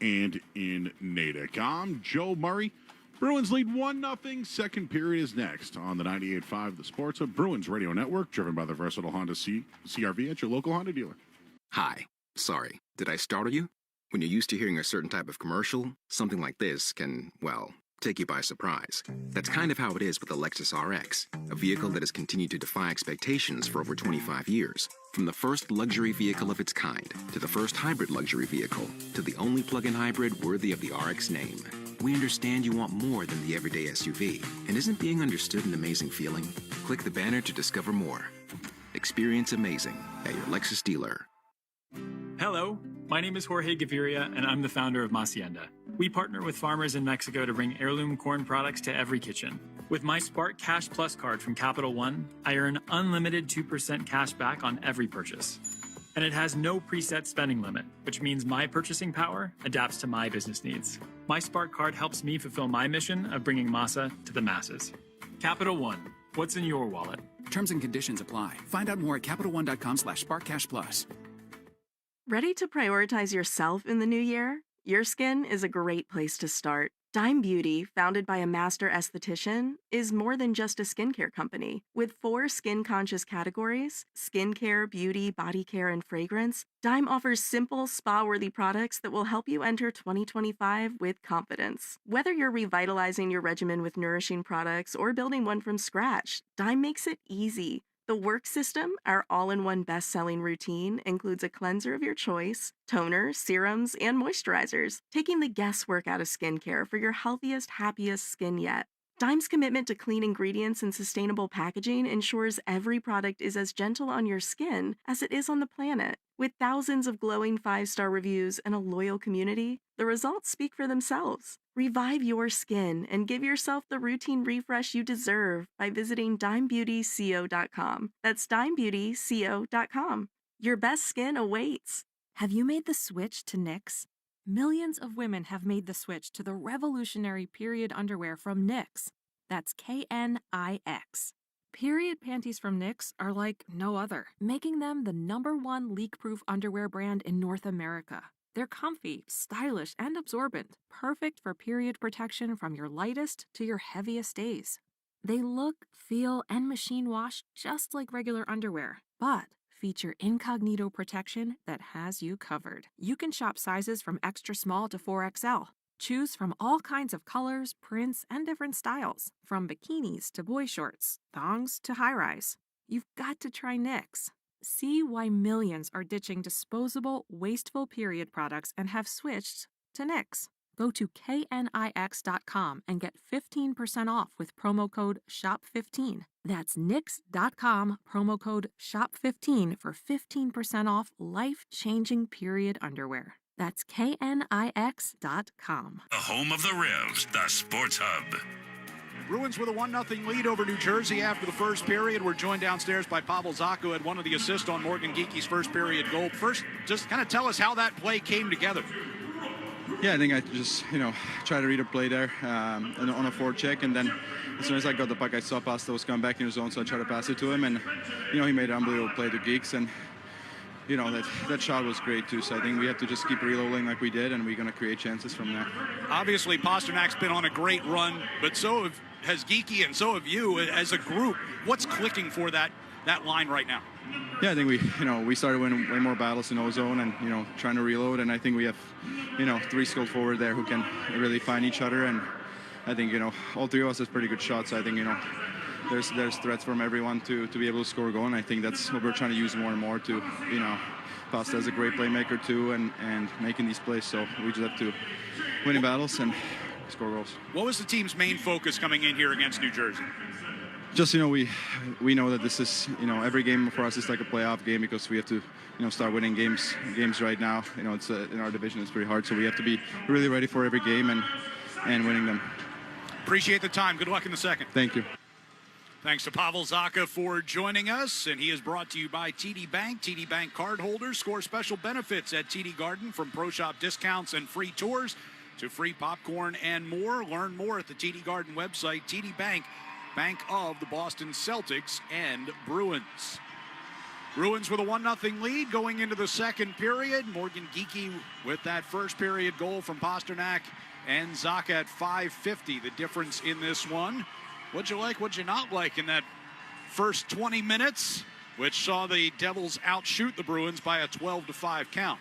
and in Natick. I'm Joe Murray. Bruins lead 1-0. Second period is next on the 98.5 The Sports Hub Bruins Radio Network, driven by the versatile Honda CR-V at your local Honda dealer. Hi. Sorry. Did I startle you? When you're used to hearing a certain type of commercial, something like this can, well, take you by surprise. That's kind of how it is with the Lexus RX, a vehicle that has continued to defy expectations for over 25 years. From the first luxury vehicle of its kind, to the first hybrid luxury vehicle, to the only plug-in hybrid worthy of the RX name. We understand you want more than the everyday SUV. And isn't being understood an amazing feeling? Click the banner to discover more. Experience amazing at your Lexus dealer. Hello, my name is Jorge Gaviria, and I'm the founder of Hacienda. We partner with farmers in Mexico to bring heirloom corn products to every kitchen. With my Spark Cash Plus card from Capital One, I earn unlimited 2% cash back on every purchase. And it has no preset spending limit, which means my purchasing power adapts to my business needs. My Spark card helps me fulfill my mission of bringing masa to the masses. Capital One, what's in your wallet? Terms and conditions apply. Find out more at CapitalOne.com/SparkCashPlus. Ready to prioritize yourself in the new year? Your skin is a great place to start. Dime Beauty, founded by a master esthetician, is more than just a skincare company. With 4 skin-conscious categories, skincare, beauty, body care, and fragrance, Dime offers simple, spa-worthy products that will help you enter 2025 with confidence. Whether you're revitalizing your regimen with nourishing products or building one from scratch, Dime makes it easy. The Work System, our all-in-one best-selling routine, includes a cleanser of your choice, toners, serums, and moisturizers, taking the guesswork out of skincare for your healthiest, happiest skin yet. Dime's commitment to clean ingredients and sustainable packaging ensures every product is as gentle on your skin as it is on the planet. With thousands of glowing 5-star reviews and a loyal community, the results speak for themselves. Revive your skin and give yourself the routine refresh you deserve by visiting dimebeautyco.com. That's dimebeautyco.com. Your best skin awaits. Have you made the switch to Knix? Millions of women have made the switch to the revolutionary period underwear from Knix. That's Knix. Period panties from Knix are like no other, making them the #1 leak-proof underwear brand in North America. They're comfy, stylish, and absorbent, perfect for period protection from your lightest to your heaviest days. They look, feel, and machine wash just like regular underwear, but feature incognito protection that has you covered. You can shop sizes from extra small to 4XL. Choose from all kinds of colors, prints, and different styles, from bikinis to boy shorts, thongs to high-rise. You've got to try Knix. See why millions are ditching disposable, wasteful period products and have switched to Knix. Go to knix.com and get 15% off with promo code SHOP15. That's knix.com, promo code SHOP15 for 15% off life-changing period underwear. That's knix.com. The home of the Revs, the Sports Hub. Bruins with a 1-0 lead over New Jersey after the first period. We're joined downstairs by Pavel Zacha, who had one of the assists on Morgan Geeky's first period goal. First, just kind of tell us how that play came together. Yeah, I think I just, try to read a play there on a forward check, and then as soon as I got the puck, I saw Pasta was coming back in his zone, so I tried to pass it to him, and, he made an unbelievable play to Geeks, and, that shot was great, too, so I think we have to just keep reloading like we did, and we're going to create chances from there. Obviously, Pasternak's been on a great run, but so has Geeky, and so have you as a group. What's clicking for that line right now? Yeah, I think we started winning way more battles in ozone and, trying to reload. And I think we have, 3 skilled forward there who can really find each other. And I think, all 3 of us have pretty good shots. I think, there's threats from everyone to be able to score a goal. And I think that's what we're trying to use more and more to, Pasta is a great playmaker too and making these plays. So we just have to win battles and score goals. What was the team's main focus coming in here against New Jersey? Just, we know that this is, every game for us is like a playoff game because we have to, start winning games right now. It's in our division, it's pretty hard. So we have to be really ready for every game and winning them. Appreciate the time. Good luck in the second. Thank you. Thanks to Pavel Zacha for joining us. And he is brought to you by TD Bank. TD Bank card holders score special benefits at TD Garden, from pro shop discounts and free tours to free popcorn and more. Learn more at the TD Garden website. TD Bank, bank of the Boston Celtics and Bruins. Bruins with a 1-0 lead going into the second period. Morgan Geeky with that first period goal from Pasternak, and Zacha at 5:50. The difference in this one. What'd you like, what'd you not like in that first 20 minutes, which saw the Devils outshoot the Bruins by a 12-5 count?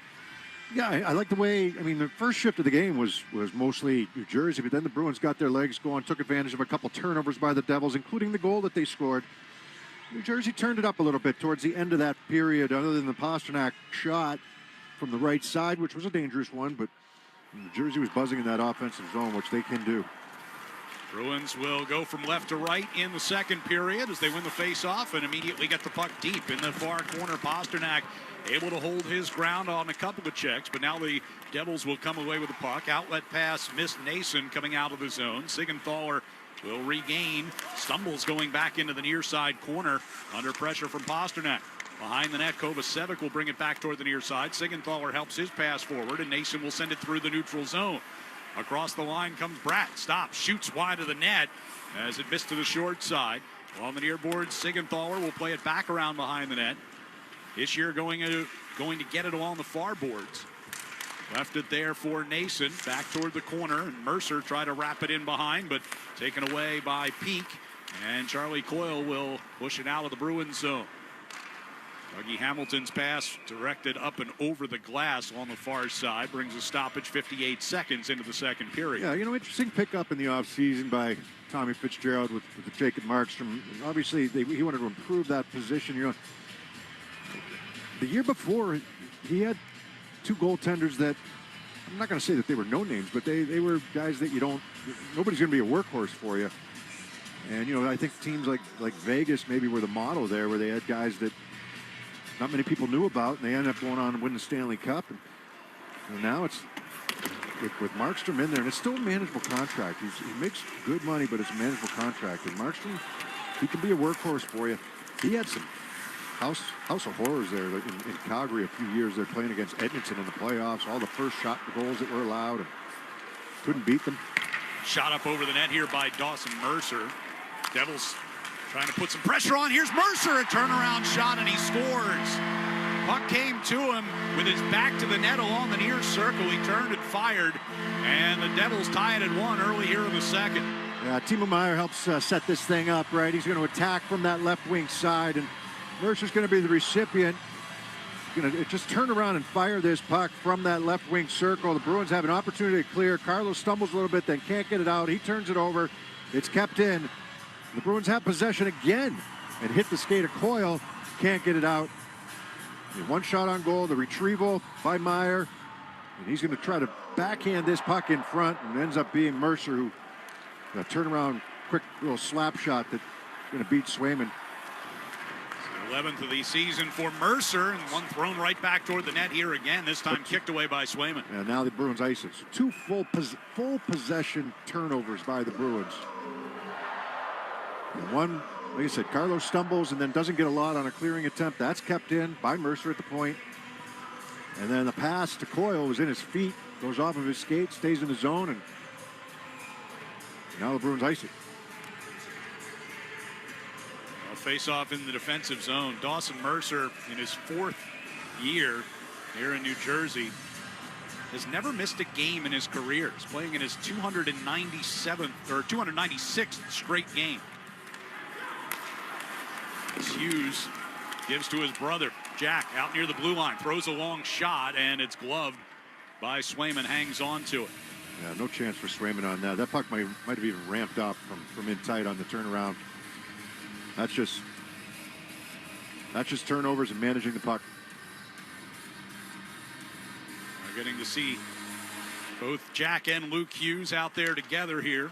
Yeah, I like the way, the first shift of the game was mostly New Jersey, but then the Bruins got their legs going, took advantage of a couple turnovers by the Devils, including the goal that they scored. New Jersey turned it up a little bit towards the end of that period, other than the Pasternak shot from the right side, which was a dangerous one, but New Jersey was buzzing in that offensive zone, which they can do. Bruins will go from left to right in the second period as they win the face-off and immediately get the puck deep in the far corner. Pasternak able to hold his ground on a couple of checks, but now the Devils will come away with the puck. Outlet pass missed Nason coming out of the zone. Siegenthaler will regain. Stumbles going back into the near side corner under pressure from Pasternak. Behind the net, Kovacevic will bring it back toward the near side. Siegenthaler helps his pass forward, and Nason will send it through the neutral zone. Across the line comes Bratt. Stops, shoots wide of the net as it missed to the short side. On the near board, Siegenthaler will play it back around behind the net. Ischier going to get it along the far boards. Left it there for Nason. Back toward the corner. And Mercer tried to wrap it in behind, but taken away by Peak. And Charlie Coyle will push it out of the Bruins zone. Dougie Hamilton's pass directed up and over the glass on the far side brings a stoppage 58 seconds into the second period. Yeah, interesting pickup in the offseason by Tommy Fitzgerald with Jacob Markstrom. Obviously, he wanted to improve that position. The year before, he had 2 goaltenders that, I'm not going to say that they were no names, but they were guys that nobody's going to be a workhorse for you. And, I think teams like Vegas maybe were the model there, where they had guys that not many people knew about, and they ended up going on and win the Stanley Cup. And now it's with Markstrom in there, and it's still a manageable contract. He makes good money, but it's a manageable contract. And Markstrom, he can be a workhorse for you. He had some House of horrors there in Calgary a few years. They're playing against Edmonton in the playoffs. All the first shot goals that were allowed, and couldn't beat them. Shot up over the net here by Dawson Mercer. Devils trying to put some pressure on. Here's Mercer, a turnaround shot, and he scores. Puck came to him with his back to the net along the near circle. He turned and fired, and the Devils tie it at 1 early here in the second. Yeah, Timo Meier helps set this thing up, right? He's going to attack from that left wing side, and Mercer's going to be the recipient. He's going to just turn around and fire this puck from that left wing circle. The Bruins have an opportunity to clear. Carlos stumbles a little bit, then can't get it out. He turns it over. It's kept in. The Bruins have possession again and hit the skate of Coyle. Can't get it out. And one shot on goal, the retrieval by Meier. And he's going to try to backhand this puck in front, and ends up being Mercer, who a turnaround, quick little slap shot that's going to beat Swayman. 11th of the season for Mercer, and one thrown right back toward the net here again, this time kicked away by Swayman. And now the Bruins ice it. So 2 full possession turnovers by the Bruins. And one, like I said, Carlos stumbles and then doesn't get a lot on a clearing attempt. That's kept in by Mercer at the point. And then the pass to Coyle was in his feet, goes off of his skate, stays in the zone, and now the Bruins ice it. Face off in the defensive zone. Dawson Mercer, in his 4th year here in New Jersey, has never missed a game in his career. He's playing in his 297th or 296th straight game. As Hughes gives to his brother Jack out near the blue line, throws a long shot, and it's gloved by Swayman. Hangs on to it. Yeah, no chance for Swayman on that. That puck might have even ramped up from in tight on the turnaround. That's just turnovers and managing the puck. We're getting to see both Jack and Luke Hughes out there together here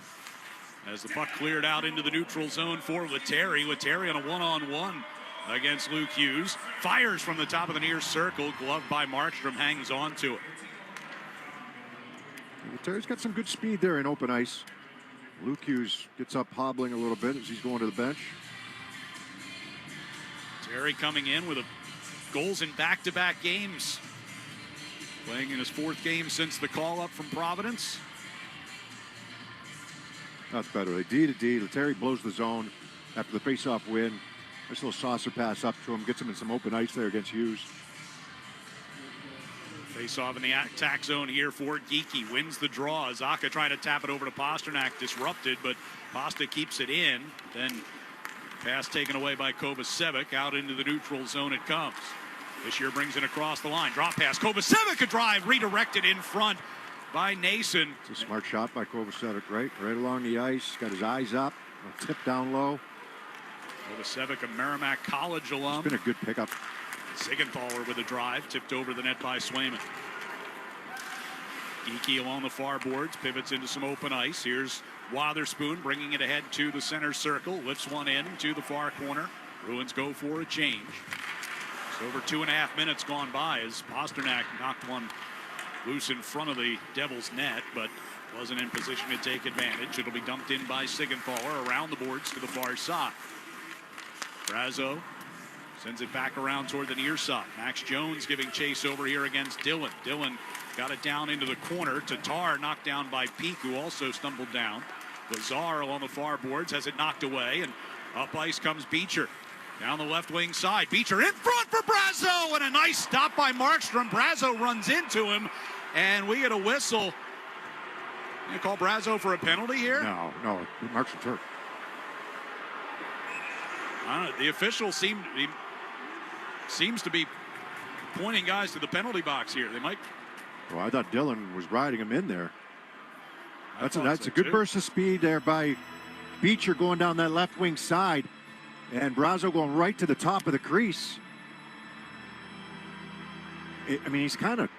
as the puck cleared out into the neutral zone for Lettieri. Lettieri on a one-on-one against Luke Hughes. Fires from the top of the near circle. Gloved by Markstrom. Hangs on to it. Lettieri's got some good speed there in open ice. Luke Hughes gets up hobbling a little bit as he's going to the bench. Terry coming in with goals in back-to-back games. Playing in his 4th game since the call-up from Providence. That's better. D to D. Lettieri blows the zone after the face-off win. Nice little saucer pass up to him. Gets him in some open ice there against Hughes. Face-off in the attack zone here for Geekie. Wins the draw. Zacha trying to tap it over to Pasternak. Disrupted, but Pasta keeps it in. Then pass taken away by Kovacevic. Out into the neutral zone it comes. This year brings it across the line. Drop pass. Kovacevic a drive. Redirected in front by Nason. It's a smart shot by Kovacevic, right along the ice. Got his eyes up. A tip down low. Kovacevic, a Merrimack College alum. It's been a good pickup. Sigenthaler with a drive. Tipped over the net by Swayman. Geekie along the far boards. Pivots into some open ice. Here's Wotherspoon bringing it ahead to the center circle. Lifts one in to the far corner. Bruins go for a change. It's over 2.5 minutes gone by as Pasternak knocked one loose in front of the Devils' net, but wasn't in position to take advantage. It'll be dumped in by Sigenthaler around the boards to the far side. Brazo sends it back around toward the near side. Max Jones giving chase over here against Dillon. Dillon got it down into the corner. Tatar knocked down by Peak, who also stumbled down. Lazar along the far boards has it knocked away, and up ice comes Beecher. Down the left wing side. Beecher in front for Brazo, and a nice stop by Markstrom. Brazo runs into him, and we get a whistle. You call Brazo for a penalty here? No, Markstrom's hurt. The official seems to be pointing guys to the penalty box here. They might. Well, I thought Dillon was riding him in there. That's a good too. burst of speed there by Beecher going down that left wing side, and Brazo going right to the top of the crease. He's kind of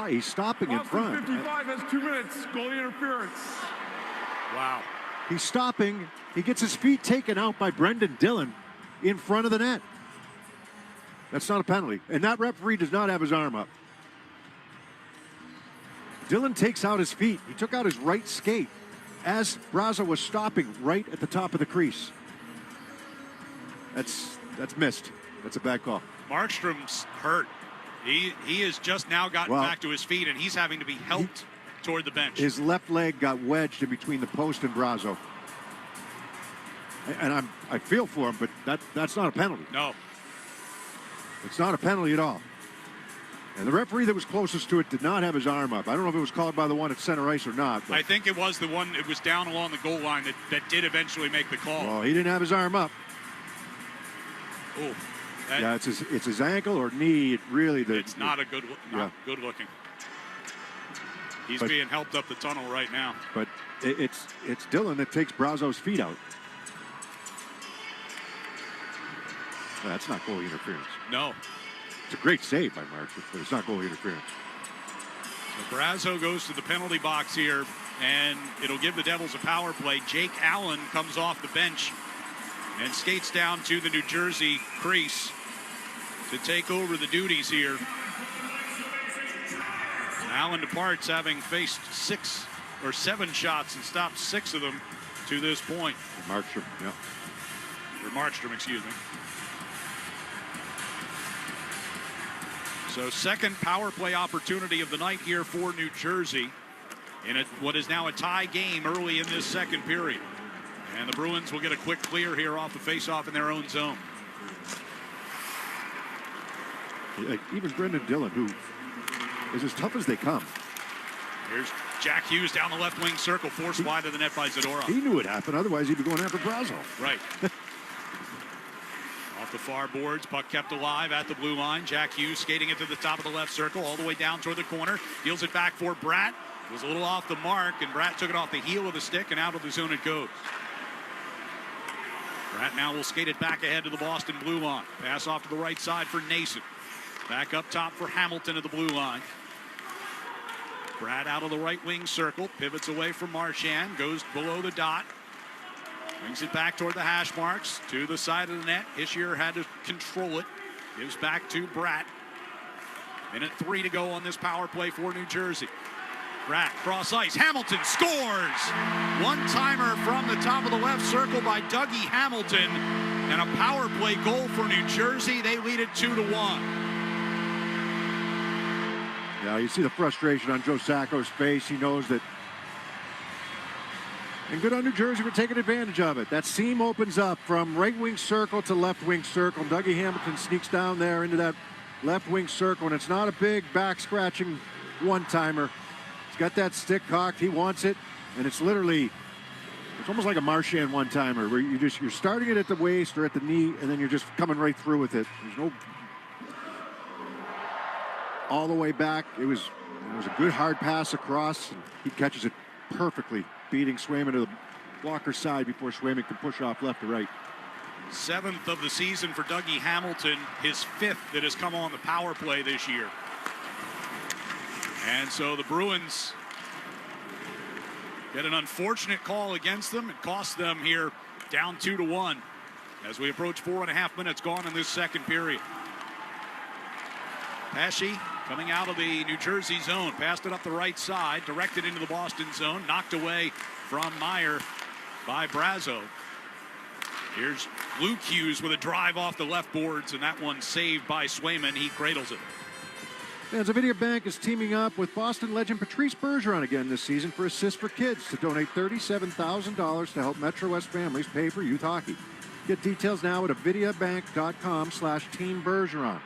he's stopping in front. 55 has 2 minutes. Goalie interference. Wow. He's stopping. He gets his feet taken out by Brendan Dillon in front of the net. That's not a penalty. And that referee does not have his arm up. Dillon takes out his feet. He took out his right skate as Brazo was stopping right at the top of the crease. That's missed. That's a bad call. Markstrom's hurt. He has just now gotten back to his feet, and he's having to be helped toward the bench. His left leg got wedged in between the post and Brazo. And I feel for him, but that's not a penalty. No. It's not a penalty at all. And the referee that was closest to it did not have his arm up. I don't know if it was called by the one at center ice or not. But I think it was the one that was down along the goal line that did eventually make the call. well, he didn't have his arm up. Oh, Yeah, it's his ankle or knee. It's not good looking. He's being helped up the tunnel right now. But it's Dillon that takes Brazo's feet out. That's not goalie interference. No. It's a great save by Markstrom, but it's not goalie interference. So Brazo goes to the penalty box here, and it'll give the Devils a power play. Jake Allen comes off the bench and skates down to the New Jersey crease to take over the duties here. Allen departs, having faced 6 or 7 shots and stopped 6 of them to this point. Markstrom, yeah. Or Markstrom, excuse me. So second power play opportunity of the night here for New Jersey in what is now a tie game early in this second period. And the Bruins will get a quick clear here off the faceoff in their own zone. Even Brendan Dillon, who is as tough as they come. Here's Jack Hughes down the left wing circle, forced wide of the net by Zadorov. He knew it happened, otherwise he'd be going after Brazo. Right. Off the far boards, puck kept alive at the blue line. Jack Hughes skating it to the top of the left circle, all the way down toward the corner. Deals it back for Bratt. It was a little off the mark, and Bratt took it off the heel of the stick, and out of the zone it goes. Bratt now will skate it back ahead to the Boston blue line. Pass off to the right side for Nason. Back up top for Hamilton at the blue line. Bratt out of the right wing circle, pivots away from Marchand, goes below the dot. Brings it back toward the hash marks, to the side of the net. Hischier had to control it. Gives back to Bratt. Minute 3 to go on this power play for New Jersey. Bratt, cross ice. Hamilton scores! One-timer from the top of the left circle by Dougie Hamilton. And a power play goal for New Jersey. They lead it 2-1. Yeah, you see the frustration on Joe Sacco's face. He knows that. And good on New Jersey for taking advantage of it. That seam opens up from right wing circle to left wing circle. Dougie Hamilton sneaks down there into that left wing circle, and it's not a big back scratching one-timer. He's got that stick cocked. He wants it, and it's literally, it's almost like a Marchand one-timer where you're starting it at the waist or at the knee, and then you're just coming right through with it. There's no all the way back. It was a good hard pass across, and he catches it perfectly, beating Swayman to the blocker's side before Swayman can push off left to right. 7th of the season for Dougie Hamilton, his 5th that has come on the power play this year. And so the Bruins get an unfortunate call against them. It cost them here down 2-1 as we approach 4.5 minutes gone in this second period. Pesce coming out of the New Jersey zone, passed it up the right side, directed into the Boston zone, knocked away from Meyer by Brazo. Here's Luke Hughes with a drive off the left boards, and that one saved by Swayman. He cradles it. Fans, Avidia Bank is teaming up with Boston legend Patrice Bergeron again this season for Assist for Kids to donate $37,000 to help Metro West families pay for youth hockey. Get details now at avidiabank.com/Team Bergeron.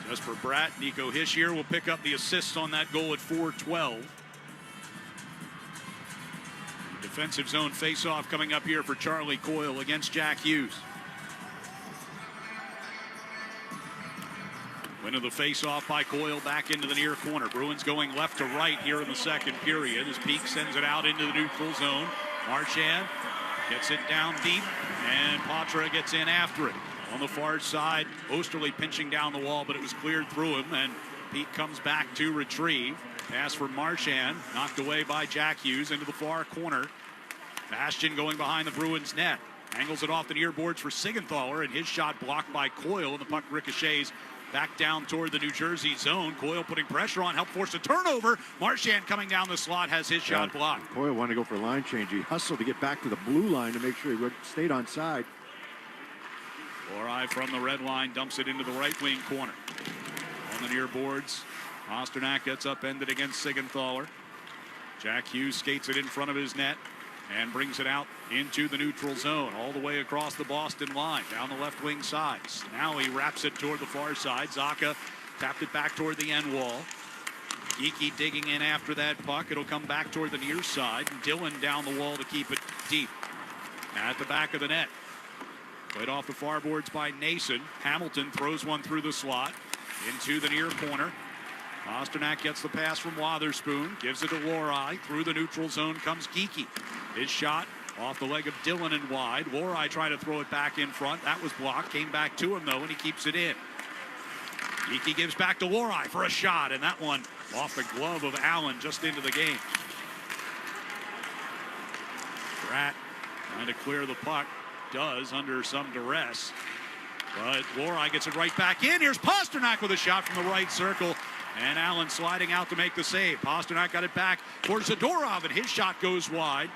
Just for Bratt, Nico Hischier will pick up the assist on that goal at 4:12. Defensive zone faceoff coming up here for Charlie Coyle against Jack Hughes. Win of the faceoff by Coyle back into the near corner. Bruins going left to right here in the second period as Peak sends it out into the neutral zone. Marchand gets it down deep, and Patra gets in after it. On the far side, Osterley pinching down the wall, but it was cleared through him, and Peak comes back to retrieve. Pass for Marchand, knocked away by Jack Hughes into the far corner. Bastian going behind the Bruins net. Angles it off the near boards for Sigenthaler, and his shot blocked by Coyle, and the puck ricochets back down toward the New Jersey zone. Coyle putting pressure on, help force a turnover. Marchand coming down the slot has his shot blocked. Coyle wanted to go for a line change. He hustled to get back to the blue line to make sure he stayed on side. Lori from the red line dumps it into the right wing corner. On the near boards, Pasternak gets upended against Siegenthaler. Jack Hughes skates it in front of his net and brings it out into the neutral zone, all the way across the Boston line, down the left wing sides. Now he wraps it toward the far side. Zacha tapped it back toward the end wall. Geekie digging in after that puck. It'll come back toward the near side. Dillon down the wall to keep it deep. At the back of the net. Played off the far boards by Nason. Hamilton throws one through the slot into the near corner. Pasternak gets the pass from Wotherspoon. Gives it to Lori. Through the neutral zone comes Geekie. His shot off the leg of Dillon and wide. Lori tried to throw it back in front. That was blocked. Came back to him, though, and he keeps it in. Geekie gives back to Lori for a shot, and that one off the glove of Allen just into the game. Pratt trying to clear the puck. Does under some duress. But Lori gets it right back in. Here's Pasternak with a shot from the right circle. And Allen sliding out to make the save. Pasternak got it back towards Zadorov, and his shot goes wide.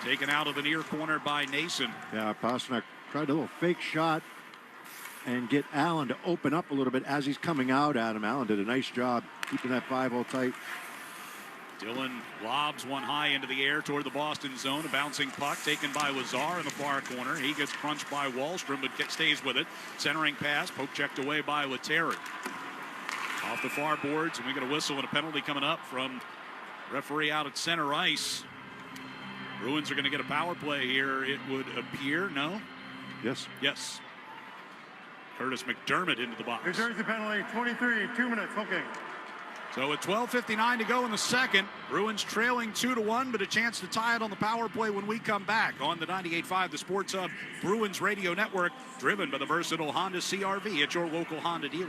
Taken out of the near corner by Nason. Yeah, Pasternak tried a little fake shot and get Allen to open up a little bit as he's coming out at him. Allen did a nice job keeping that 5-0 tight. Dillon lobs one high into the air toward the Boston zone. A bouncing puck taken by Lazar in the far corner. He gets crunched by Wallstrom, but stays with it. Centering pass, poke checked away by Lettieri. Off the far boards, and we get a whistle and a penalty coming up from referee out at center ice. Bruins are going to get a power play here, it would appear. No? Yes. Yes. Curtis McDermott into the box. New Jersey penalty, 23, 2 minutes, okay. So with 12:59 to go in the second, Bruins trailing 2-1, but a chance to tie it on the power play when we come back on the 98.5 The Sports Hub Bruins Radio Network, driven by the versatile Honda CR-V at your local Honda dealer.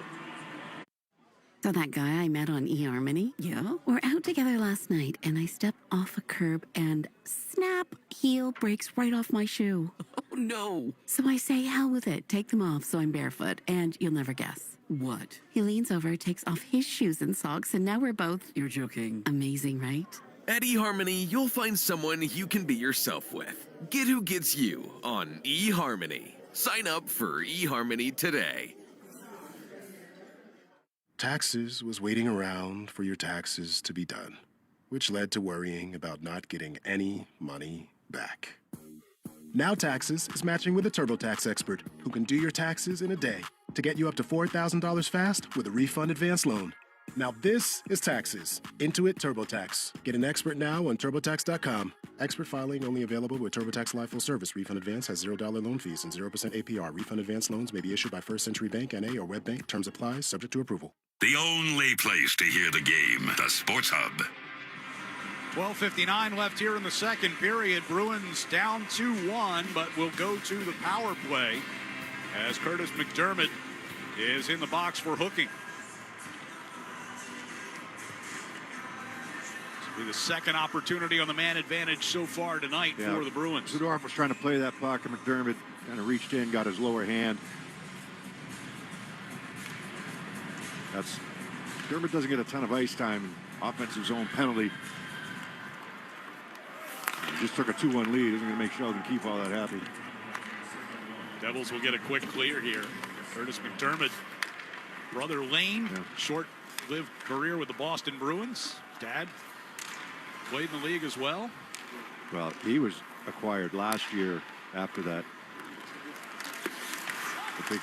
So that guy I met on eHarmony? Yeah? We're out together last night, and I step off a curb, and snap, heel breaks right off my shoe. Oh, no. So I say, hell with it. Take them off so I'm barefoot, and you'll never guess. What? He leans over, takes off his shoes and socks, and now we're both... You're joking. Amazing, right? At eHarmony, you'll find someone you can be yourself with. Get who gets you on eHarmony. Sign up for eHarmony today. Taxes was waiting around for your taxes to be done, which led to worrying about not getting any money back. Now Taxes is matching with a TurboTax expert who can do your taxes in a day to get you up to $4,000 fast with a refund advance loan. Now this is Taxes. Intuit TurboTax. Get an expert now on TurboTax.com. Expert filing only available with TurboTax Live Full Service. Refund advance has $0 loan fees and 0% APR. Refund advance loans may be issued by First Century Bank, N.A. or WebBank. Terms apply. Subject to approval. The only place to hear the game, the Sports Hub. 12:59 left here in the second period. Bruins down 2-1, but will go to the power play as Curtis McDermott is in the box for hooking. This will be the second opportunity on the man advantage so far tonight for the Bruins. Zadorov was trying to play that puck, and McDermott kind of reached in, got his lower hand. McDermott doesn't get a ton of ice time. Offensive zone penalty. He just took a 2-1 lead. Isn't going to make Sheldon keep all that happy. Devils will get a quick clear here. Curtis McDermott, brother Lane, short-lived career with the Boston Bruins. Dad played in the league as well. Well, he was acquired last year after that. The big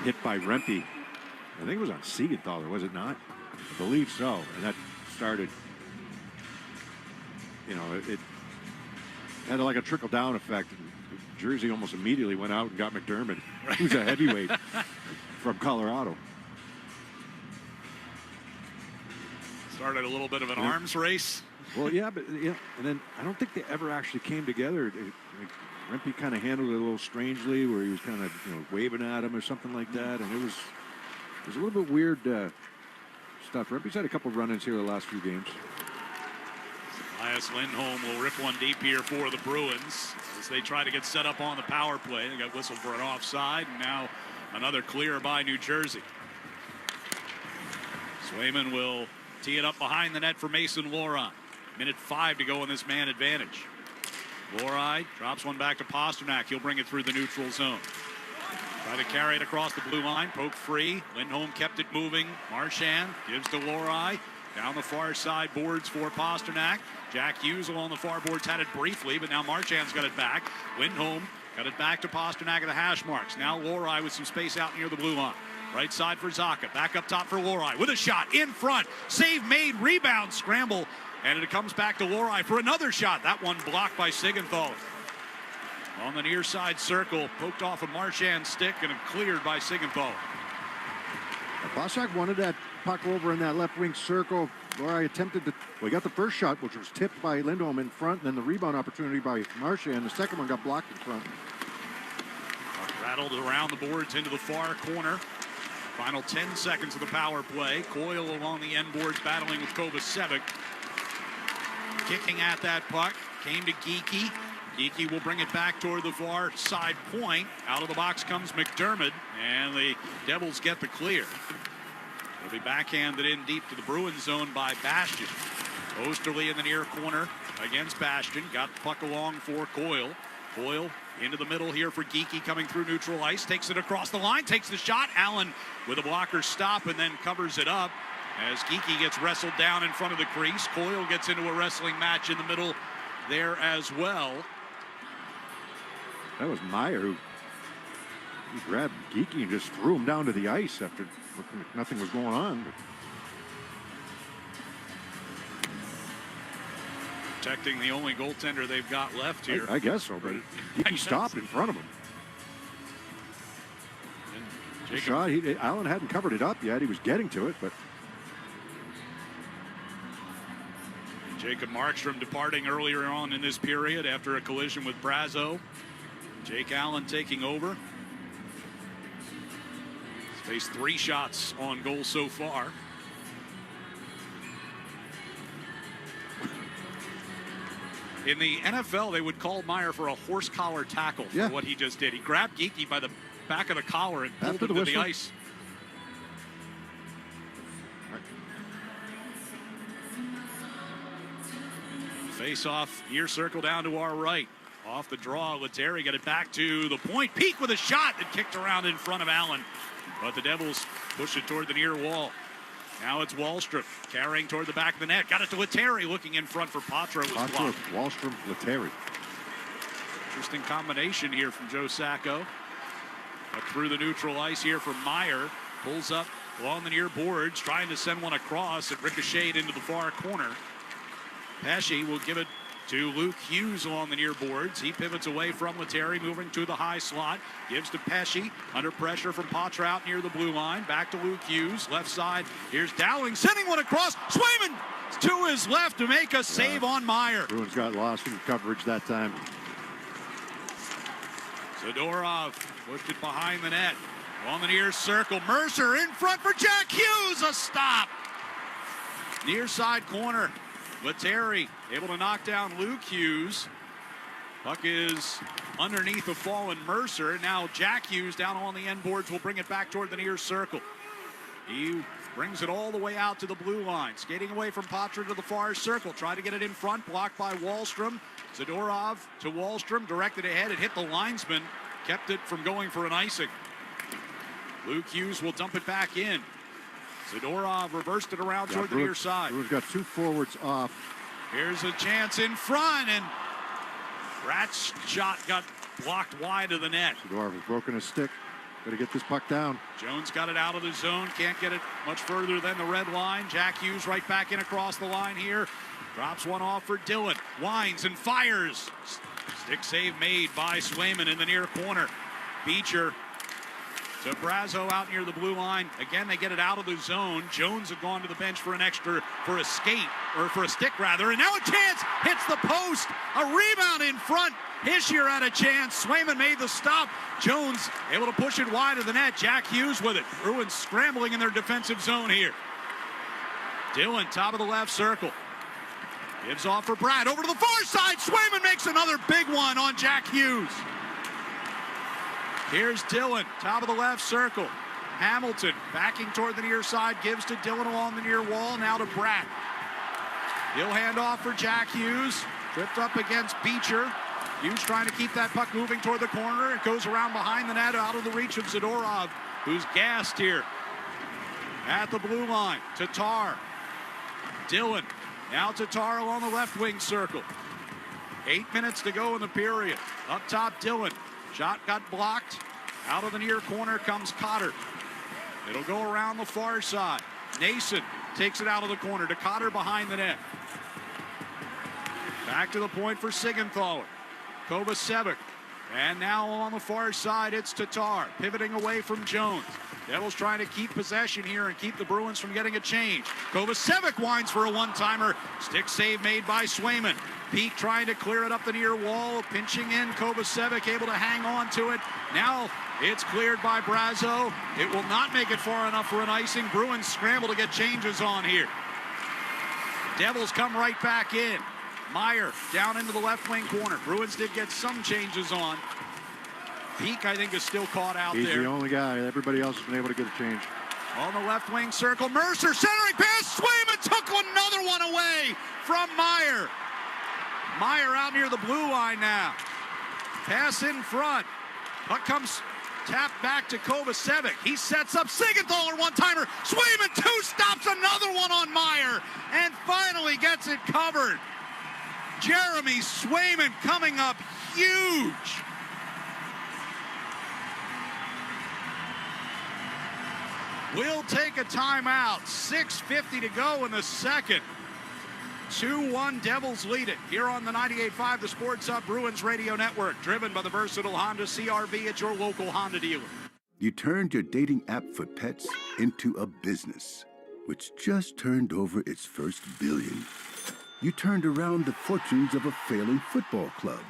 hit by Rempe. I think it was on Siegenthaler, was it not? I believe so. And that started, it had like a trickle-down effect. Jersey almost immediately went out and got McDermott, who's a heavyweight from Colorado. Started a little bit of an arms race. Well, yeah, and then I don't think they ever actually came together. Rempe kind of handled it a little strangely, where he was kind of waving at him or something like that, and it was a little bit weird stuff. Rempe's had a couple run-ins here the last few games. Elias Lindholm will rip one deep here for the Bruins as they try to get set up on the power play. They got whistled for an offside, and now another clear by New Jersey. Swayman will tee it up behind the net for Mason Loron. Minute 5 to go in this man advantage. Lorei drops one back to Pasternak. He'll bring it through the neutral zone. Try to carry it across the blue line. Poke free. Lindholm kept it moving. Marchand gives to Lorei. Down the far side boards for Pasternak. Jack Hughes along the far boards had it briefly, but now Marchand's got it back. Lindholm got it back to Pasternak at the hash marks. Now Lorei with some space out near the blue line. Right side for Zacha. Back up top for Lorei with a shot in front. Save made. Rebound. Scramble. And it comes back to Lorei for another shot. That one blocked by Sigenthal. On the near side circle. Poked off a Marchand stick and cleared by Sigenthal. Pasternak wanted that puck over in that left wing circle. Lorei attempted to, well, he got the first shot, which was tipped by Lindholm in front, and then the rebound opportunity by Marchand. The second one got blocked in front. Rattled around the boards into the far corner. Final 10 seconds of the power play. Coyle along the end boards battling with Kovacevic. Kicking at that puck. Came to Geekie. Geekie will bring it back toward the far side point. Out of the box comes McDermott, and the Devils get the clear. It'll be backhanded in deep to the Bruins zone by Bastian. Osterley in the near corner against Bastian. Got the puck along for Coyle. Coyle into the middle here for Geekie coming through neutral ice. Takes it across the line. Takes the shot. Allen with a blocker stop and then covers it up as Geekie gets wrestled down in front of the crease. Coyle gets into a wrestling match in the middle there as well. That was Meyer who he grabbed Geekie and just threw him down to the ice after nothing was going on. Protecting the only goaltender they've got left here. I guess so, but Geekie stopped in front of him. The shot, Allen hadn't covered it up yet. He was getting to it, but Jacob Markstrom departing earlier on in this period after a collision with Brazo. Jake Allen taking over. He's faced 3 shots on goal so far. In the NFL, they would call Meyer for a horse collar tackle for what he just did. He grabbed Geekie by the back of the collar and pulled him to the ice. Face off, near circle down to our right. Off the draw, Lettieri got it back to the point. Peak with a shot that kicked around in front of Allen. But the Devils push it toward the near wall. Now it's Wahlstrom carrying toward the back of the net. Got it to Lettieri, looking in front for Patra. Patra, Wahlstrom, Lettieri. Interesting combination here from Joe Sacco. Up through the neutral ice here for Meyer. Pulls up along the near boards, trying to send one across. It ricocheted into the far corner. Pesce will give it to Luke Hughes along the near boards. He pivots away from Lettieri, moving to the high slot. Gives to Pesce, under pressure from Patra out near the blue line. Back to Luke Hughes, left side. Here's Dowling, sending one across. Swayman to his left to make a save on Meyer. Bruins got lost in coverage that time. Zadorov pushed it behind the net. On the near circle, Mercer in front for Jack Hughes, a stop. Near side corner. Lettieri able to knock down Luke Hughes. Puck is underneath the fallen Mercer. Now Jack Hughes down on the end boards will bring it back toward the near circle. He brings it all the way out to the blue line. Skating away from Patra to the far circle. Try to get it in front. Blocked by Wahlstrom. Zadorov to Wahlstrom. Directed ahead. It hit the linesman. Kept it from going for an icing. Luke Hughes will dump it back in. Zadorov reversed it around toward the near side. Bruins got 2 forwards off. Here's a chance in front, and Rat's shot got blocked wide of the net. Zadorov has broken his stick. Got to get this puck down. Jones got it out of the zone. Can't get it much further than the red line. Jack Hughes right back in across the line here. Drops one off for Dillon. Winds and fires. Stick save made by Swayman in the near corner. Beecher to Brazo out near the blue line. Again, they get it out of the zone. Jones had gone to the bench for a stick rather. And now a chance, hits the post. A rebound in front. Hischier had a chance. Swayman made the stop. Jones able to push it wide of the net. Jack Hughes with it. Bruins scrambling in their defensive zone here. Dillon, top of the left circle. Gives off for Brad. Over to the far side. Swayman makes another big one on Jack Hughes. Here's Dillon, top of the left circle. Hamilton backing toward the near side, gives to Dillon along the near wall, now to Bratt. He'll hand off for Jack Hughes. Tripped up against Beecher. Hughes trying to keep that puck moving toward the corner. It goes around behind the net, out of the reach of Zadorov, who's gassed here at the blue line. Tatar. Dillon. Now Tatar along the left wing circle. 8 minutes to go in the period. Up top, Dillon. Shot got blocked. Out of the near corner comes Cotter. It'll go around the far side. Nason takes it out of the corner to Cotter behind the net. Back to the point for Sigenthaler. Kovacevic. And now on the far side, it's Tatar. Pivoting away from Jones. Devils trying to keep possession here and keep the Bruins from getting a change. Kovacevic winds for a one-timer. Stick save made by Swayman. Peak trying to clear it up the near wall. Pinching in. Kovacevic able to hang on to it. Now it's cleared by Brazo. It will not make it far enough for an icing. Bruins scramble to get changes on here. Devils come right back in. Meyer down into the left wing corner. Bruins did get some changes on. Peak, I think, is still caught out there. He's the only guy. Everybody else has been able to get a change. On the left wing circle, Mercer centering pass. Swayman took another one away from Meyer. Meyer out near the blue line now. Pass in front. Puck comes tapped back to Kovacevic. He sets up Sigenthaler one-timer. Swayman two stops another one on Meyer and finally gets it covered. Jeremy Swayman coming up huge. We'll take a timeout. 6:50 to go in the second. 2-1 Devils lead it here on the 98.5 The Sports Hub Bruins Radio Network, driven by the versatile Honda CR-V at your local Honda dealer. You turned your dating app for pets into a business, which just turned over its first billion. You turned around the fortunes of a failing football club,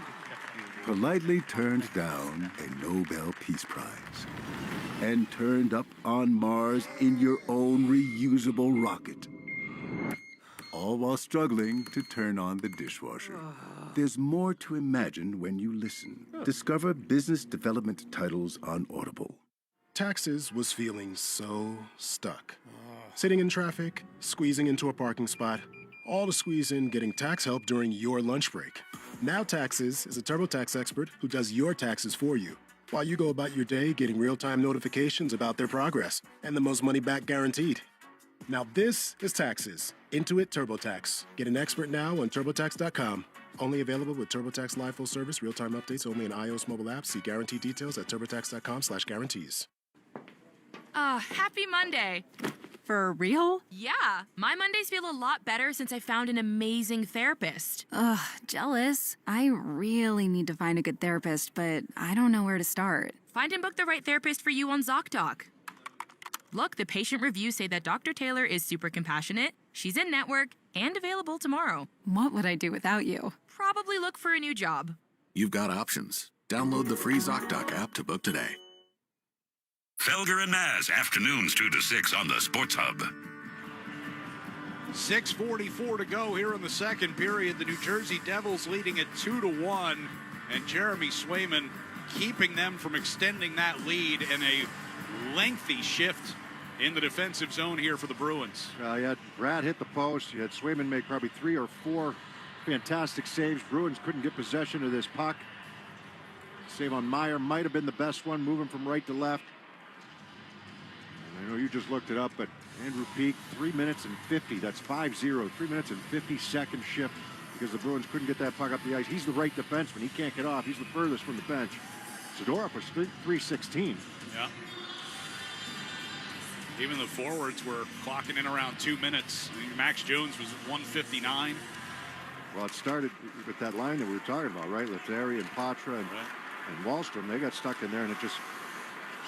politely turned down a Nobel Peace Prize, and turned up on Mars in your own reusable rocket. All while struggling to turn on the dishwasher. There's more to imagine when you listen. Discover business development titles on Audible. Taxes was feeling so stuck. Sitting in traffic, squeezing into a parking spot, all to squeeze in getting tax help during your lunch break. Now Taxes is a TurboTax expert who does your taxes for you, while you go about your day getting real-time notifications about their progress and the most money back guaranteed. Now this is Taxes. Intuit TurboTax. Get an expert now on TurboTax.com. Only available with TurboTax Live Full Service, real-time updates only in iOS mobile apps. See guarantee details at TurboTax.com/guarantees. Happy Monday. For real? Yeah, my Mondays feel a lot better since I found an amazing therapist. Ugh, jealous. I really need to find a good therapist, but I don't know where to start. Find and book the right therapist for you on ZocDoc. Look, the patient reviews say that Dr. Taylor is super compassionate, she's in network, and available tomorrow. What would I do without you? Probably look for a new job. You've got options. Download the free ZocDoc app to book today. Felger and Maz, afternoons 2 to 6 on the Sports Hub. 6:44 to go here in the second period. The New Jersey Devils leading at 2-1, and Jeremy Swayman keeping them from extending that lead in a lengthy shift in the defensive zone here for the Bruins. You had Brad hit the post. You had Swayman make probably 3 or 4 fantastic saves. Bruins couldn't get possession of this puck. Save on Meyer might have been the best one, moving from right to left. I know you just looked it up, but Andrew Peak, 3 minutes and 50. That's 5-0. 3 minutes and 50-second shift because the Bruins couldn't get that puck up the ice. He's the right defenseman. He can't get off. He's the furthest from the bench. Zadorov was 3:16. Yeah. Even the forwards were clocking in around 2 minutes. Max Jones was at 1:59. Well, it started with that line that we were talking about, right? Lettieri and Patra and Wallstrom. They got stuck in there, and it just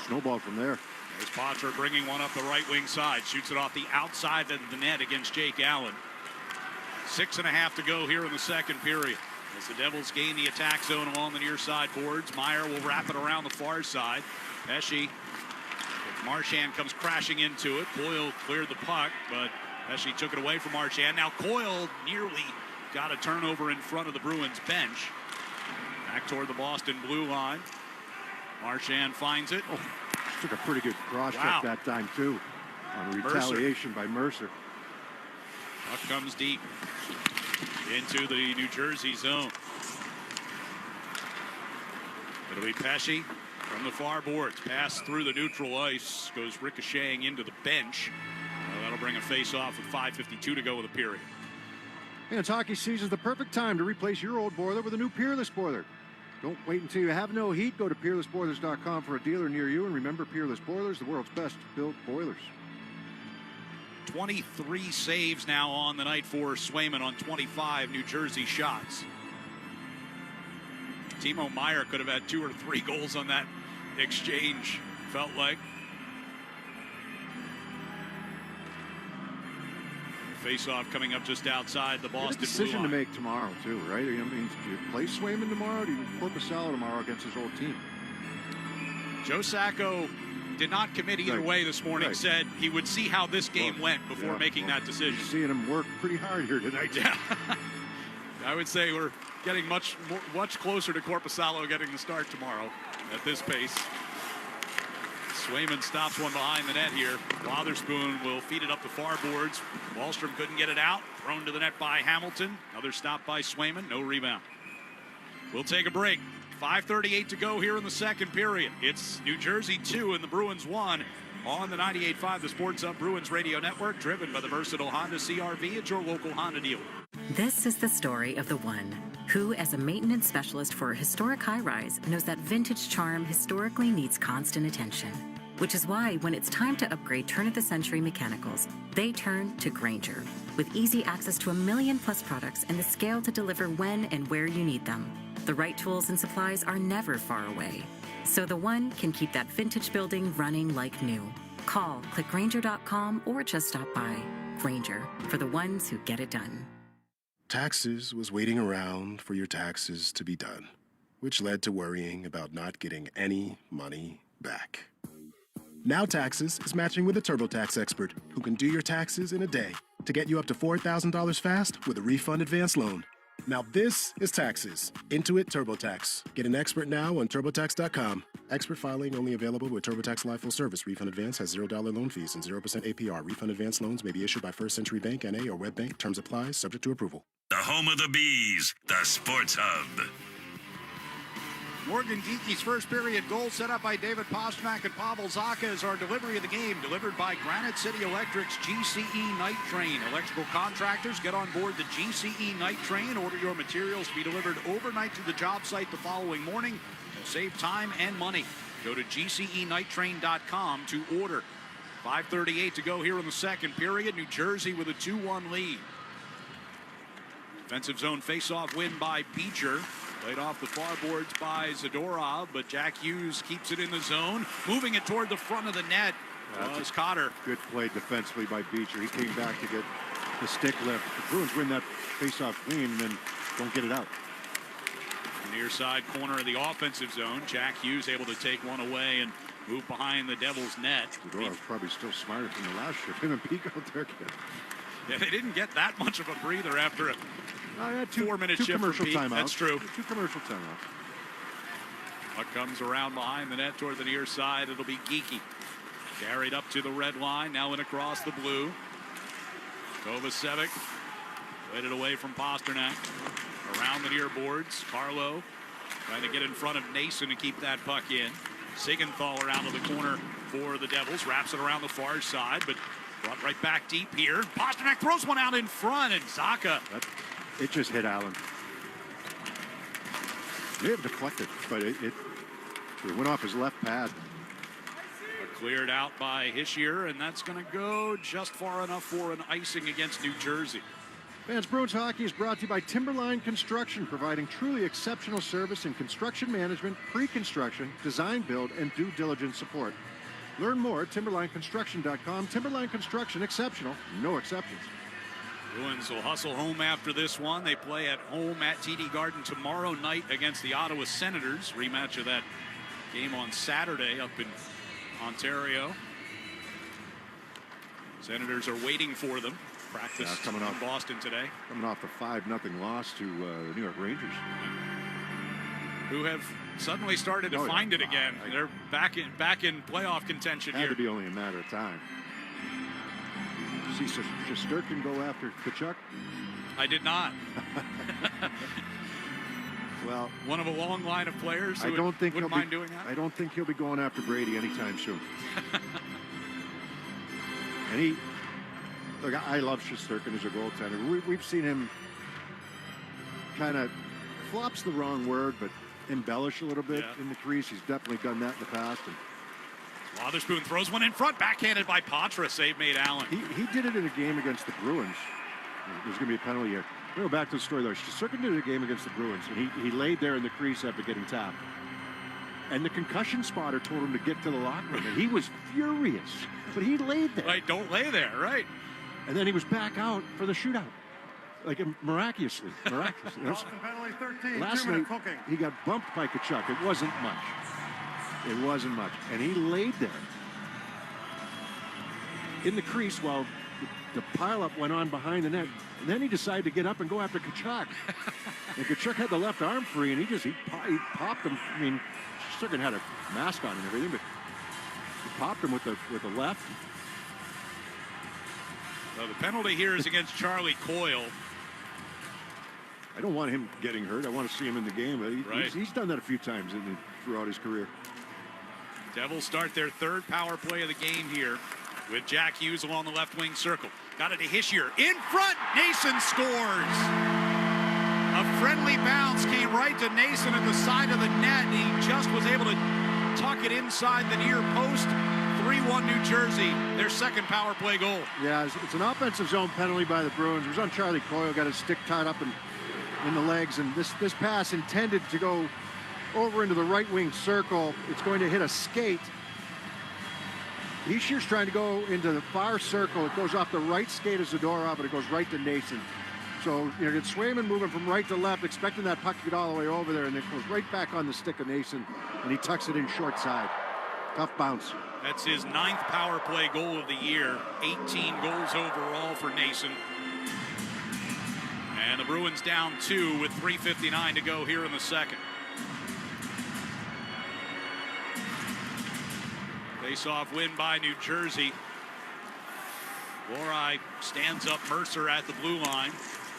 snowballed from there. There's Patra bringing one up the right wing side. Shoots it off the outside of the net against Jake Allen. 6.5 to go here in the second period. As the Devils gain the attack zone along the near side boards, Meyer will wrap it around the far side. Pesce, Marchand comes crashing into it. Coyle cleared the puck, but Pesce took it away from Marchand. Now Coyle nearly got a turnover in front of the Bruins bench. Back toward the Boston blue line. Marchand finds it. Oh, took a pretty good cross check that time, too, on a retaliation by Mercer. Puck comes deep into the New Jersey zone. It'll be Pesci from the far boards. Pass through the neutral ice. Goes ricocheting into the bench. That'll bring a face-off with 5:52 to go with a period. And it's hockey season's the perfect time to replace your old boiler with a new Peerless boiler. Don't wait until you have no heat. Go to peerlessboilers.com for a dealer near you. And remember, Peerless Boilers, the world's best built boilers. 23 saves now on the night for Swayman on 25 New Jersey shots. Timo Meier could have had 2 or 3 goals on that exchange, felt like. Face-off coming up just outside the Boston Blue line. Decision to make tomorrow, too, right? I mean, do you play Swayman tomorrow? Or do you Corpusalo tomorrow against his old team? Joe Sacco did not commit either way this morning. Said he would see how this game went before making that decision. You're seeing him work pretty hard here tonight. Yeah. I would say we're getting much closer to Corpusalo getting the start tomorrow at this pace. Swayman stops one behind the net here. Wotherspoon will feed it up the far boards. Wahlstrom couldn't get it out. Thrown to the net by Hamilton. Another stop by Swayman. No rebound. We'll take a break. 5:38 to go here in the second period. It's New Jersey 2 and the Bruins 1 on the 98.5 The Sports Hub Bruins Radio Network, driven by the versatile Honda CR-V at your local Honda dealer. This is the story of the one who, as a maintenance specialist for a historic high-rise, knows that vintage charm historically needs constant attention. Which is why, when it's time to upgrade turn-of-the-century mechanicals, they turn to Grainger. With easy access to 1 million-plus products and the scale to deliver when and where you need them. The right tools and supplies are never far away. So the one can keep that vintage building running like new. Call, click Grainger.com, or just stop by. Grainger, for the ones who get it done. Taxes was waiting around for your taxes to be done, which led to worrying about not getting any money back. Now Taxes is matching with a TurboTax expert who can do your taxes in a day to get you up to $4,000 fast with a refund advance loan. Now this is Taxes. Intuit TurboTax. Get an expert now on TurboTax.com. Expert filing only available with TurboTax Live Full Service. Refund advance has $0 loan fees and 0% APR. Refund advance loans may be issued by First Century Bank, N.A. or WebBank. Terms apply. Subject to approval. The home of the Bees, the Sports Hub. Morgan Geeky's first period goal set up by David Pasternak and Pavel Zacha is our delivery of the game, delivered by Granite City Electric's GCE Night Train. Electrical contractors, get on board the GCE Night Train. Order your materials to be delivered overnight to the job site the following morning. Save time and money. Go to GCEnighttrain.com to order. 5:38 to go here in the second period. New Jersey with a 2-1 lead. Defensive zone face-off win by Beecher. Played off the far boards by Zadorov, but Jack Hughes keeps it in the zone. Moving it toward the front of the net was Cotter. Good play defensively by Beecher. He came back to get the stick lift. The Bruins win that face-off clean and then don't get it out. Near side corner of the offensive zone. Jack Hughes able to take one away and move behind the Devils' net. Zadorov's probably still smarter from the last shift. Him and Peak out there. Yeah, they didn't get that much of a breather after a 4-minute shift commercial from Pete. timeouts. That's true. 2 commercial timeouts. Puck comes around behind the net toward the near side. It'll be Geeky. Carried up to the red line. Now in across the blue. Kovacevic played it away from Pasternak. Around the near boards. Carlo trying to get in front of Nason to keep that puck in. Sigenthal around to the corner for the Devils. Wraps it around the far side, but brought right back deep here. Pasternak throws one out in front, and Zacha. It just hit Allen. May have deflected, but it went off his left pad. Cleared out by Hischier, and that's going to go just far enough for an icing against New Jersey. Fans, Bruins Hockey is brought to you by Timberline Construction, providing truly exceptional service in construction management, pre-construction, design, build, and due diligence support. Learn more at timberlineconstruction.com. Timberline Construction, exceptional, no exceptions. Bruins will hustle home after this one. They play at home at TD Garden tomorrow night against the Ottawa Senators. Rematch of that game on Saturday up in Ontario. Senators are waiting for them. Practice coming in off Boston today. Coming off the 5-0 loss to the New York Rangers. Who have suddenly started to find it again. They're back in playoff contention here. Had to be only a matter of time. See Shesterkin go after Tkachuk? I did not. Well, one of a long line of players who wouldn't mind doing that? I don't think he'll be going after Brady anytime soon. And look, I love Shesterkin as a goaltender. We've seen him kind of, flop's the wrong word, but embellish a little bit in the crease. He's definitely done that in the past. And Wotherspoon throws one in front, backhanded by Patra. Save made Allen. he did it in a game against the Bruins. There's going to be a penalty here. We'll go back to the story, though. Shesterkin did it in a game against the Bruins, and he laid there in the crease after getting tapped. And the concussion spotter told him to get to the locker room, and he was furious. But he laid there. Right, don't lay there, right. And then he was back out for the shootout. Like miraculously. Boston penalty 13, Last 2 night, minutes, hooking. he got bumped by Tkachuk. It wasn't much. And he laid there in the crease while the pileup went on behind the net. And then he decided to get up and go after Tkachuk. And Tkachuk had the left arm free, and he popped him. I mean, Shesterkin had a mask on and everything, but he popped him with the left. So the penalty here is against Charlie Coyle. I don't want him getting hurt. I want to see him in the game. But he's done that a few times throughout his career. Devils start their third power play of the game here with Jack Hughes along the left wing circle. Got it to Hischier. In front, Nason scores. A friendly bounce came right to Nason at the side of the net. He just was able to tuck it inside the near post. 3-1 New Jersey, their second power play goal. Yeah, it's an offensive zone penalty by the Bruins. It was on Charlie Coyle, got his stick tied up in the legs, and this pass intended to go over into the right wing circle. It's going to hit a skate. Hischier's trying to go into the far circle. It goes off the right skate of Zadorov, but it goes right to Nason. So you get Swayman moving from right to left, expecting that puck to get all the way over there, and it goes right back on the stick of Nason, and he tucks it in short side. Tough bounce. That's his 9th power play goal of the year. 18 goals overall for Nason. And the Bruins down 2 with 3:59 to go here in the second. Face-off win by New Jersey. Lori stands up Mercer at the blue line.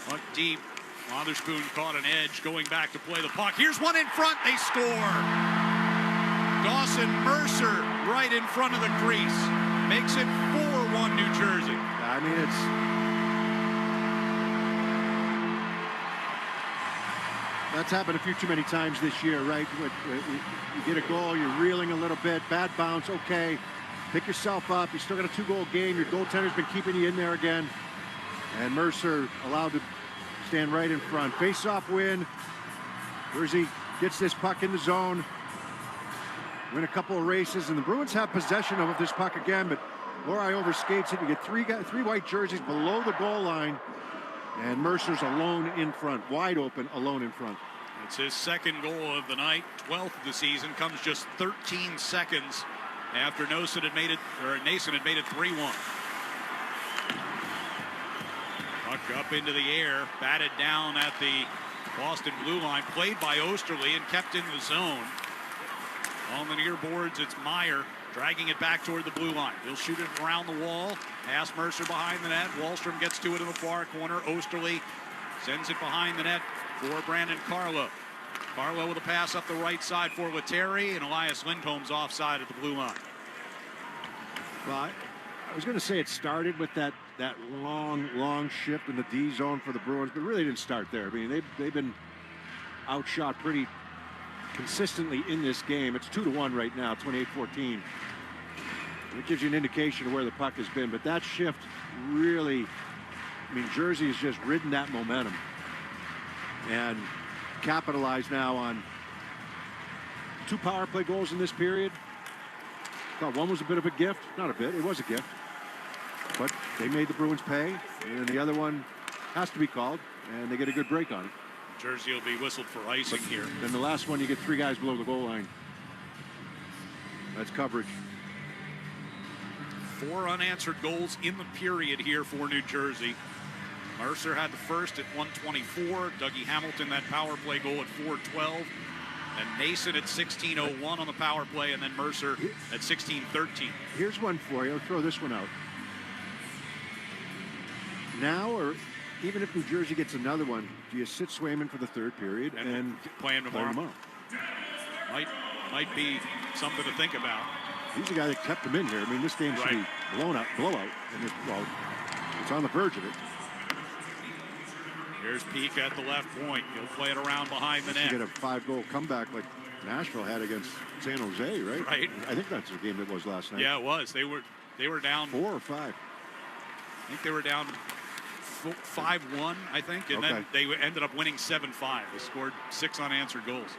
Puck deep. Wotherspoon caught an edge going back to play the puck. Here's one in front. They score. Dawson Mercer right in front of the crease. Makes it 4-1 New Jersey. I mean, that's happened a few too many times this year, right? You get a goal, you're reeling a little bit, bad bounce, okay. Pick yourself up. You still got a 2-goal game. Your goaltender's been keeping you in there again. And Mercer allowed to stand right in front. Face-off win. Jersey gets this puck in the zone. Win a couple of races, and the Bruins have possession of this puck again, but Lori overskates it. You get three white jerseys below the goal line, and Mercer's alone in front, wide open, alone in front. It's his second goal of the night, 12th of the season, comes just 13 seconds after Nason had made it 3-1. Puck up into the air, batted down at the Boston blue line, played by Osterley and kept in the zone. On the near boards, it's Meyer dragging it back toward the blue line. He'll shoot it around the wall. Pass Mercer behind the net. Wallstrom gets to it in the far corner. Osterley sends it behind the net for Brandon Carlo. Carlo with a pass up the right side for Lettieri, and Elias Lindholm's offside at the blue line. Well, I was going to say it started with that long shift in the D zone for the Bruins, but really didn't start there. I mean, they've been outshot pretty consistently in this game. It's 2-1 right now, 28-14. It gives you an indication of where the puck has been, but that shift really, I mean, Jersey has just ridden that momentum and capitalized now on 2 power play goals in this period. Thought one was a bit of a gift. Not a bit, it was a gift. But they made the Bruins pay, and the other one has to be called, and they get a good break on it. Jersey will be whistled for icing here. Then the last one, you get 3 guys below the goal line. That's coverage. 4 unanswered goals in the period here for New Jersey. Mercer had the first at 1:24. Dougie Hamilton, that power play goal at 4:12. And Nason at 16:01 on the power play, and then Mercer at 16:13. Here's one for you. I'll throw this one out. Now or even if New Jersey gets another one, do you sit Swayman for the third period and play him tomorrow? Might be something to think about. He's the guy that kept him in here. I mean, this game should be blowout, and it's on the verge of it. Here's Peak at the left point. He'll play it around behind the net. Get a 5-goal comeback like Nashville had against San Jose, right? Right. I think that's the game it was last night. Yeah, it was. They were down 4 or 5. I think they were down 5-1, I think, and then they ended up winning 7-5. They scored 6 unanswered goals.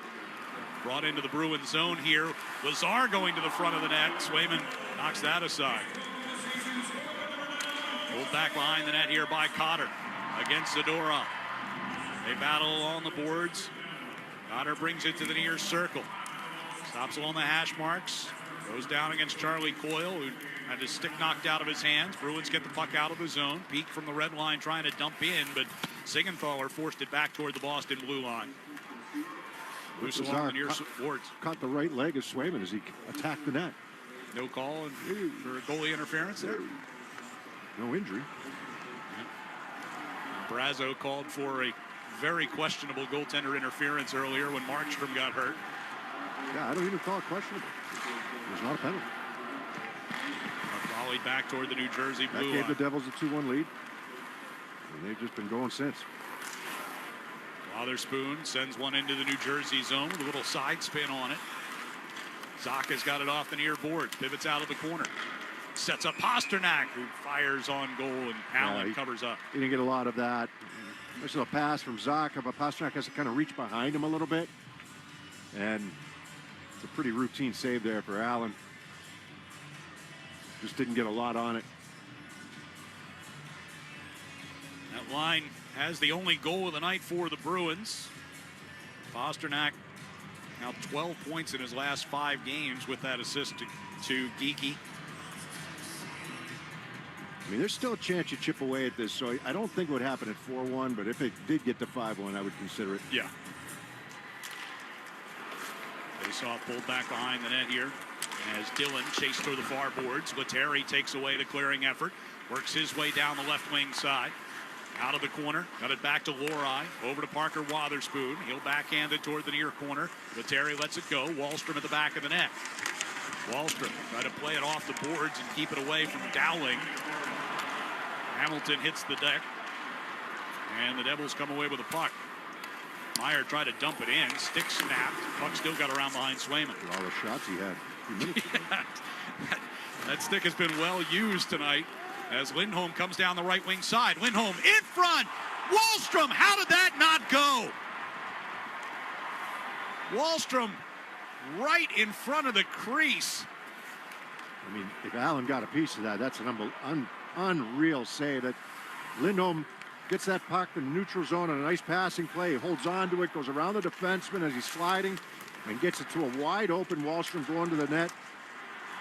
Brought into the Bruins zone here. Lazar going to the front of the net. Swayman knocks that aside. Pulled back behind the net here by Cotter against Zadorov. They battle along the boards. Cotter brings it to the near circle. Stops along the hash marks. Goes down against Charlie Coyle, who had his stick knocked out of his hands. Bruins get the puck out of the zone. Peak from the red line trying to dump in, but Siegenthaler forced it back toward the Boston blue line. Loose along the near boards. Caught the right leg of Swayman as he attacked the net. No call for goalie interference there. No injury. Brazo called for a very questionable goaltender interference earlier when Markstrom got hurt. Yeah, I don't even call it questionable. There's not a penalty. Volleyed back toward the New Jersey blue line. That gave the Devils a 2-1 lead. And they've just been going since. Wotherspoon sends one into the New Jersey zone with a little side spin on it. Zaka's got it off the near board. Pivots out of the corner. Sets up Pasternak, who fires on goal, and Allen covers up. He didn't get a lot of that. There's a pass from Zaka, but Pasternak has to kind of reach behind him a little bit. And it's a pretty routine save there for Allen. Just didn't get a lot on it. That line has the only goal of the night for the Bruins. Pasternak now 12 points in his last 5 games with that assist to Geekie. I mean, there's still a chance you chip away at this, so I don't think it would happen at 4-1, but if it did get to 5-1, I would consider it. Yeah. They saw pulled back behind the net here as Dillon chased through the far boards. Lettieri takes away the clearing effort, works his way down the left wing side. Out of the corner, got it back to Lohrei, over to Parker Wotherspoon. He'll backhand it toward the near corner. Lettieri lets it go. Wallstrom at the back of the net. Wallstrom try to play it off the boards and keep it away from Dowling. Hamilton hits the deck, and the Devils come away with a puck. Meyer tried to dump it in. Stick snapped. Puck still got around behind Swayman. All the shots he had a few minutes ago. That stick has been well used tonight as Lindholm comes down the right wing side. Lindholm in front. Wallstrom, how did that not go? Wallstrom right in front of the crease. I mean, if Allen got a piece of that, that's an unreal save. That Lindholm gets that puck in the neutral zone on a nice passing play. He holds on to it, goes around the defenseman as he's sliding, and gets it to a wide open Wallstrom going to the net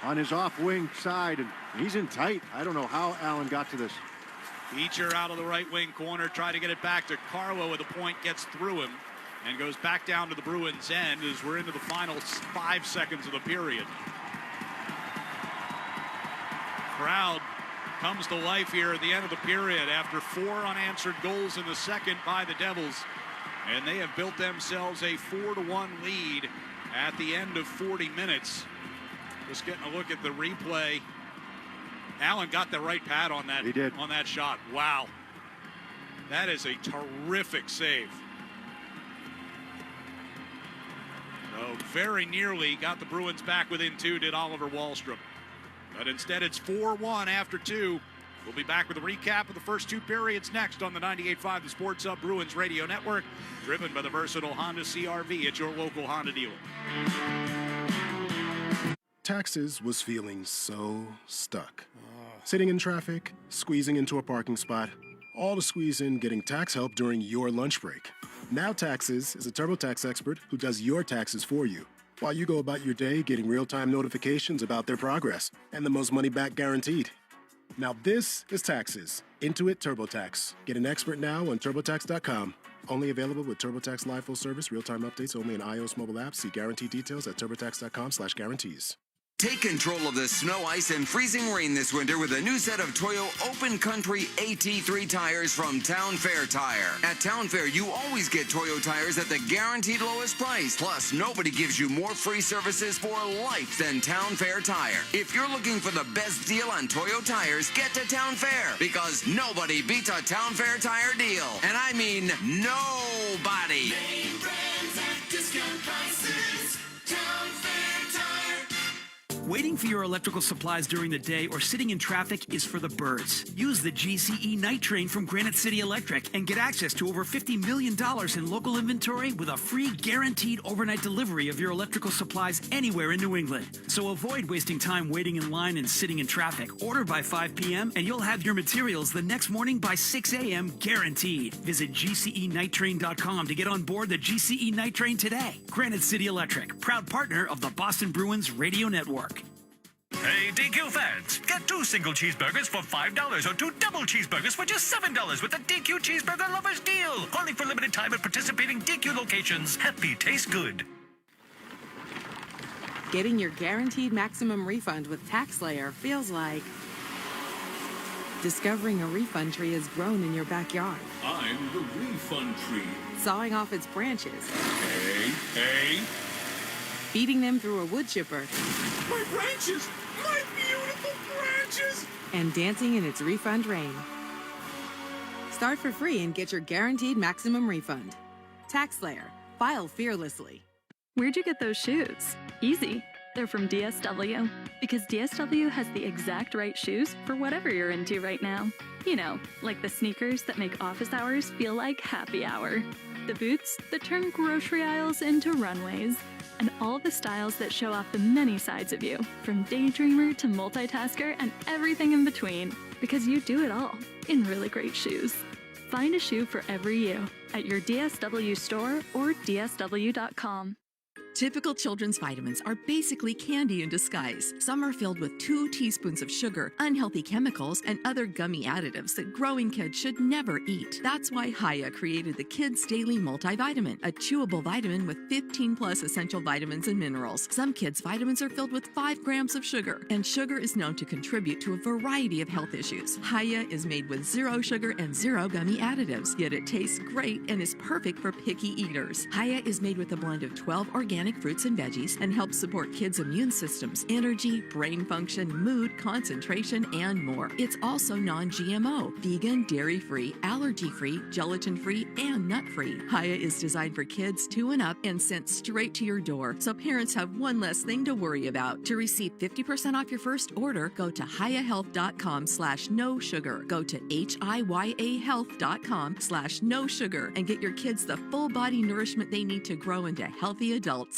on his off wing side, and he's in tight. I don't know how Allen got to this. Beecher out of the right wing corner, try to get it back to Carlo at the point, gets through him, and goes back down to the Bruins' end as we're into the final 5 seconds of the period. Crowd comes to life here at the end of the period after 4 unanswered goals in the second by the Devils, and they have built themselves a 4-1 lead at the end of 40 minutes. Just getting a look at the replay. Allen got the right pad on that. He did. On that shot. Wow. That is a terrific save. So very nearly got the Bruins back within 2, did Oliver Wallstrom. But instead it's 4-1 after 2. We'll be back with a recap of the first 2 periods next on the 98.5 The Sports Hub Bruins Radio Network, driven by the versatile Honda CR-V at your local Honda dealer. Taxes was feeling so stuck. Sitting in traffic, squeezing into a parking spot, all to squeeze in getting tax help during your lunch break. Now Taxes is a TurboTax expert who does your taxes for you, while you go about your day getting real-time notifications about their progress and the most money back guaranteed. Now this is Taxes. Intuit TurboTax. Get an expert now on TurboTax.com. Only available with TurboTax Live Full Service, real-time updates only in iOS mobile apps. See guarantee details at TurboTax.com/guarantees. Take control of the snow, ice, and freezing rain this winter with a new set of Toyo Open Country AT3 tires from Town Fair Tire. At Town Fair, you always get Toyo tires at the guaranteed lowest price. Plus, nobody gives you more free services for life than Town Fair Tire. If you're looking for the best deal on Toyo tires, get to Town Fair, because nobody beats a Town Fair Tire deal. And I mean nobody. Name brands at discount prices. Town Fair Tire. Waiting for your electrical supplies during the day or sitting in traffic is for the birds. Use the GCE Night Train from Granite City Electric and get access to over $50 million in local inventory with a free guaranteed overnight delivery of your electrical supplies anywhere in New England. So avoid wasting time waiting in line and sitting in traffic. Order by 5 p.m. and you'll have your materials the next morning by 6 a.m. guaranteed. Visit GCEnighttrain.com to get on board the GCE Night Train today. Granite City Electric, proud partner of the Boston Bruins Radio Network. Hey, DQ fans, get 2 single cheeseburgers for $5 or 2 double cheeseburgers for just $7 with the DQ Cheeseburger Lovers Deal. Only for limited time at participating DQ locations. Happy tastes good. Getting your guaranteed maximum refund with TaxSlayer feels like discovering a refund tree has grown in your backyard. I'm the refund tree. Sawing off its branches. Hey. Feeding them through a wood chipper. My branches! My beautiful branches! And dancing in its refund rain. Start for free and get your guaranteed maximum refund. TaxSlayer. File fearlessly. Where'd you get those shoes? Easy. They're from DSW. Because DSW has the exact right shoes for whatever you're into right now. You know, like the sneakers that make office hours feel like happy hour. The boots that turn grocery aisles into runways. And all the styles that show off the many sides of you, from daydreamer to multitasker and everything in between, because you do it all in really great shoes. Find a shoe for every you at your DSW store or DSW.com. Typical children's vitamins are basically candy in disguise. Some are filled with 2 teaspoons of sugar, unhealthy chemicals, and other gummy additives that growing kids should never eat. That's why Hiya created the Kids Daily Multivitamin, a chewable vitamin with 15 plus essential vitamins and minerals. Some kids' vitamins are filled with 5 grams of sugar, and sugar is known to contribute to a variety of health issues. Hiya is made with 0 sugar and 0 gummy additives, yet it tastes great and is perfect for picky eaters. Hiya is made with a blend of 12 organic fruits and veggies and helps support kids' immune systems, energy, brain function, mood, concentration, and more. It's also non-GMO, vegan, dairy-free, allergy-free, gelatin-free, and nut-free. Hiya is designed for kids 2 and up and sent straight to your door, so parents have one less thing to worry about. To receive 50% off your first order, go to hiyahealth.com/no sugar. Go to hiyahealth.com/no sugar and get your kids the full body nourishment they need to grow into healthy adults.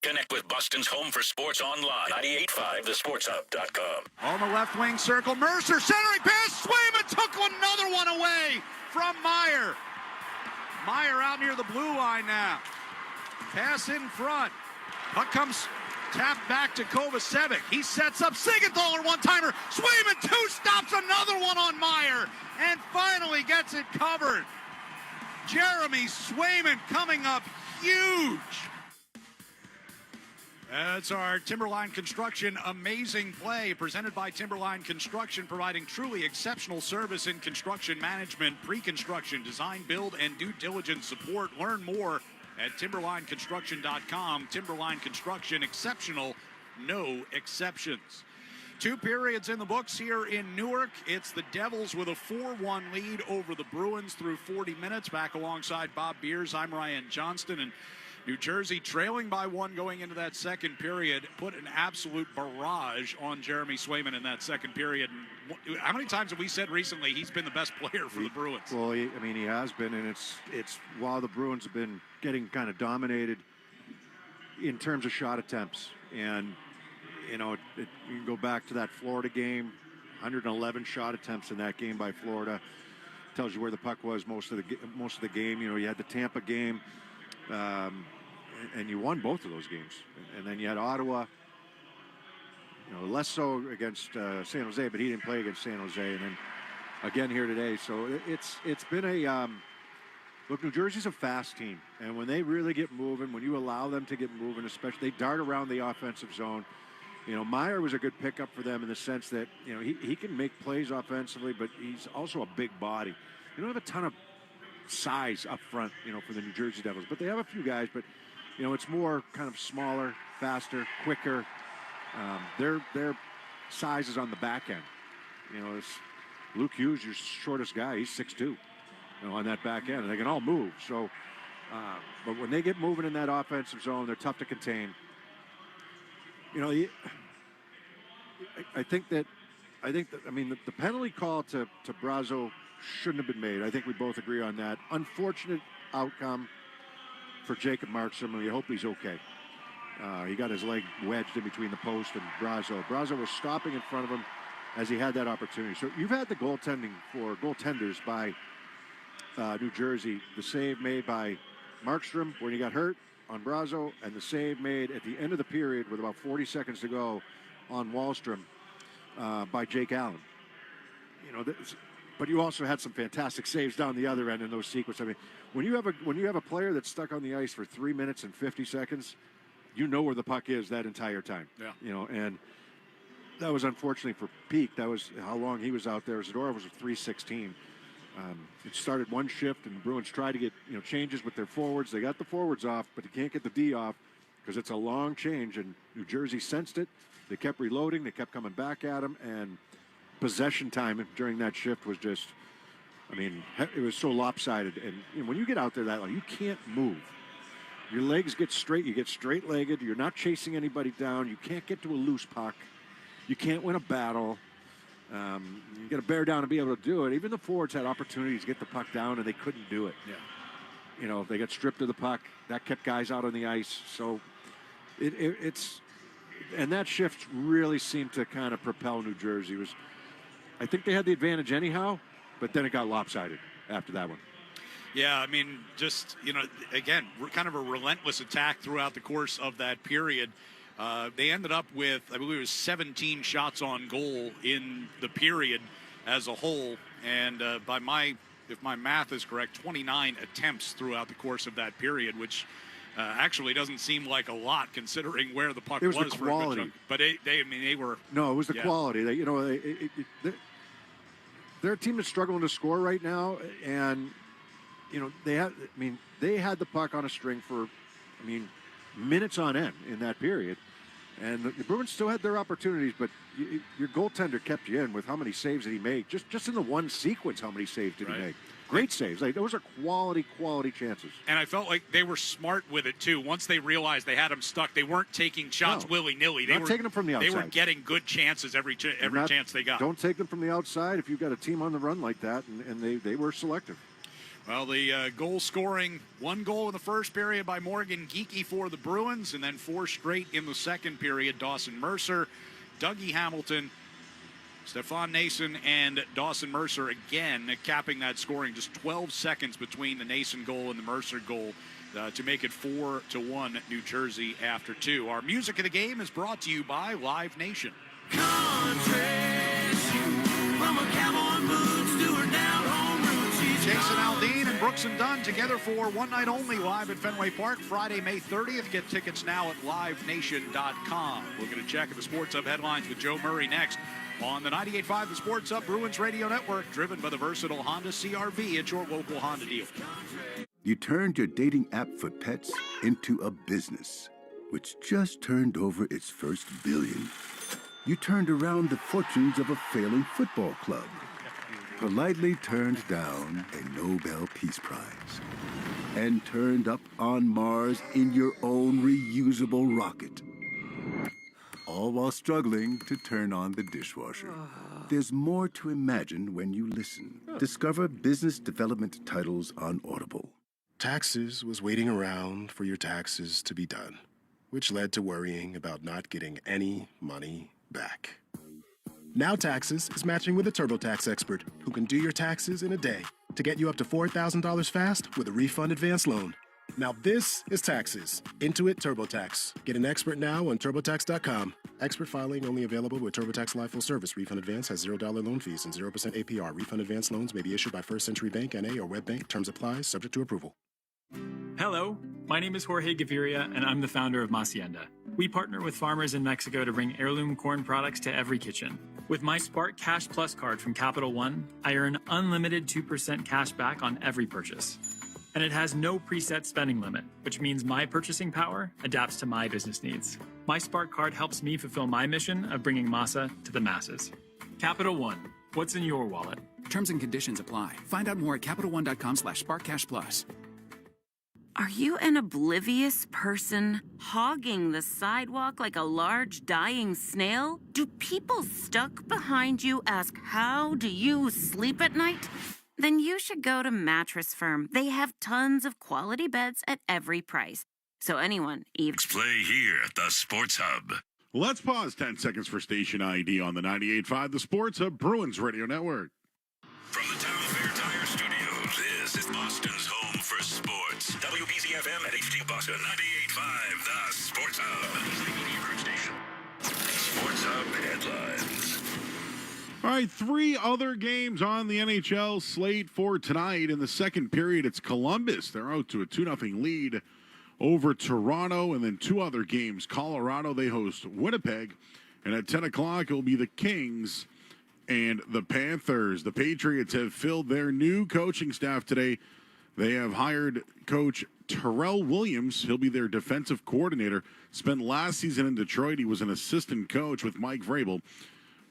Connect with Boston's home for sports online. 98.5 thesportshub.com. On the left wing circle, Mercer centering pass. Swayman took another one away from Meyer. Meyer out near the blue line now. Pass in front. Puck comes tapped back to Kovacevic. He sets up Siegenthaler one-timer. Swayman 2 stops another one on Meyer and finally gets it covered. Jeremy Swayman coming up huge. That's our Timberline Construction Amazing Play, presented by Timberline Construction, providing truly exceptional service in construction management, pre-construction, design, build, and due diligence support. Learn more at timberlineconstruction.com. Timberline Construction, exceptional, no exceptions. 2 periods in the books here in Newark. It's the Devils with a 4-1 lead over the Bruins through 40 minutes. Back alongside Bob Beers, I'm Ryan Johnston, and New Jersey trailing by 1 going into that second period, put an absolute barrage on Jeremy Swayman in that second period. And how many times have we said recently he's been the best player for the Bruins? Well, he has been, and it's while the Bruins have been getting kind of dominated in terms of shot attempts. And, you know, you can go back to that Florida game, 111 shot attempts in that game by Florida. Tells you where the puck was most of the game. You know, you had the Tampa game. And you won both of those games. And then you had Ottawa, you know, less so against San Jose, but he didn't play against San Jose. And then again here today. So it's been a look, New Jersey's a fast team. And when they really get moving, when you allow them to get moving, especially they dart around the offensive zone, Meyer was a good pickup for them in the sense that, he can make plays offensively, but he's also a big body. They don't have a ton of size up front, for the New Jersey Devils, but they have a few guys, but, it's more kind of smaller, faster, quicker. Their size is on the back end. It's Luke Hughes, your shortest guy, he's 6'2", on that back end, and they can all move. So, but when they get moving in that offensive zone, they're tough to contain. I think that the penalty call to Brazo shouldn't have been made. I think we both agree on that. Unfortunate outcome for Jacob Markstrom, and we hope he's okay. He got his leg wedged in between the post and Brazo. Brazo was stopping in front of him as he had that opportunity. So you've had the goaltenders by New Jersey, the save made by Markstrom when he got hurt on Brazo, and the save made at the end of the period with about 40 seconds to go on Wahlstrom by Jake Allen. But you also had some fantastic saves down the other end in those sequences. I mean, when you have a player that's stuck on the ice for 3 minutes and 50 seconds, you know where the puck is that entire time. Yeah. And that was unfortunately for Peak. That was how long he was out there. Zadorov was a 3:16. It started one shift, and the Bruins tried to get changes with their forwards. They got the forwards off, but you can't get the D off because it's a long change. And New Jersey sensed it. They kept reloading. They kept coming back at him, and possession time during that shift was just, it was so lopsided. And when you get out there that long, you can't move. Your legs get straight. You get straight-legged. You're not chasing anybody down. You can't get to a loose puck. You can't win a battle. You got to bear down to be able to do it. Even the forwards had opportunities to get the puck down, and they couldn't do it. Yeah. They got stripped of the puck. That kept guys out on the ice. So and that shift really seemed to kind of propel New Jersey. I think they had the advantage anyhow, but then it got lopsided after that one. Yeah, just, again, kind of a relentless attack throughout the course of that period. They ended up with, I believe it was 17 shots on goal in the period as a whole. And if my math is correct, 29 attempts throughout the course of that period, which actually doesn't seem like a lot considering where the puck was. The quality. But they were. No, it was the quality. They're a team that's struggling to score right now, and they had the puck on a string for, minutes on end in that period, and the Bruins still had their opportunities, but your goaltender kept you in with how many saves did he make? Just in the one sequence, how many saves did he make? Great saves. Those are quality chances. And I felt like they were smart with it, too. Once they realized they had him stuck, they weren't taking shots willy-nilly. They were taking them from the outside. They were getting good chances every chance they got. Don't take them from the outside if you've got a team on the run like that, and they were selective. Well, the goal scoring, one goal in the first period by Morgan Geekie for the Bruins, and then 4 straight in the second period. Dawson Mercer, Dougie Hamilton, Stefan Nason, and Dawson Mercer again capping that scoring. Just 12 seconds between the Nason goal and the Mercer goal to make it 4-1 New Jersey after 2. Our music of the game is brought to you by Live Nation. Jason Aldean and Brooks and Dunn together for one night only live at Fenway Park Friday, May 30th. Get tickets now at livenation.com. We're going to check the Sports Hub headlines with Joe Murray next on the 98.5 The Sports Hub Bruins Radio Network, driven by the versatile Honda CR-V at your local Honda dealer. You turned your dating app for pets into a business, which just turned over its first billion. You turned around the fortunes of a failing football club. Politely turned down a Nobel Peace Prize, and turned up on Mars in your own reusable rocket. All while struggling to turn on the dishwasher. There's more to imagine when you listen. Discover business development titles on Audible. Taxes was waiting around for your taxes to be done, which led to worrying about not getting any money back. Now Taxes is matching with a TurboTax expert who can do your taxes in a day to get you up to $4,000 fast with a refund advance loan. Now this is Taxes. Intuit TurboTax. Get an expert now on TurboTax.com. Expert filing only available with TurboTax Live Full Service. Refund advance has $0 loan fees and 0% APR. Refund advance loans may be issued by First Century Bank, N.A. or WebBank. Terms apply. Subject to approval. Hello, my name is Jorge Gaviria, and I'm the founder of Hacienda. We partner with farmers in Mexico to bring heirloom corn products to every kitchen. With my Spark Cash Plus card from Capital One, I earn unlimited 2% cash back on every purchase. And it has no preset spending limit, which means my purchasing power adapts to my business needs. My Spark card helps me fulfill my mission of bringing masa to the masses. Capital One, what's in your wallet? Terms and conditions apply. Find out more at CapitalOne.com/SparkCashPlus. Are you an oblivious person hogging the sidewalk like a large dying snail? Do people stuck behind you ask, how do you sleep at night? Then you should go to Mattress Firm. They have tons of quality beds at every price. So anyone, even... Play here at the Sports Hub. Let's pause 10 seconds for station ID on the 98.5, the Sports Hub Bruins Radio Network. From the Town Fair Tire Studios, this is Boston's home for sports. WBZ-FM at HD Boston, 98.5, the Sports Hub. Sports Hub headlines. All right, 3 other games on the NHL slate for tonight. In the second period, it's Columbus. They're out to a 2-0 lead over Toronto. And then 2 other games. Colorado, they host Winnipeg. And at 10 o'clock, it will be the Kings and the Panthers. The Patriots have filled their new coaching staff today. They have hired coach Terrell Williams. He'll be their defensive coordinator. Spent last season in Detroit. He was an assistant coach with Mike Vrabel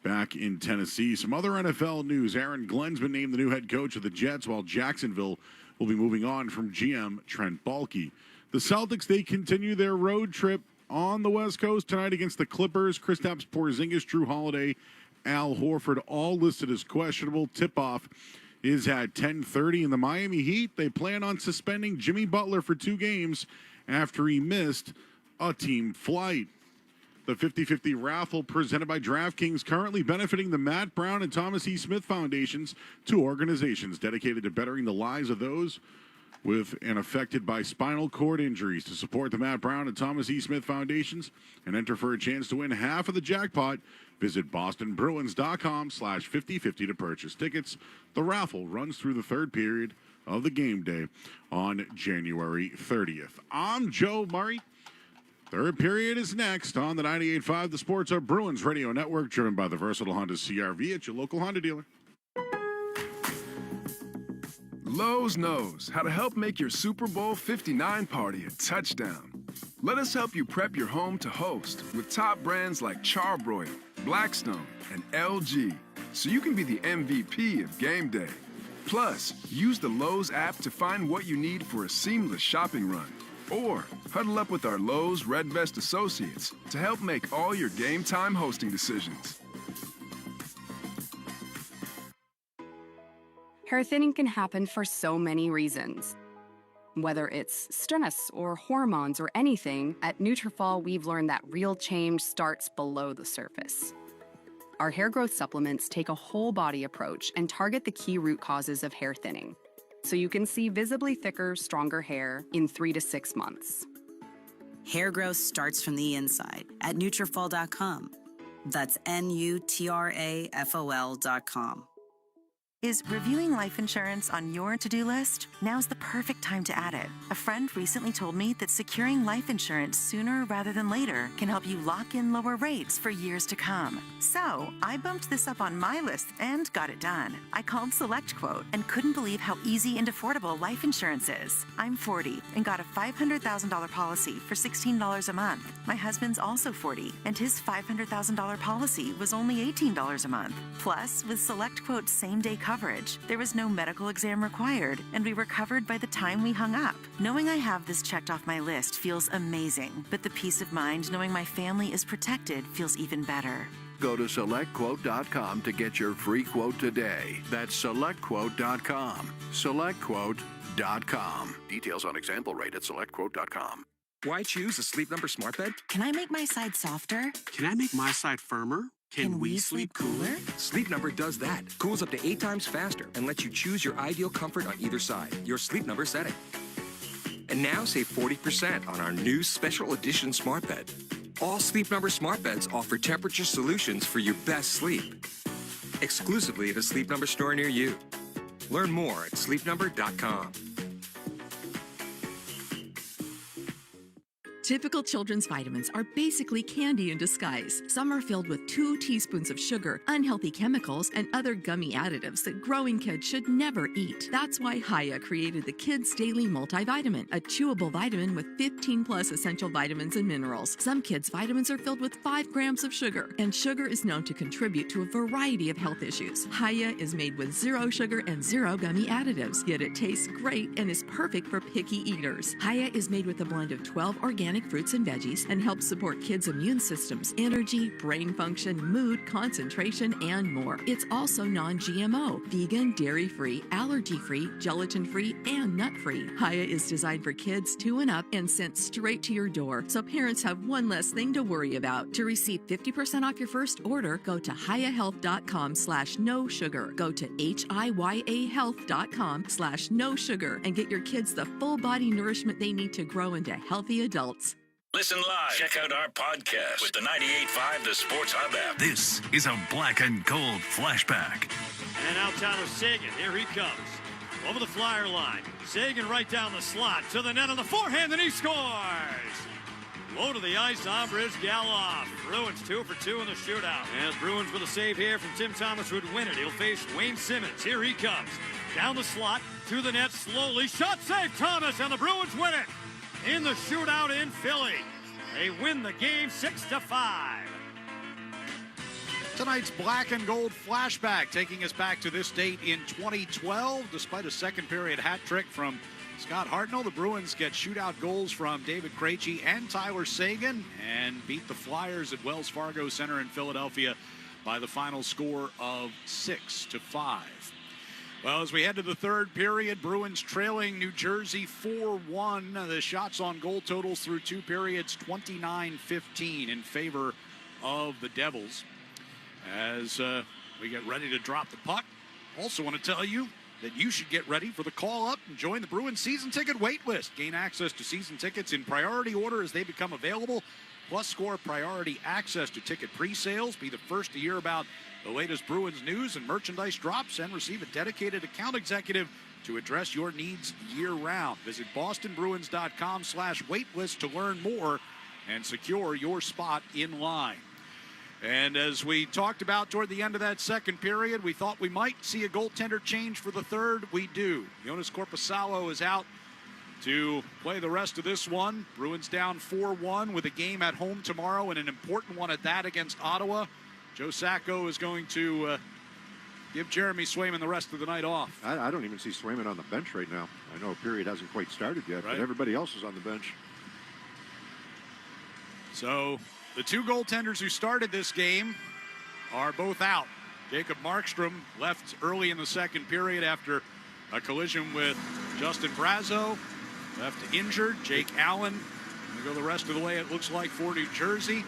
back in Tennessee. Some other NFL news. Aaron Glenn's been named the new head coach of the Jets, while Jacksonville will be moving on from GM Trent Baalke. The Celtics, they continue their road trip on the West Coast tonight against the Clippers. Kristaps Porzingis, Drew Holiday, Al Horford, all listed as questionable. Tip-off is at 10:30. In the Miami Heat, they plan on suspending Jimmy Butler for 2 games after he missed a team flight. The 50-50 raffle presented by DraftKings currently benefiting the Matt Brown and Thomas E. Smith Foundations, 2 organizations dedicated to bettering the lives of those with and affected by spinal cord injuries. To support the Matt Brown and Thomas E. Smith Foundations and enter for a chance to win half of the jackpot, visit bostonbruins.com/5050 to purchase tickets. The raffle runs through the 3rd period of the game day on January 30th. I'm Joe Murray. 3rd period is next on the 98.5, the Sports Hub Bruins Radio Network, driven by the versatile Honda CR-V at your local Honda dealer. Lowe's knows how to help make your Super Bowl 59 party a touchdown. Let us help you prep your home to host with top brands like Charbroil, Blackstone, and LG, so you can be the MVP of game day. Plus, use the Lowe's app to find what you need for a seamless shopping run. Or huddle up with our Lowe's Red Vest associates to help make all your game time hosting decisions. Hair thinning can happen for so many reasons. Whether it's stress or hormones or anything, at Nutrafol we've learned that real change starts below the surface. Our hair growth supplements take a whole body approach and target the key root causes of hair thinning, so you can see visibly thicker, stronger hair in 3 to 6 months. Hair growth starts from the inside at Nutrafol.com. That's Nutrafol.com. Is reviewing life insurance on your to-do list? Now's the perfect time to add it. A friend recently told me that securing life insurance sooner rather than later can help you lock in lower rates for years to come. So I bumped this up on my list and got it done. I called SelectQuote and couldn't believe how easy and affordable life insurance is. I'm 40 and got a $500,000 policy for $16 a month. My husband's also 40 and his $500,000 policy was only $18 a month. Plus, with SelectQuote's same-day coverage, there was no medical exam required, and we were covered by the time we hung up. Knowing I have this checked off my list feels amazing, but the peace of mind knowing my family is protected feels even better. Go to SelectQuote.com to get your free quote today. That's SelectQuote.com. SelectQuote.com. Details on example rate at SelectQuote.com. Why choose a Sleep Number smart bed? Can I make my side softer? Can I make my side firmer? Can we sleep cooler? Sleep Number does that. Cools up to 8 times faster and lets you choose your ideal comfort on either side. Your Sleep Number setting. And now save 40% on our new special edition smart bed. All Sleep Number smart beds offer temperature solutions for your best sleep. Exclusively at a Sleep Number store near you. Learn more at sleepnumber.com. Typical children's vitamins are basically candy in disguise. Some are filled with 2 teaspoons of sugar, unhealthy chemicals, and other gummy additives that growing kids should never eat. That's why Hiya created the Kids Daily Multivitamin, a chewable vitamin with 15 plus essential vitamins and minerals. Some kids' vitamins are filled with 5 grams of sugar, and sugar is known to contribute to a variety of health issues. Hiya is made with 0 sugar and 0 gummy additives, yet it tastes great and is perfect for picky eaters. Hiya is made with a blend of 12 organic fruits and veggies and helps support kids' immune systems, energy, brain function, mood, concentration, and more. It's also non-GMO, vegan, dairy-free, allergy-free, gelatin-free, and nut-free. Hiya is designed for kids 2 and up and sent straight to your door, so parents have one less thing to worry about. To receive 50% off your first order, go to hiyahealth.com/no sugar. Go to hiyahealth.com/no sugar and get your kids the full body nourishment they need to grow into healthy adults. Listen live. Check out our podcast with the 98.5 The Sports Hub app. This is a black and gold flashback. And now Tyler Seguin. Here he comes. Over the flyer line. Seguin right down the slot to the net on the forehand, and he scores! Low to the ice, Ambridge Galoff. Bruins 2 for 2 in the shootout. And Bruins with a save here from Tim Thomas would win it. He'll face Wayne Simmons. Here he comes. Down the slot, to the net slowly. Shot save, Thomas, and the Bruins win it in the shootout in Philly. They win the game 6-5. Tonight's black and gold flashback taking us back to this date in 2012. Despite a second period hat trick from Scott Hartnell, the Bruins get shootout goals from David Krejci and Tyler Seguin and beat the Flyers at Wells Fargo Center in Philadelphia by the final score of 6-5. Well, as we head to the third period, Bruins trailing New Jersey 4-1. The shots on goal totals through 2 periods, 29-15 in favor of the Devils. As we get ready to drop the puck, also want to tell you that you should get ready for the call-up and join the Bruins season ticket wait list. Gain access to season tickets in priority order as they become available, plus score priority access to ticket pre-sales. Be the first to hear about the latest Bruins news and merchandise drops and receive a dedicated account executive to address your needs year-round. Visit bostonbruins.com/waitlist to learn more and secure your spot in line. And as we talked about toward the end of that second period, we thought we might see a goaltender change for the third. We do. Jonas Korpisalo is out to play the rest of this one. Bruins down 4-1 with a game at home tomorrow and an important one at that against Ottawa. Joe Sacco is going to give Jeremy Swayman the rest of the night off. I don't even see Swayman on the bench right now. I know a period hasn't quite started yet, right, but everybody else is on the bench. So the 2 goaltenders who started this game are both out. Jacob Markstrom left early in the second period after a collision with Justin Brazeau. Left injured. Jake Allen going to go the rest of the way, it looks like, for New Jersey.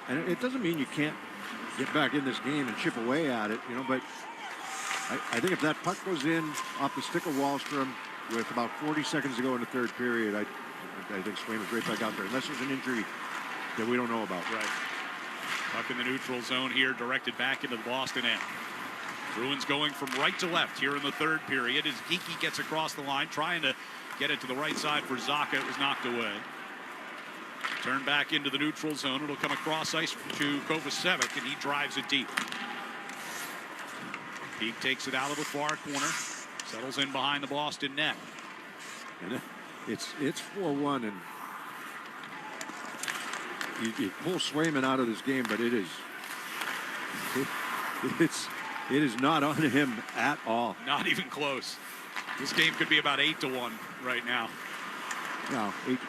And it doesn't mean you can't get back in this game and chip away at it, you know, but I think if that puck goes in off the stick of Wahlstrom with about 40 seconds to go in the third period, I think Swayman's right back out there, unless there's an injury that we don't know about. Right. Puck in the neutral zone here, directed back into the Boston end. Bruins going from right to left here in the third period as Geekie gets across the line, trying to get it to the right side for Zacha. It was knocked away. Turn back into the neutral zone. It'll come across ice to Kovacevic, and he drives it deep. Peak takes it out of the far corner, settles in behind the Boston net. And it's 4-1, and you pull Swayman out of this game, but it is not on him at all. Not even close. This game could be about 8-1 right now. No, 8-2.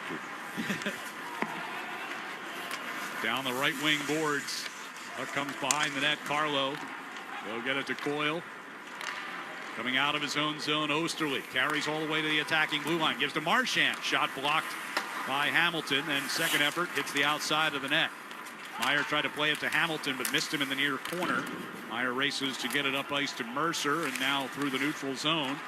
Down the right wing boards. Puck comes behind the net. Carlo. They'll get it to Coyle. Coming out of his own zone, Osterley carries all the way to the attacking blue line. Gives to Marchand. Shot blocked by Hamilton. Then second effort hits the outside of the net. Meyer tried to play it to Hamilton, but missed him in the near corner. Meyer races to get it up ice to Mercer, and now through the neutral zone.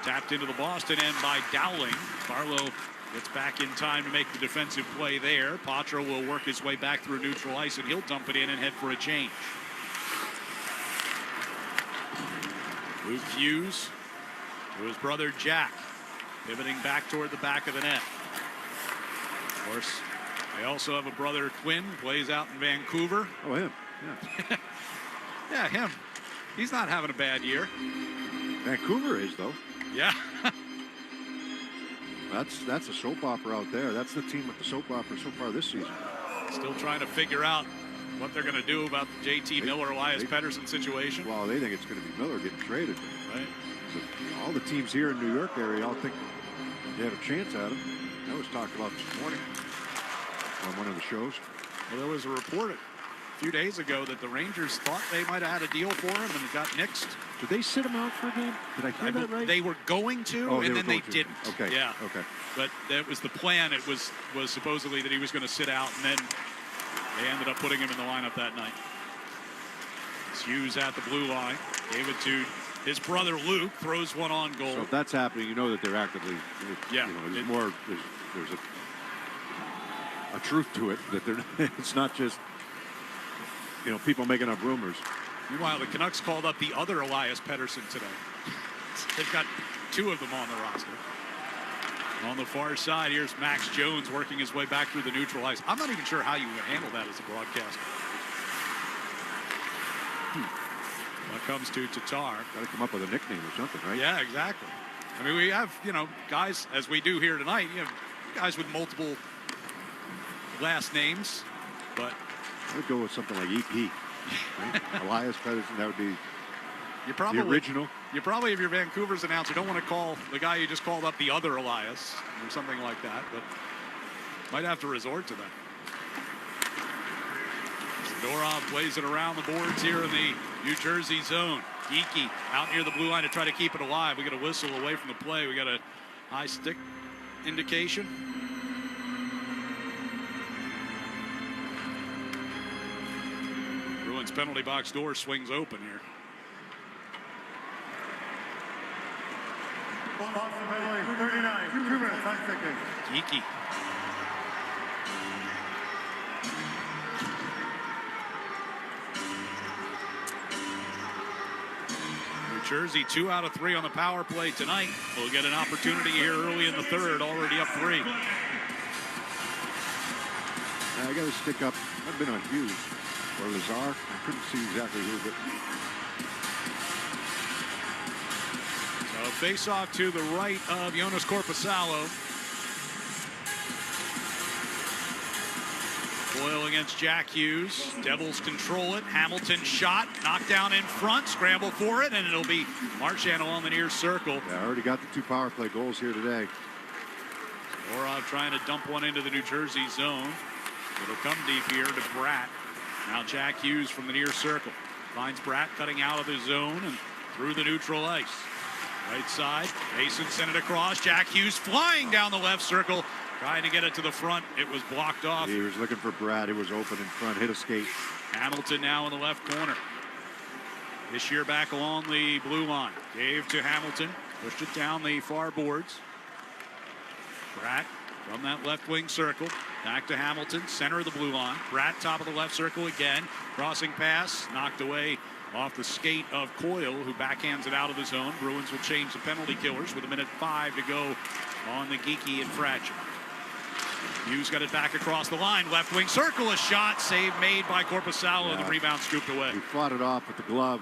Tapped into the Boston end by Dowling. Carlo gets back in time to make the defensive play there. Patra will work his way back through neutral ice, and he'll dump it in and head for a change. Luke Hughes to his brother Jack, pivoting back toward the back of the net. course, they also have a brother, Quinn, who plays out in Vancouver. Oh, him. Yeah. Yeah, him. He's not having a bad year. Vancouver is, though. Yeah. That's a soap opera out there. That's the team with the soap opera so far this season. Still trying to figure out what they're going to do about the JT Miller, Elias Pettersson situation. Well, they think it's going to be Miller getting traded. Right. So, all the teams here in New York area all think they have a chance at him. That was talked about this morning on one of the shows. Well, there was a report a few days ago that the Rangers thought they might have had a deal for him and it got nixed. Did they sit him out for a game? Did I hear that right? They were going to, and then they didn't. Okay. Yeah. Okay. But that was the plan. It was supposedly that he was going to sit out, and then they ended up putting him in the lineup that night. It's Hughes at the blue line. Gave it to his brother Luke. Throws one on goal. So if that's happening, you know that they're actively. Yeah. You know, there's a truth to it that they're. It's not just people making up rumors. Meanwhile, the Canucks called up the other Elias Pettersson today. They've got two of them on the roster. On the far side, here's Max Jones working his way back through the neutral ice. I'm not even sure how you would handle that as a broadcaster. When it comes to Tatar. Got to come up with a nickname or something, right? Yeah, exactly. I mean, we have, guys, as we do here tonight, you have guys with multiple last names, but I would go with something like EP. Right? Elias Pettersson, that would be the original. You probably, if you're Vancouver's announcer, don't want to call the guy you just called up the other Elias or something like that, but might have to resort to that. Dorov plays it around the boards here in the New Jersey zone. Geeky out near the blue line to try to keep it alive. We got a whistle away from the play. We got a high stick indication. Bruins penalty box door swings open here. Boston penalty, 39, 2 minutes, 9 seconds. Geeky. New Jersey 2 out of 3 on the power play tonight. We'll get an opportunity here early in the third, already up 3. I got to stick up. I've been on Hughes or Lazar. I couldn't see exactly who, but. So face off to the right of Jonas Korpisalo. Boyle against Jack Hughes. Devils control it. Hamilton shot, knocked down in front, scramble for it, and it'll be Marchand along the near circle. Yeah, I already got the 2 power play goals here today. Orov trying to dump one into the New Jersey zone. It'll come deep here to Bratt. Now Jack Hughes from the near circle. Finds Bratt cutting out of the zone and through the neutral ice. Right side, Mason sent it across. Jack Hughes flying down the left circle. Trying to get it to the front. It was blocked off. He was looking for Bratt. It was open in front. Hit a skate. Hamilton now in the left corner. This year back along the blue line. Gave to Hamilton. Pushed it down the far boards. Bratt from that left wing circle. Back to Hamilton. Center of the blue line. Bratt top of the left circle again. Crossing pass. Knocked away off the skate of Coyle, who backhands it out of the zone. Bruins will change the penalty killers with 1:05 to go on the Geeky infraction. Hughes got it back across the line. Left wing circle, a shot. Save made by Korpisalo. Yeah. The rebound scooped away. He fought it off with the glove.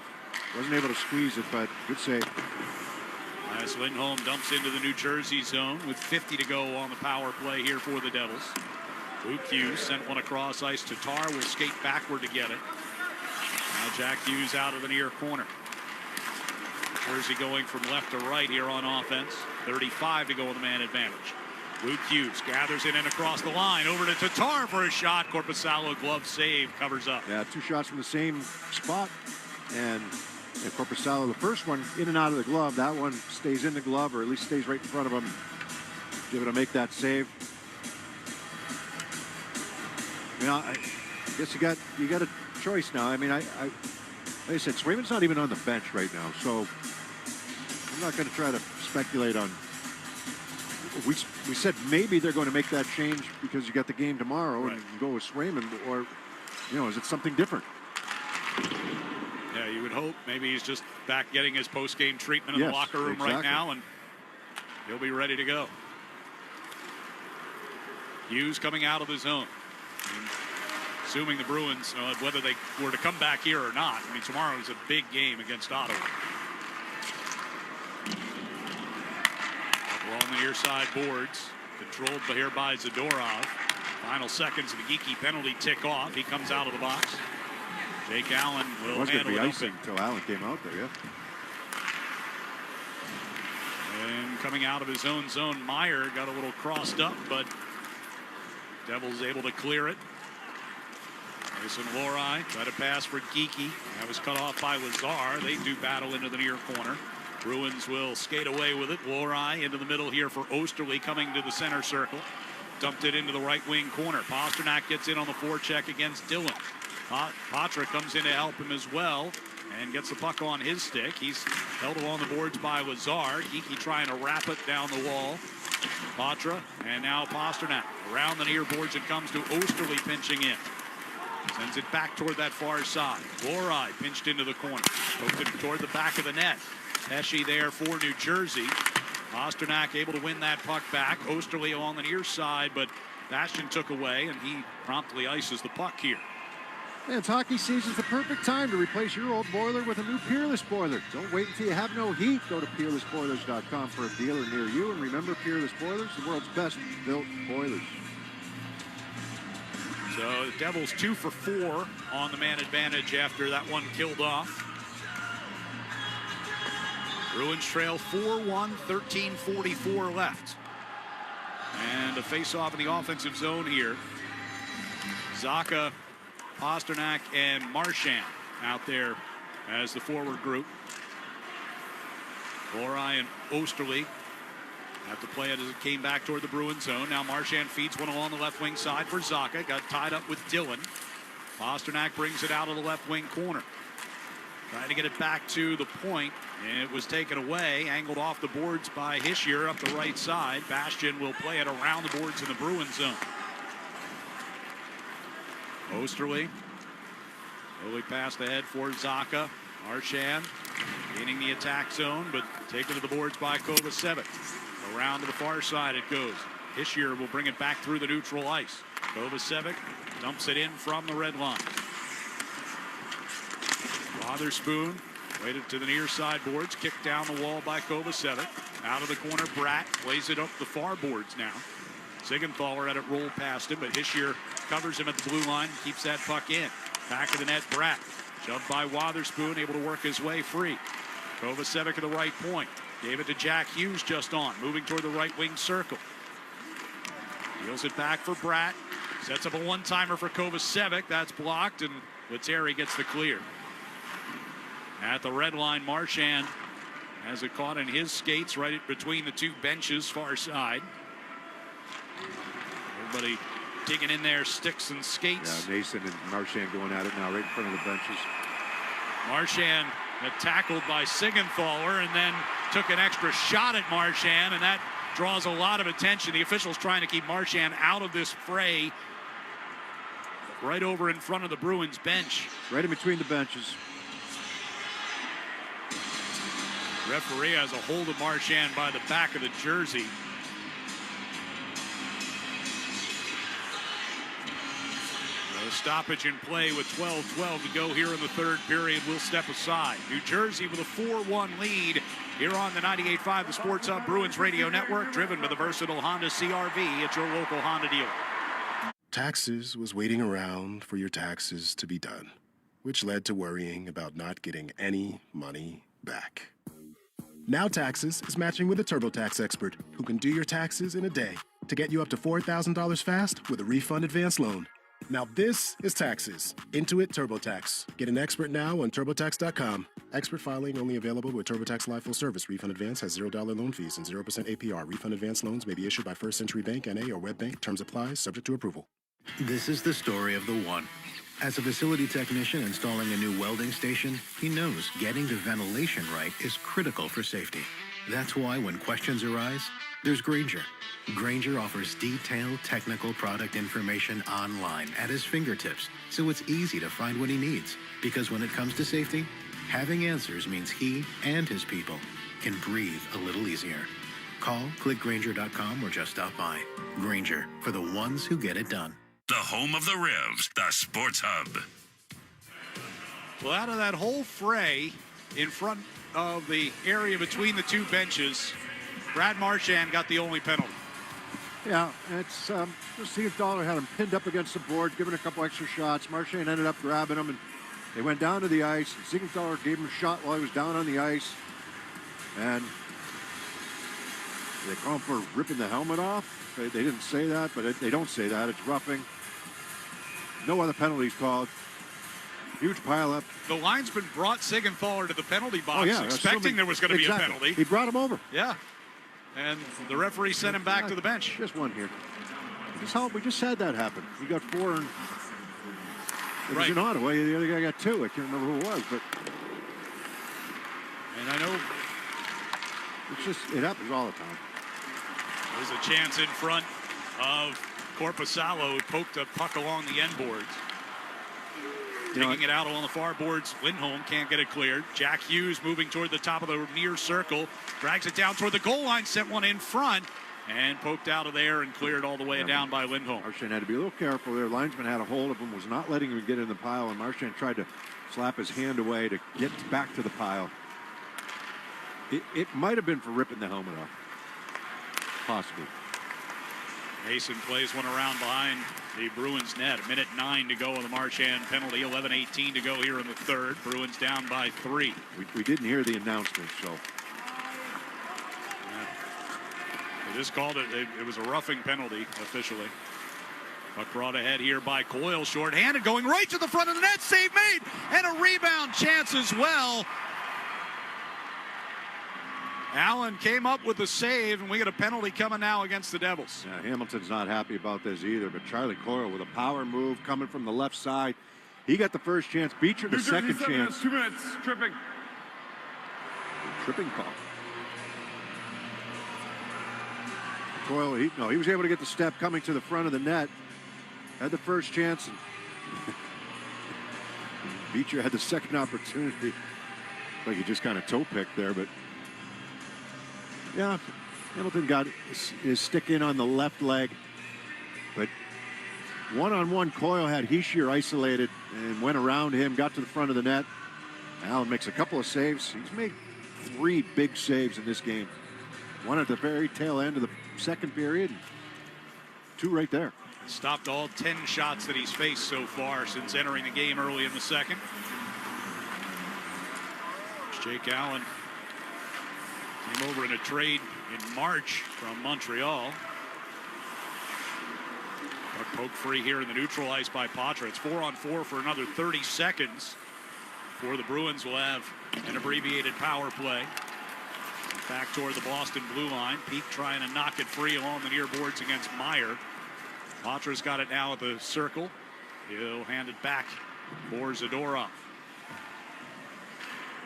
Wasn't able to squeeze it, but good save. As Lindholm dumps into the New Jersey zone with 50 to go on the power play here for the Devils. Luke Hughes sent one across ice. Tatar will skate backward to get it. Now Jack Hughes out of the near corner. Jersey going from left to right here on offense. 35 to go with the man advantage. Luke Hughes gathers it in across the line. Over to Tatar for a shot. Korpisalo glove save, covers up. Yeah, 2 shots from the same spot. And Korpisalo, the first one in and out of the glove. That one stays in the glove, or at least stays right in front of him. Able to make that save. I mean, I guess you got a choice now. I mean, like I said, Swayman's not even on the bench right now, so I'm not going to try to speculate on. We said maybe they're going to make that change because you got the game tomorrow, right, and you can go with Swayman, or is it something different? Yeah, you would hope maybe he's just back getting his post-game treatment in the locker room right now, and he'll be ready to go. Hughes coming out of the zone. Assuming the Bruins, whether they were to come back here or not, I mean, tomorrow is a big game against Ottawa. We're on the near side boards, controlled here by Zadorov. Final seconds of the Geeky penalty tick off. He comes out of the box. Jake Allen will handle it icing until Allen came out there, yeah. And coming out of his own zone, Meyer got a little crossed up, but Devils able to clear it. Mason Lohrei tried to pass for Geeky. That was cut off by Lazar. They do battle into the near corner. Bruins will skate away with it. Lohrei into the middle here for Osterley, coming to the center circle. Dumped it into the right wing corner. Pasternak gets in on the forecheck against Dillon. Patra comes in to help him as well and gets the puck on his stick. He's held along the boards by Lazar. Geeky trying to wrap it down the wall. Patra and now Pasternak around the near boards. It comes to Osterley pinching in. Sends it back toward that far side. Lohrei pinched into the corner. Poked it toward the back of the net. Pesce there for New Jersey. Pasternak able to win that puck back. Osterley along the near side, but Bastian took away, and he promptly ices the puck here. And it's hockey season's the perfect time to replace your old boiler with a new Peerless boiler. Don't wait until you have no heat. Go to peerlessboilers.com for a dealer near you. And remember, Peerless Boilers, the world's best built boilers. So the Devils 2 for 4 on the man advantage after that one killed off. Bruins trail 4-1, 13:44 left. And a face-off in the offensive zone here. Zacha, Pasternak, and Marchand out there as the forward group. Lohrei and Osterley have to play it as it came back toward the Bruins zone. Now Marchand feeds one along the left wing side for Zacha. Got tied up with Dillon. Pasternak brings it out of the left wing corner. Trying to get it back to the point. And it was taken away. Angled off the boards by Hischier up the right side. Bastian will play it around the boards in the Bruins zone. Osterley. Slowly passed ahead for Zacha. Marchand gaining the attack zone, but taken to the boards by Kovacevic. Around to the far side it goes. Hischier will bring it back through the neutral ice. Kovacevic dumps it in from the red line. Wotherspoon waited to the near side boards. Kicked down the wall by Kovacevic. Out of the corner, Bratt plays it up the far boards now. Sigenthaler had it roll past him, but Hischier covers him at the blue line. Keeps that puck in. Back of the net, Bratt. Shoved by Wotherspoon, able to work his way free. Kovacevic at the right point. Gave it to Jack Hughes just on. Moving toward the right wing circle. Deals it back for Bratt. Sets up a one-timer for Kovacevic. That's blocked, and Lettieri gets the clear. At the red line, Marchand has it caught in his skates right between the two benches, far side. Everybody digging in there, sticks and skates. Yeah, Nason and Marchand going at it now right in front of the benches. Marchand got tackled by Sigenthaler and then took an extra shot at Marchand, and that draws a lot of attention. The officials trying to keep Marchand out of this fray. Right over in front of the Bruins bench. Right in between the benches. Referee has a hold of Marchand by the back of the jersey. A stoppage in play with 12:12 to go here in the third period. We'll step aside. New Jersey with a 4-1 lead here on the 98.5 The Sports Hub Bruins Radio Network, driven by the versatile Honda CR-V at your local Honda dealer. Taxes was waiting around for your taxes to be done, which led to worrying about not getting any money back. Now Taxes is matching with a TurboTax expert who can do your taxes in a day to get you up to $4,000 fast with a refund advance loan. Now this is Taxes. Intuit TurboTax. Get an expert now on TurboTax.com. Expert filing only available with TurboTax Live Full Service. Refund advance has $0 loan fees and 0% APR. Refund advance loans may be issued by First Century Bank, N.A. or Web Bank. Terms apply, subject to approval. This is the story of the one. As a facility technician installing a new welding station, he knows getting the ventilation right is critical for safety. That's why when questions arise, there's Grainger. Grainger offers detailed technical product information online at his fingertips, so it's easy to find what he needs. Because when it comes to safety, having answers means he and his people can breathe a little easier. Call, click Grainger.com, or just stop by. Grainger, for the ones who get it done. The home of the Revs, the Sports Hub. Well, out of that whole fray in front of the area between the two benches, Brad Marchand got the only penalty. Yeah, it's Siegenthaler had him pinned up against the board, giving a couple extra shots. Marchand ended up grabbing him, and they went down to the ice. And Siegenthaler gave him a shot while he was down on the ice, and they call him for ripping the helmet off. They didn't say that, but they don't say that. It's roughing. No other penalties called. Huge pileup. The linesman brought Siegenthaler to the penalty box, expecting there was going to be a penalty. He brought him over. Yeah. And the referee sent him back to the bench. Just one here. We just had that happen. We got 4, and it was in Ottawa. The other guy got 2. I can't remember who it was, but. And I know it happens all the time. There's a chance in front of Korpisalo, who poked a puck along the end boards. Taking it out along the far boards. Lindholm can't get it cleared. Jack Hughes moving toward the top of the near circle. Drags it down toward the goal line. Sent one in front. And poked out of there and cleared all the way down by Lindholm. Marchand had to be a little careful there. Linesman had a hold of him. Was not letting him get in the pile. And Marchand tried to slap his hand away to get back to the pile. It might have been for ripping the helmet off. Possibly. Mason plays one around behind the Bruins net. 1:09 to go on the Marchand penalty. 11:18 to go here in the third. Bruins down by 3. We didn't hear the announcement, so. They just called it. It was a roughing penalty officially. Puck brought ahead here by Coyle. Short-handed, going right to the front of the net. Save made, and a rebound chance as well. Allen came up with the save, and we get a penalty coming now against the Devils. Yeah, Hamilton's not happy about this either, but Charlie Coyle with a power move coming from the left side. He got the first chance. Beecher the second chance. 2 minutes, tripping. Tripping call. Coyle, he was able to get the step coming to the front of the net. Had the first chance. And Beecher had the second opportunity. Like he just kind of toe-picked there, but yeah, Hamilton got his stick in on the left leg, but one-on-one Coyle had Hischier isolated and went around him, got to the front of the net. Allen makes a couple of saves. He's made 3 big saves in this game. One at the very tail end of the second period, 2 right there. Stopped all 10 shots that he's faced so far since entering the game early in the second. Jake Allen came over in a trade in March from Montreal. Puck poke free here in the neutral ice by Patra. It's 4-on-4 for another 30 seconds before the Bruins will have an abbreviated power play. Back toward the Boston blue line. Peak trying to knock it free along the near boards against Meyer. Patra's got it now at the circle. He'll hand it back for Zadorov.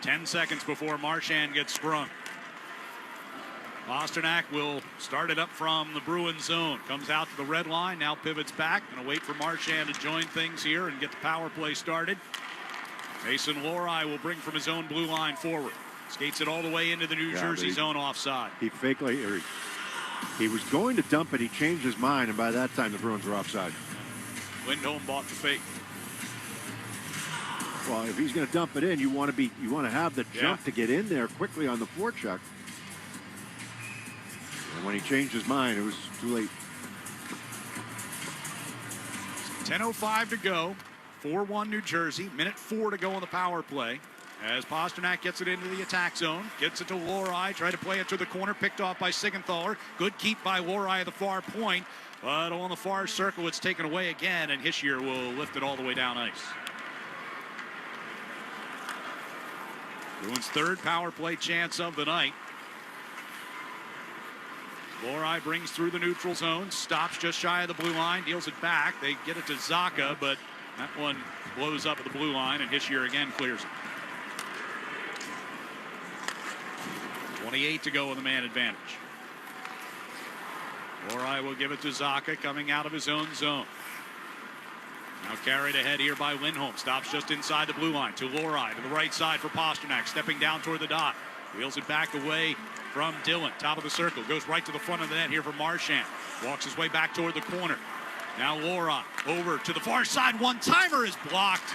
10 seconds before Marchand gets sprung. Pastrnak will start it up from the Bruins zone. Comes out to the red line, now pivots back. Gonna wait for Marchand to join things here and get the power play started. Mason Lohrei will bring from his own blue line forward. Skates it all the way into the New Jersey zone offside. He was going to dump it. He changed his mind, and by that time the Bruins were offside. Lindholm bought the fake. Well, if he's going to dump it in, you want to have the jump to get in there quickly on the forecheck. And when he changed his mind, it was too late. 10:05 to go. 4-1 New Jersey. 1:04 to go on the power play. As Pastrnak gets it into the attack zone, gets it to Lohrei, try to play it to the corner, picked off by Siegenthaler. Good keep by Lohrei at the far point, but on the far circle, it's taken away again, and Hischier will lift it all the way down ice. Bruins' third power play chance of the night. Lohrei brings through the neutral zone, stops just shy of the blue line, deals it back. They get it to Zacha, but that one blows up at the blue line, and Hischier again clears it. 28 to go with the man advantage. Lohrei will give it to Zacha coming out of his own zone. Now carried ahead here by Lindholm. Stops just inside the blue line to Lohrei to the right side for Pastrnak. Stepping down toward the dot. Wheels it back away from Dillon. Top of the circle. Goes right to the front of the net here for Marchand. Walks his way back toward the corner. Now Laura over to the far side. One-timer is blocked.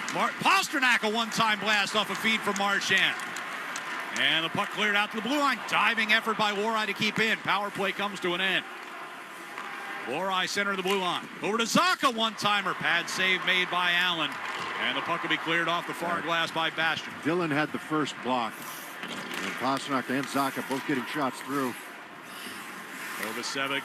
Pasternak a one-time blast off a feed from Marchand. And the puck cleared out to the blue line. Diving effort by Lorai to keep in. Power play comes to an end. Lorai center of the blue line. Over to Zaka, one-timer. Pad save made by Allen. And the puck will be cleared off the far glass by Bastian. Dillon had the first block. And Pasternak and Zaka both getting shots through. Kovacevic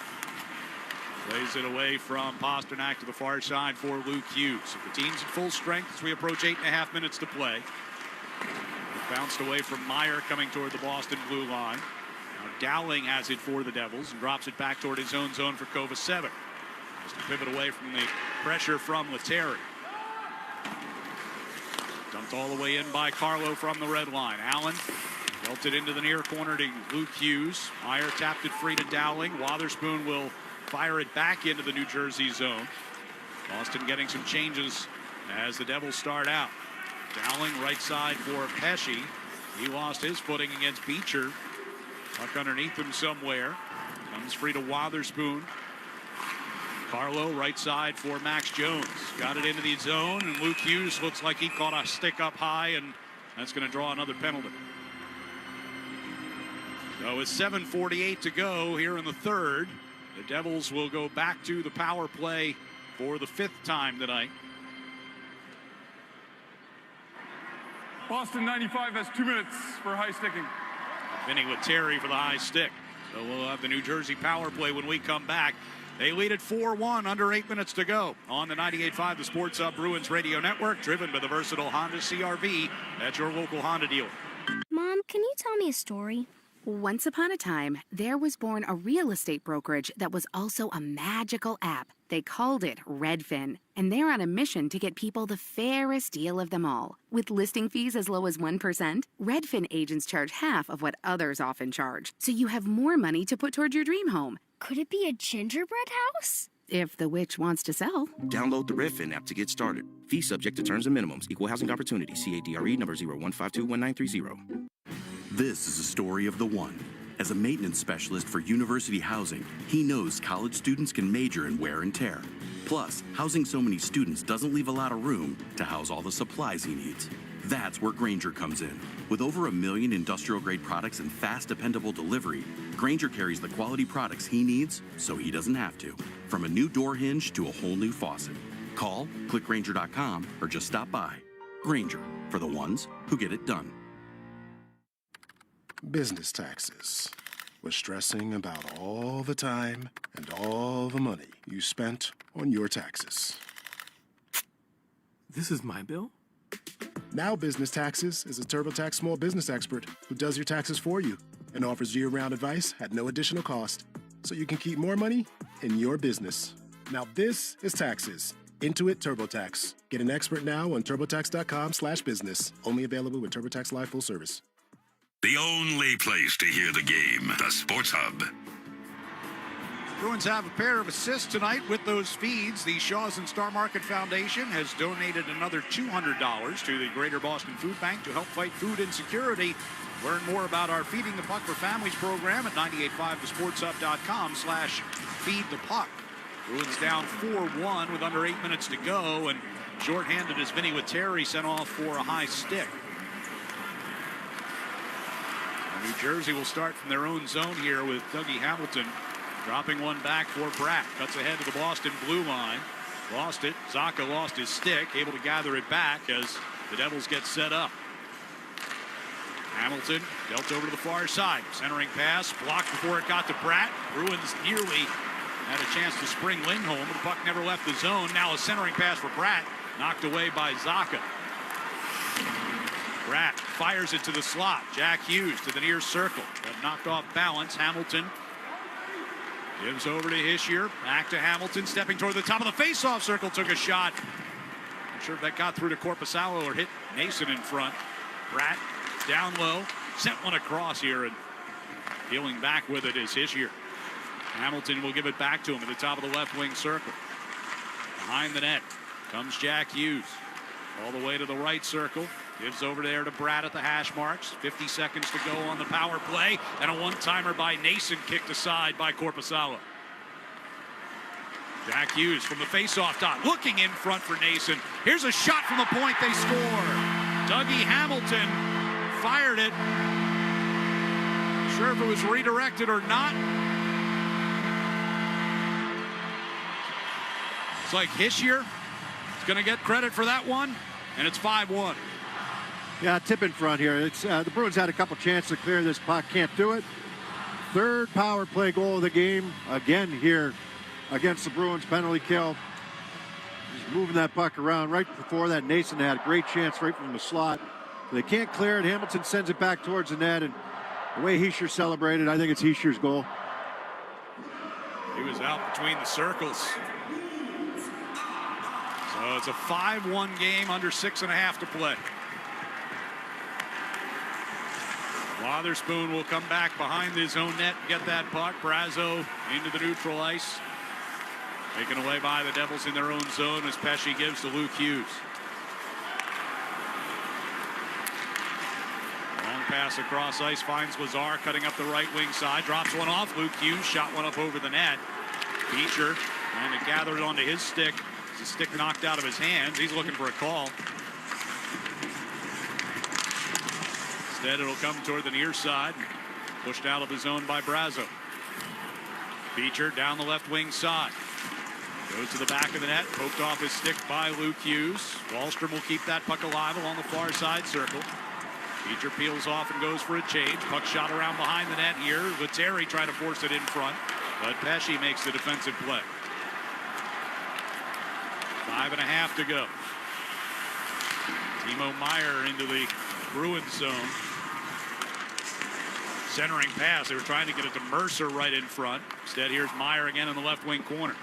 plays it away from Pasternak to the far side for Luke Hughes. The team's at full strength as we approach 8.5 minutes to play. It bounced away from Meyer coming toward the Boston blue line. Now Dowling has it for the Devils and drops it back toward his own zone for Kovacevic. Has to pivot away from the pressure from Lettieri. Dumped all the way in by Carlo from the red line. Allen dealt it into the near corner to Luke Hughes. Meyer tapped it free to Dowling. Wotherspoon will fire it back into the New Jersey zone. Boston getting some changes as the Devils start out. Dowling right side for Pesce. He lost his footing against Beecher. Puck underneath him somewhere. Comes free to Wotherspoon. Carlo right side for Max Jones. Got it into the zone, and Luke Hughes looks like he caught a stick up high, and that's going to draw another penalty. So with 7:48 to go here in the third, the Devils will go back to the power play for the 5th time tonight. Boston 95 has 2 minutes for high sticking. Vinny Lettieri for the high stick. So we'll have the New Jersey power play when we come back. They lead at 4-1, under 8 minutes to go. On the 98.5, the Sports Hub Bruins Radio Network, driven by the versatile Honda CR-V at your local Honda dealer. Mom, can you tell me a story? Once upon a time, there was born a real estate brokerage that was also a magical app. They called it Redfin, and they're on a mission to get people the fairest deal of them all. With listing fees as low as 1%, Redfin agents charge half of what others often charge, so you have more money to put toward your dream home. Could it be a gingerbread house? If the witch wants to sell. Download the Redfin app to get started. Fees subject to terms and minimums. Equal housing opportunity. CADRE number 01521930. This is a story of the one. As a maintenance specialist for university housing, he knows college students can major in wear and tear. Plus, housing so many students doesn't leave a lot of room to house all the supplies he needs. That's where Grainger comes in. With over 1 million industrial-grade products and fast, dependable delivery, Grainger carries the quality products he needs so he doesn't have to. From a new door hinge to a whole new faucet. Call, click Grainger.com, or just stop by. Grainger, for the ones who get it done. Business taxes. We're stressing about all the time and all the money you spent on your taxes. This is my bill? Now Business Taxes is a TurboTax small business expert who does your taxes for you and offers year-round advice at no additional cost, so you can keep more money in your business. Now this is taxes. Intuit TurboTax. Get an expert now on TurboTax.com/business. Only available with TurboTax Live full service. The only place to hear the game, the Sports Hub. Bruins have a pair of assists tonight with those feeds. The Shaws and Star Market Foundation has donated another $200 to the Greater Boston Food Bank to help fight food insecurity. Learn more about our Feeding the Puck for Families program at 985thesportshub.com/feedthepuck. Bruins down 4-1 with under 8 minutes to go, and shorthanded as Vinny Lettieri sent off for a high stick. New Jersey will start from their own zone here with Dougie Hamilton dropping one back for Pratt. Cuts ahead to the Boston blue line. Lost it. Zaka lost his stick. Able to gather it back as the Devils get set up. Hamilton dealt over to the far side. Centering pass. Blocked before it got to Pratt. Bruins nearly had a chance to spring Lindholm, but the puck never left the zone. Now a centering pass for Pratt. Knocked away by Zaka. Pratt fires it to the slot. Jack Hughes to the near circle, but knocked off balance. Hamilton gives over to Hischier. Back to Hamilton, stepping toward the top of the face-off circle. Took a shot. Not sure if that got through to Korpisalo or hit Nason in front. Pratt down low, sent one across here, and peeling back with it is Hischier. Hamilton will give it back to him at the top of the left wing circle. Behind the net comes Jack Hughes. All the way to the right circle. Gives over there to Brad at the hash marks. 50 seconds to go on the power play. And a one-timer by Nason kicked aside by Korpisalo. Jack Hughes from the face-off dot, looking in front for Nason. Here's a shot from the point. They score. Dougie Hamilton fired it. Not sure if it was redirected or not. It's like Hischier is going to get credit for that one, and it's 5-1. Yeah, tip in front here. It's the Bruins had a couple chances to clear this puck. Can't do it. Third power play goal of the game again here against the Bruins. Penalty kill. He's moving that puck around. Right before that, Nason had a great chance right from the slot. They can't clear it. Hamilton sends it back towards the net, and the way Hischier celebrated, I think it's Hischier's goal. He was out between the circles. So it's a 5-1 game, under 6.5 to play. Wotherspoon will come back behind his own net and get that puck. Brazo into the neutral ice. Taken away by the Devils in their own zone as Pesce gives to Luke Hughes. Long pass across ice, finds Lazar cutting up the right wing side. Drops one off. Luke Hughes shot one up over the net. Beecher trying to gather it onto his stick. The stick knocked out of his hands. He's looking for a call. Instead, it'll come toward the near side. Pushed out of his zone by Brazo. Beecher down the left wing side. Goes to the back of the net. Poked off his stick by Luke Hughes. Wallstrom will keep that puck alive along the far side circle. Beecher peels off and goes for a change. Puck shot around behind the net here. Lettieri trying to force it in front, but Pesce makes the defensive play. 5.5 to go. Timo Meier into the Bruins zone. Centering pass. They were trying to get it to Mercer right in front. Instead, here's Meier again in the left wing corner.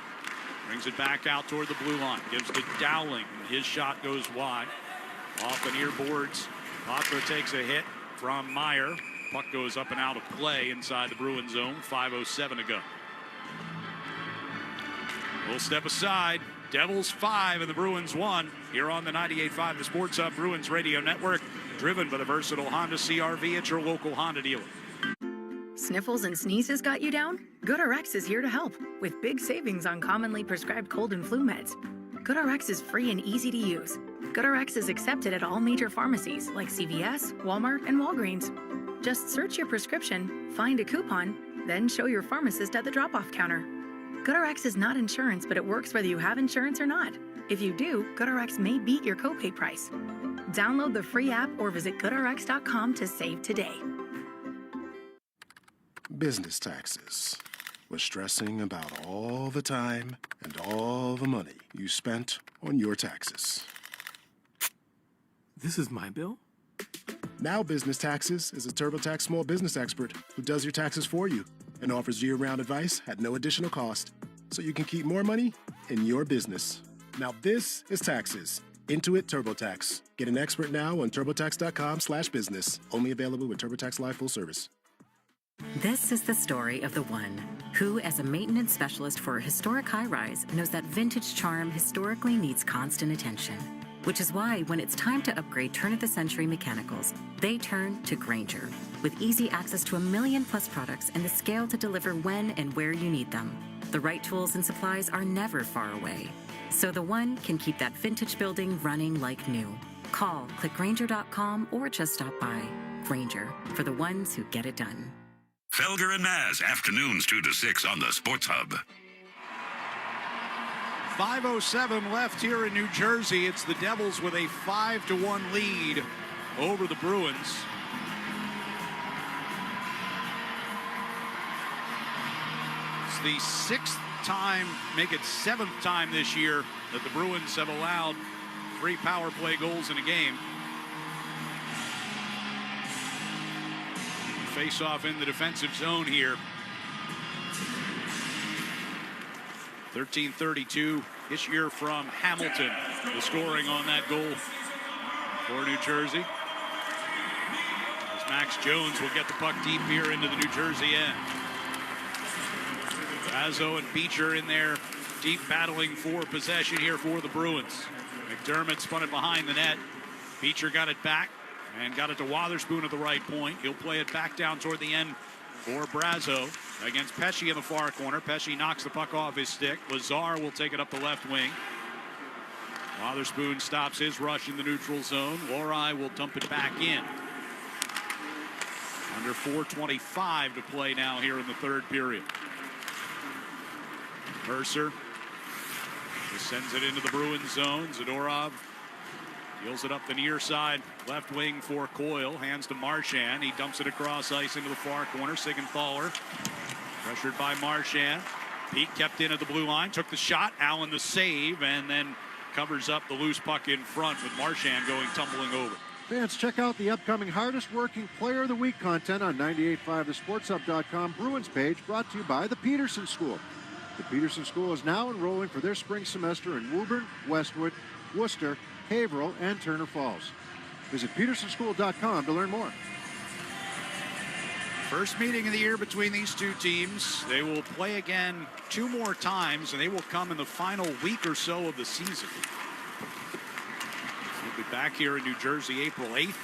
Brings it back out toward the blue line. Gives to Dowling. His shot goes wide. Off the near boards. Potter takes a hit from Meier. Puck goes up and out of play inside the Bruins zone. 5:07 to go. We'll step aside. Devils 5 and the Bruins 1 here on the 98.5 The Sports Hub Bruins Radio Network, driven by the versatile Honda CR-V at your local Honda dealer. Sniffles and sneezes got you down? GoodRx is here to help with big savings on commonly prescribed cold and flu meds. GoodRx is free and easy to use. GoodRx is accepted at all major pharmacies like CVS, Walmart, and Walgreens. Just search your prescription, find a coupon, then show your pharmacist at the drop-off counter. GoodRx is not insurance, but it works whether you have insurance or not. If you do, GoodRx may beat your copay price. Download the free app or visit GoodRx.com to save today. Business taxes. We're stressing about all the time and all the money you spent on your taxes. This is my bill? Now Business Taxes is a TurboTax small business expert who does your taxes for you and offers year-round advice at no additional cost, so you can keep more money in your business. Now this is taxes. Intuit TurboTax. Get an expert now on TurboTax.com/business. Only available with TurboTax Live full service. This is the story of the one who, as a maintenance specialist for a historic high-rise, knows that vintage charm historically needs constant attention. Which is why, when it's time to upgrade turn-of-the-century mechanicals, they turn to Grainger. With easy access to 1 million-plus products and the scale to deliver when and where you need them. The right tools and supplies are never far away. So the one can keep that vintage building running like new. Call, click Grainger.com, or just stop by. Grainger, for the ones who get it done. Felger and Maz, afternoons 2 to 6 on the Sports Hub. 5:07 left here in New Jersey. It's the Devils with a 5-1 lead over the Bruins. It's the 6th time, make it 7th time this year that the Bruins have allowed 3 power play goals in a game. Face off in the defensive zone here. 13:32 this year from Hamilton. The scoring on that goal for New Jersey. As Max Jones will get the puck deep here into the New Jersey end. Brazo and Beecher in there, deep battling for possession here for the Bruins. McDermott spun it behind the net. Beecher got it back and got it to Wotherspoon at the right point. He'll play it back down toward the end for Brazo against Pesce in the far corner. Pesce knocks the puck off his stick. Lazar will take it up the left wing. Wotherspoon stops his rush in the neutral zone. Lohrei will dump it back in. Under 4:25 to play now here in the third period. Mercer just sends it into the Bruins zone. Zadorov deals it up the near side, left wing for Coyle. Hands to Marchand. He dumps it across ice into the far corner. Siegenthaler pressured by Marchand. Pete kept in at the blue line, took the shot. Allen the save, and then covers up the loose puck in front with Marchand going tumbling over. Fans, check out the upcoming Hardest Working Player of the Week content on 98.5thesportshub.com Bruins page, brought to you by the Peterson School. The Peterson School is now enrolling for their spring semester in Woburn, Westwood, Worcester, Haverhill, and Turner Falls. Visit petersonschool.com to learn more. First meeting of the year between these two teams. They will play again 2 more times, and they will come in the final week or so of the season. We'll be back here in New Jersey April 8th.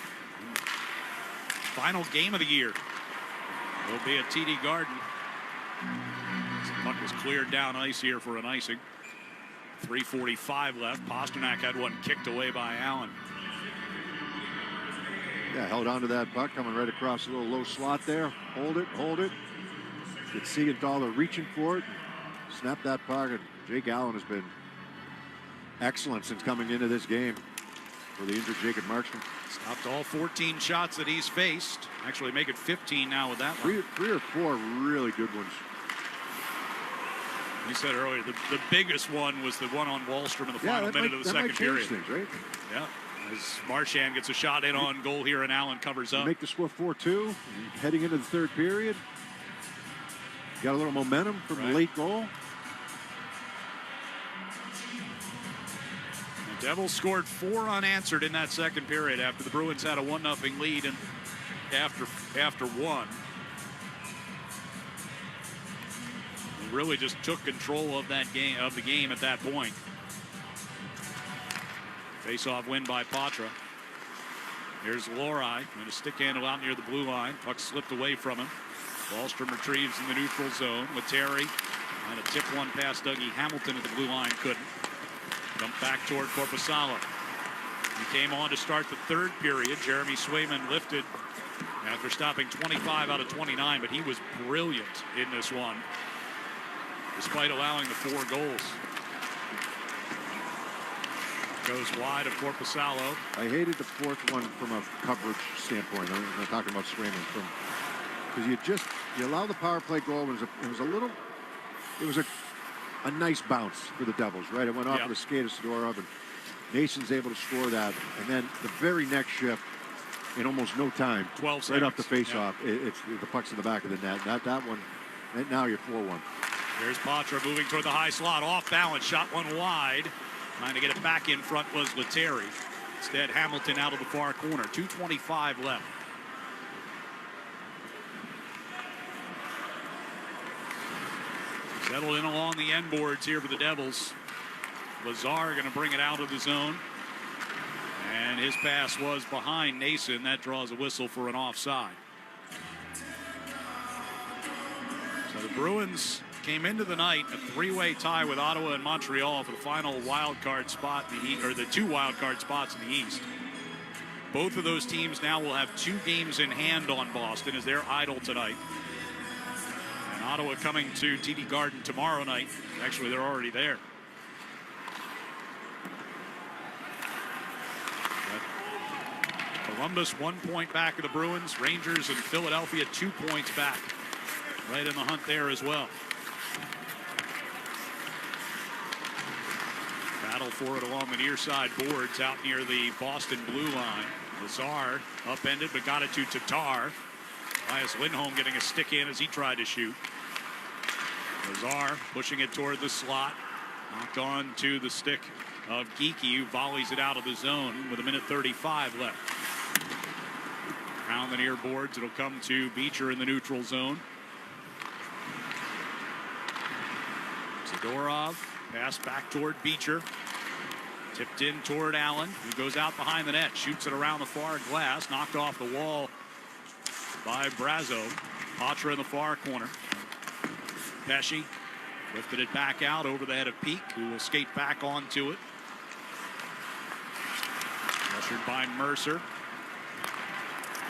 Final game of the year will be at TD Garden. The puck was cleared down ice here for an icing. 3:45 left. Pasternak had one kicked away by Allen. Yeah, held on to that puck, coming right across a little low slot there. Hold it, hold it. Get Siegenthaler reaching for it. Snap that puck. And Jake Allen has been excellent since coming into this game for the injured Jacob Markstrom. Stopped all 14 shots that he's faced. Actually make it 15 now with that one. Three or four really good ones. You said earlier, the biggest one was the one on Wallstrom in the final minute of the second period. Things, right? Yeah. As Marchand gets a shot in on goal here, and Allen covers up. Make the score 4-2. Heading into the third period. Got a little momentum from the late goal. The Devils scored 4 unanswered in that second period after the Bruins had a 1-0 lead, and after one. They really just took control of that game, of the game at that point. Face-off win by Patra. Here's Lohrei. And a stick handle out near the blue line. Puck slipped away from him. Wallstrom retrieves in the neutral zone. Lettieri trying to tip one past Dougie Hamilton at the blue line. Couldn't. Dumped back toward Korpisalo. He came on to start the third period. Jeremy Swayman lifted after stopping 25 out of 29, but he was brilliant in this one, despite allowing the 4 goals. Goes wide of Korpisalo. I hated the fourth one from a coverage standpoint. I'm not talking about Swayman, because you allow the power play goal. It was a nice bounce for the Devils, right? It went off with a skate of Zadorov, and Nason's able to score that, and then the very next shift, in almost no time, 12 seconds. right off the face-off, it's the puck's in the back of the net. That one, now you're 4-1. There's Patra moving toward the high slot, off balance, shot one wide. Trying to get it back in front was Lettieri. Instead, Hamilton out of the far corner. 2:25 left. Settled in along the end boards here for the Devils. Lazar going to bring it out of the zone. And his pass was behind Nason. That draws a whistle for an offside. So the Bruins came into the night a 3-way tie with Ottawa and Montreal for the final wild card spot in the East, or the 2 wild card spots in the East. Both of those teams now will have 2 games in hand on Boston as they're idle tonight. And Ottawa coming to TD Garden tomorrow night. Actually, they're already there. But Columbus 1 point back of the Bruins. Rangers and Philadelphia 2 points back. Right in the hunt there as well. Battle for it along the near side boards out near the Boston blue line. Lazar upended but got it to Tatar. Elias Lindholm getting a stick in as he tried to shoot. Lazar pushing it toward the slot. Knocked on to the stick of Geekie, who volleys it out of the zone with 1:35 left. Around the near boards, it'll come to Beecher in the neutral zone. Zadorov pass back toward Beecher. Tipped in toward Allen, who goes out behind the net, shoots it around the far glass, knocked off the wall by Brazo. Patra in the far corner. Pesci lifted it back out over the head of Peak, who will skate back onto it. Pressured by Mercer.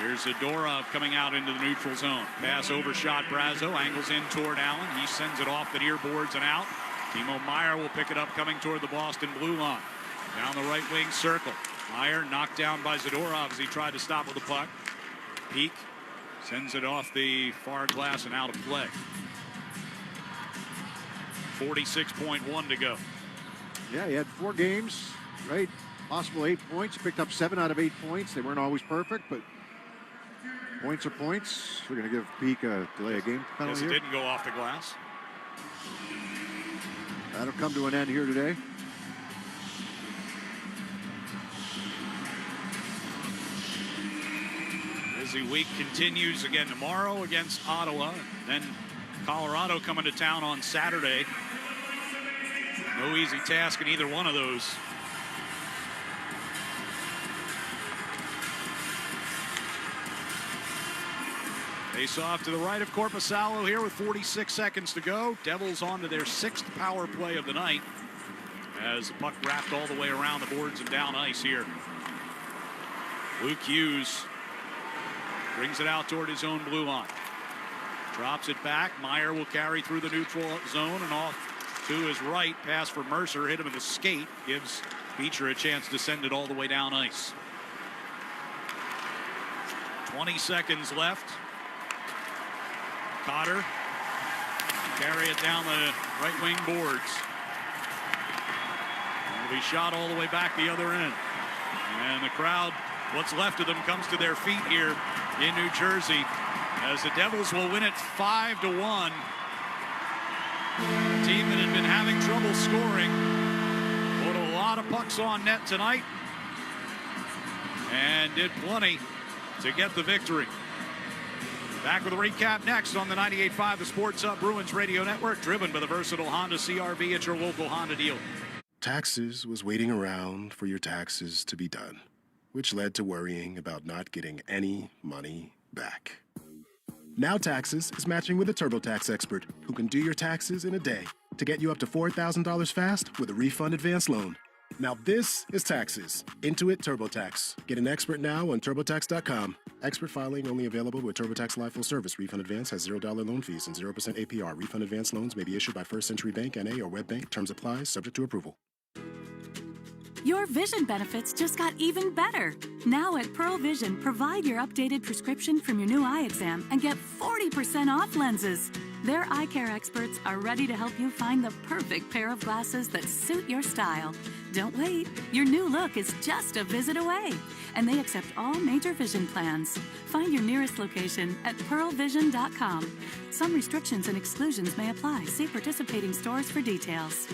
Here's Zadorov coming out into the neutral zone. Pass overshot Brazo, angles in toward Allen. He sends it off the near boards and out. Timo Meier will pick it up coming toward the Boston blue line. Down the right wing circle. Meier knocked down by Zadorov as he tried to stop with the puck. Peak sends it off the far glass and out of play. 46.1 to go. Yeah, he had 4 games, right? Possible 8 points. Picked up 7 out of 8 points. They weren't always perfect, but points are points. We're going to give Peak a delay of game penalty. Yes, it didn't go off the glass. That'll come to an end here today. Busy week continues again tomorrow against Ottawa. Then Colorado coming to town on Saturday. No easy task in either one of those. Face off to the right of Korpisalo here with 46 seconds to go. Devils on to their 6th power play of the night as the puck wrapped all the way around the boards and down ice here. Luke Hughes brings it out toward his own blue line. Drops it back. Meier will carry through the neutral zone and off to his right. Pass for Mercer. Hit him with a skate. Gives Beecher a chance to send it all the way down ice. 20 seconds left. Cotter carry it down the right wing boards. It'll be shot all the way back the other end. And the crowd, what's left of them, comes to their feet here in New Jersey as the Devils will win it 5-1. A team that had been having trouble scoring put a lot of pucks on net tonight and did plenty to get the victory. Back with a recap next on the 98.5 The Sports Hub Bruins Radio Network, driven by the versatile Honda CR-V at your local Honda dealer. Taxes was waiting around for your taxes to be done, which led to worrying about not getting any money back. Now Taxes is matching with a TurboTax expert who can do your taxes in a day to get you up to $4,000 fast with a refund advance loan. Now this is Taxes. Intuit TurboTax. Get an expert now on TurboTax.com. Expert filing only available with TurboTax Live Full Service. Refund advance has $0 loan fees and 0% APR. Refund advance loans may be issued by First Century Bank, N.A. or WebBank. Terms apply. Subject to approval. Your vision benefits just got even better. Now at Pearl Vision, provide your updated prescription from your new eye exam and get 40% off lenses. Their eye care experts are ready to help you find the perfect pair of glasses that suit your style. Don't wait. Your new look is just a visit away. And they accept all major vision plans. Find your nearest location at pearlvision.com. Some restrictions and exclusions may apply. See participating stores for details.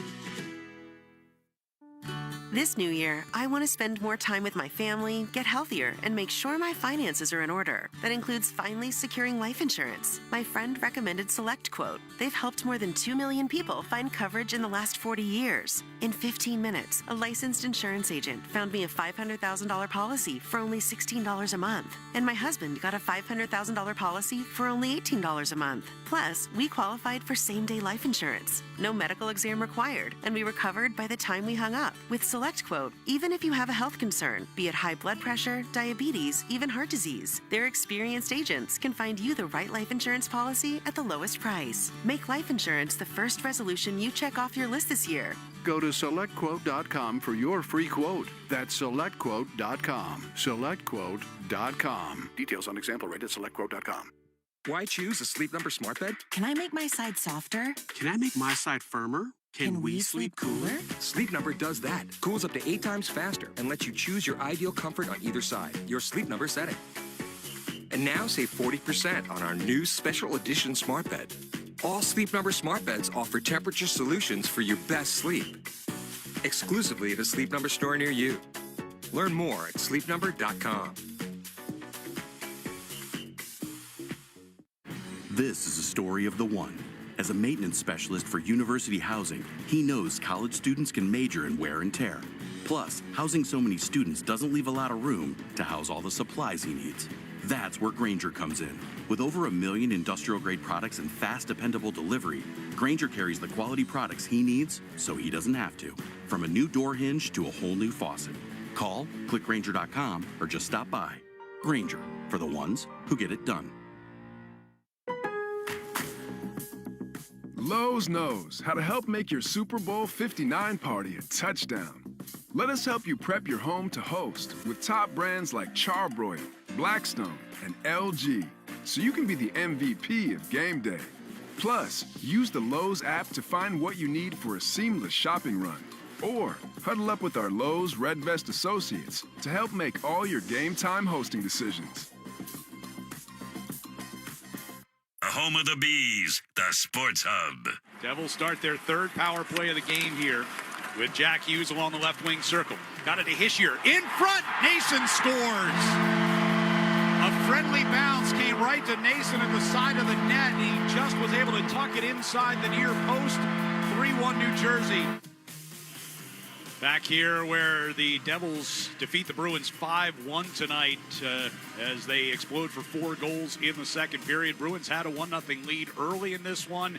This new year, I want to spend more time with my family, get healthier, and make sure my finances are in order. That includes finally securing life insurance. My friend recommended SelectQuote. They've helped more than 2 million people find coverage in the last 40 years. In 15 minutes, a licensed insurance agent found me a $500,000 policy for only $16 a month. And my husband got a $500,000 policy for only $18 a month. Plus, we qualified for same-day life insurance. No medical exam required, and we were covered by the time we hung up. With SelectQuote, even if you have a health concern, be it high blood pressure, diabetes, even heart disease, their experienced agents can find you the right life insurance policy at the lowest price. Make life insurance the first resolution you check off your list this year. Go to SelectQuote.com for your free quote. That's SelectQuote.com. SelectQuote.com. Details on example rate at SelectQuote.com. Why choose a Sleep Number smart bed? Can I make my side softer? Can I make my side firmer? Can we sleep cooler? Sleep Number does that. Cools up to 8 times faster and lets you choose your ideal comfort on either side. Your Sleep Number setting. And now save 40% on our new special edition smart bed. All Sleep Number smart beds offer temperature solutions for your best sleep. Exclusively at a Sleep Number store near you. Learn more at sleepnumber.com. This is a story of the one. As a maintenance specialist for university housing, he knows college students can major in wear and tear. Plus, housing so many students doesn't leave a lot of room to house all the supplies he needs. That's where Grainger comes in. With over 1 million industrial-grade products and fast, dependable delivery, Grainger carries the quality products he needs so he doesn't have to. From a new door hinge to a whole new faucet. Call, click Grainger.com, or just stop by. Grainger, for the ones who get it done. Lowe's knows how to help make your Super Bowl 59 party a touchdown. Let us help you prep your home to host with top brands like Charbroil, Blackstone, and LG, so you can be the MVP of game day. Plus, use the Lowe's app to find what you need for a seamless shopping run. Or huddle up with our Lowe's Red Vest associates to help make all your game time hosting decisions. The home of the Bees, the Sports Hub. Devils start their third power play of the game here with Jack Hughes along the left wing circle. Got it to Hischier. In front, Nason scores. A friendly bounce came right to Nason at the side of the net. He just was able to tuck it inside the near post. 3-1 New Jersey. Back here where the Devils defeat the Bruins 5-1 tonight as they explode for 4 goals in the second period. Bruins had a 1-0 lead early in this one,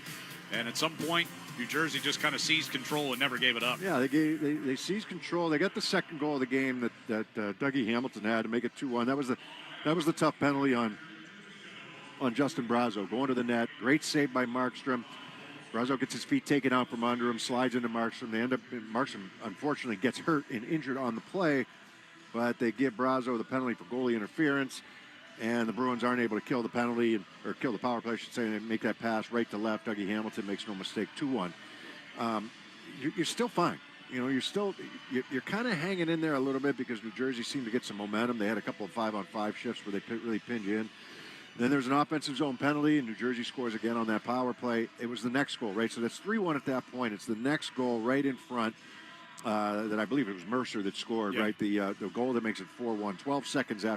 and at some point, New Jersey just kind of seized control and never gave it up. Yeah, they seized control. They got the second goal of the game that Dougie Hamilton had to make it 2-1. That was the tough penalty on Justin Brazeau going to the net. Great save by Markstrom. Brazeau gets his feet taken out from under him, slides into Markstrom. Markstrom unfortunately gets hurt and injured on the play, but they give Brazeau the penalty for goalie interference, and the Bruins aren't able to kill the penalty, or kill the power play, I should say, and they make that pass right to left. Dougie Hamilton makes no mistake, 2-1. You're still fine. You know, you're kind of hanging in there a little bit because New Jersey seemed to get some momentum. They had a couple of 5-on-5 shifts where they really pinned you in. Then there's an offensive zone penalty, and New Jersey scores again on that power play. It was the next goal, right? So that's 3-1 at that point. It's the next goal right in front that I believe it was Mercer that scored, right? The goal that makes it 4-1, 12 seconds after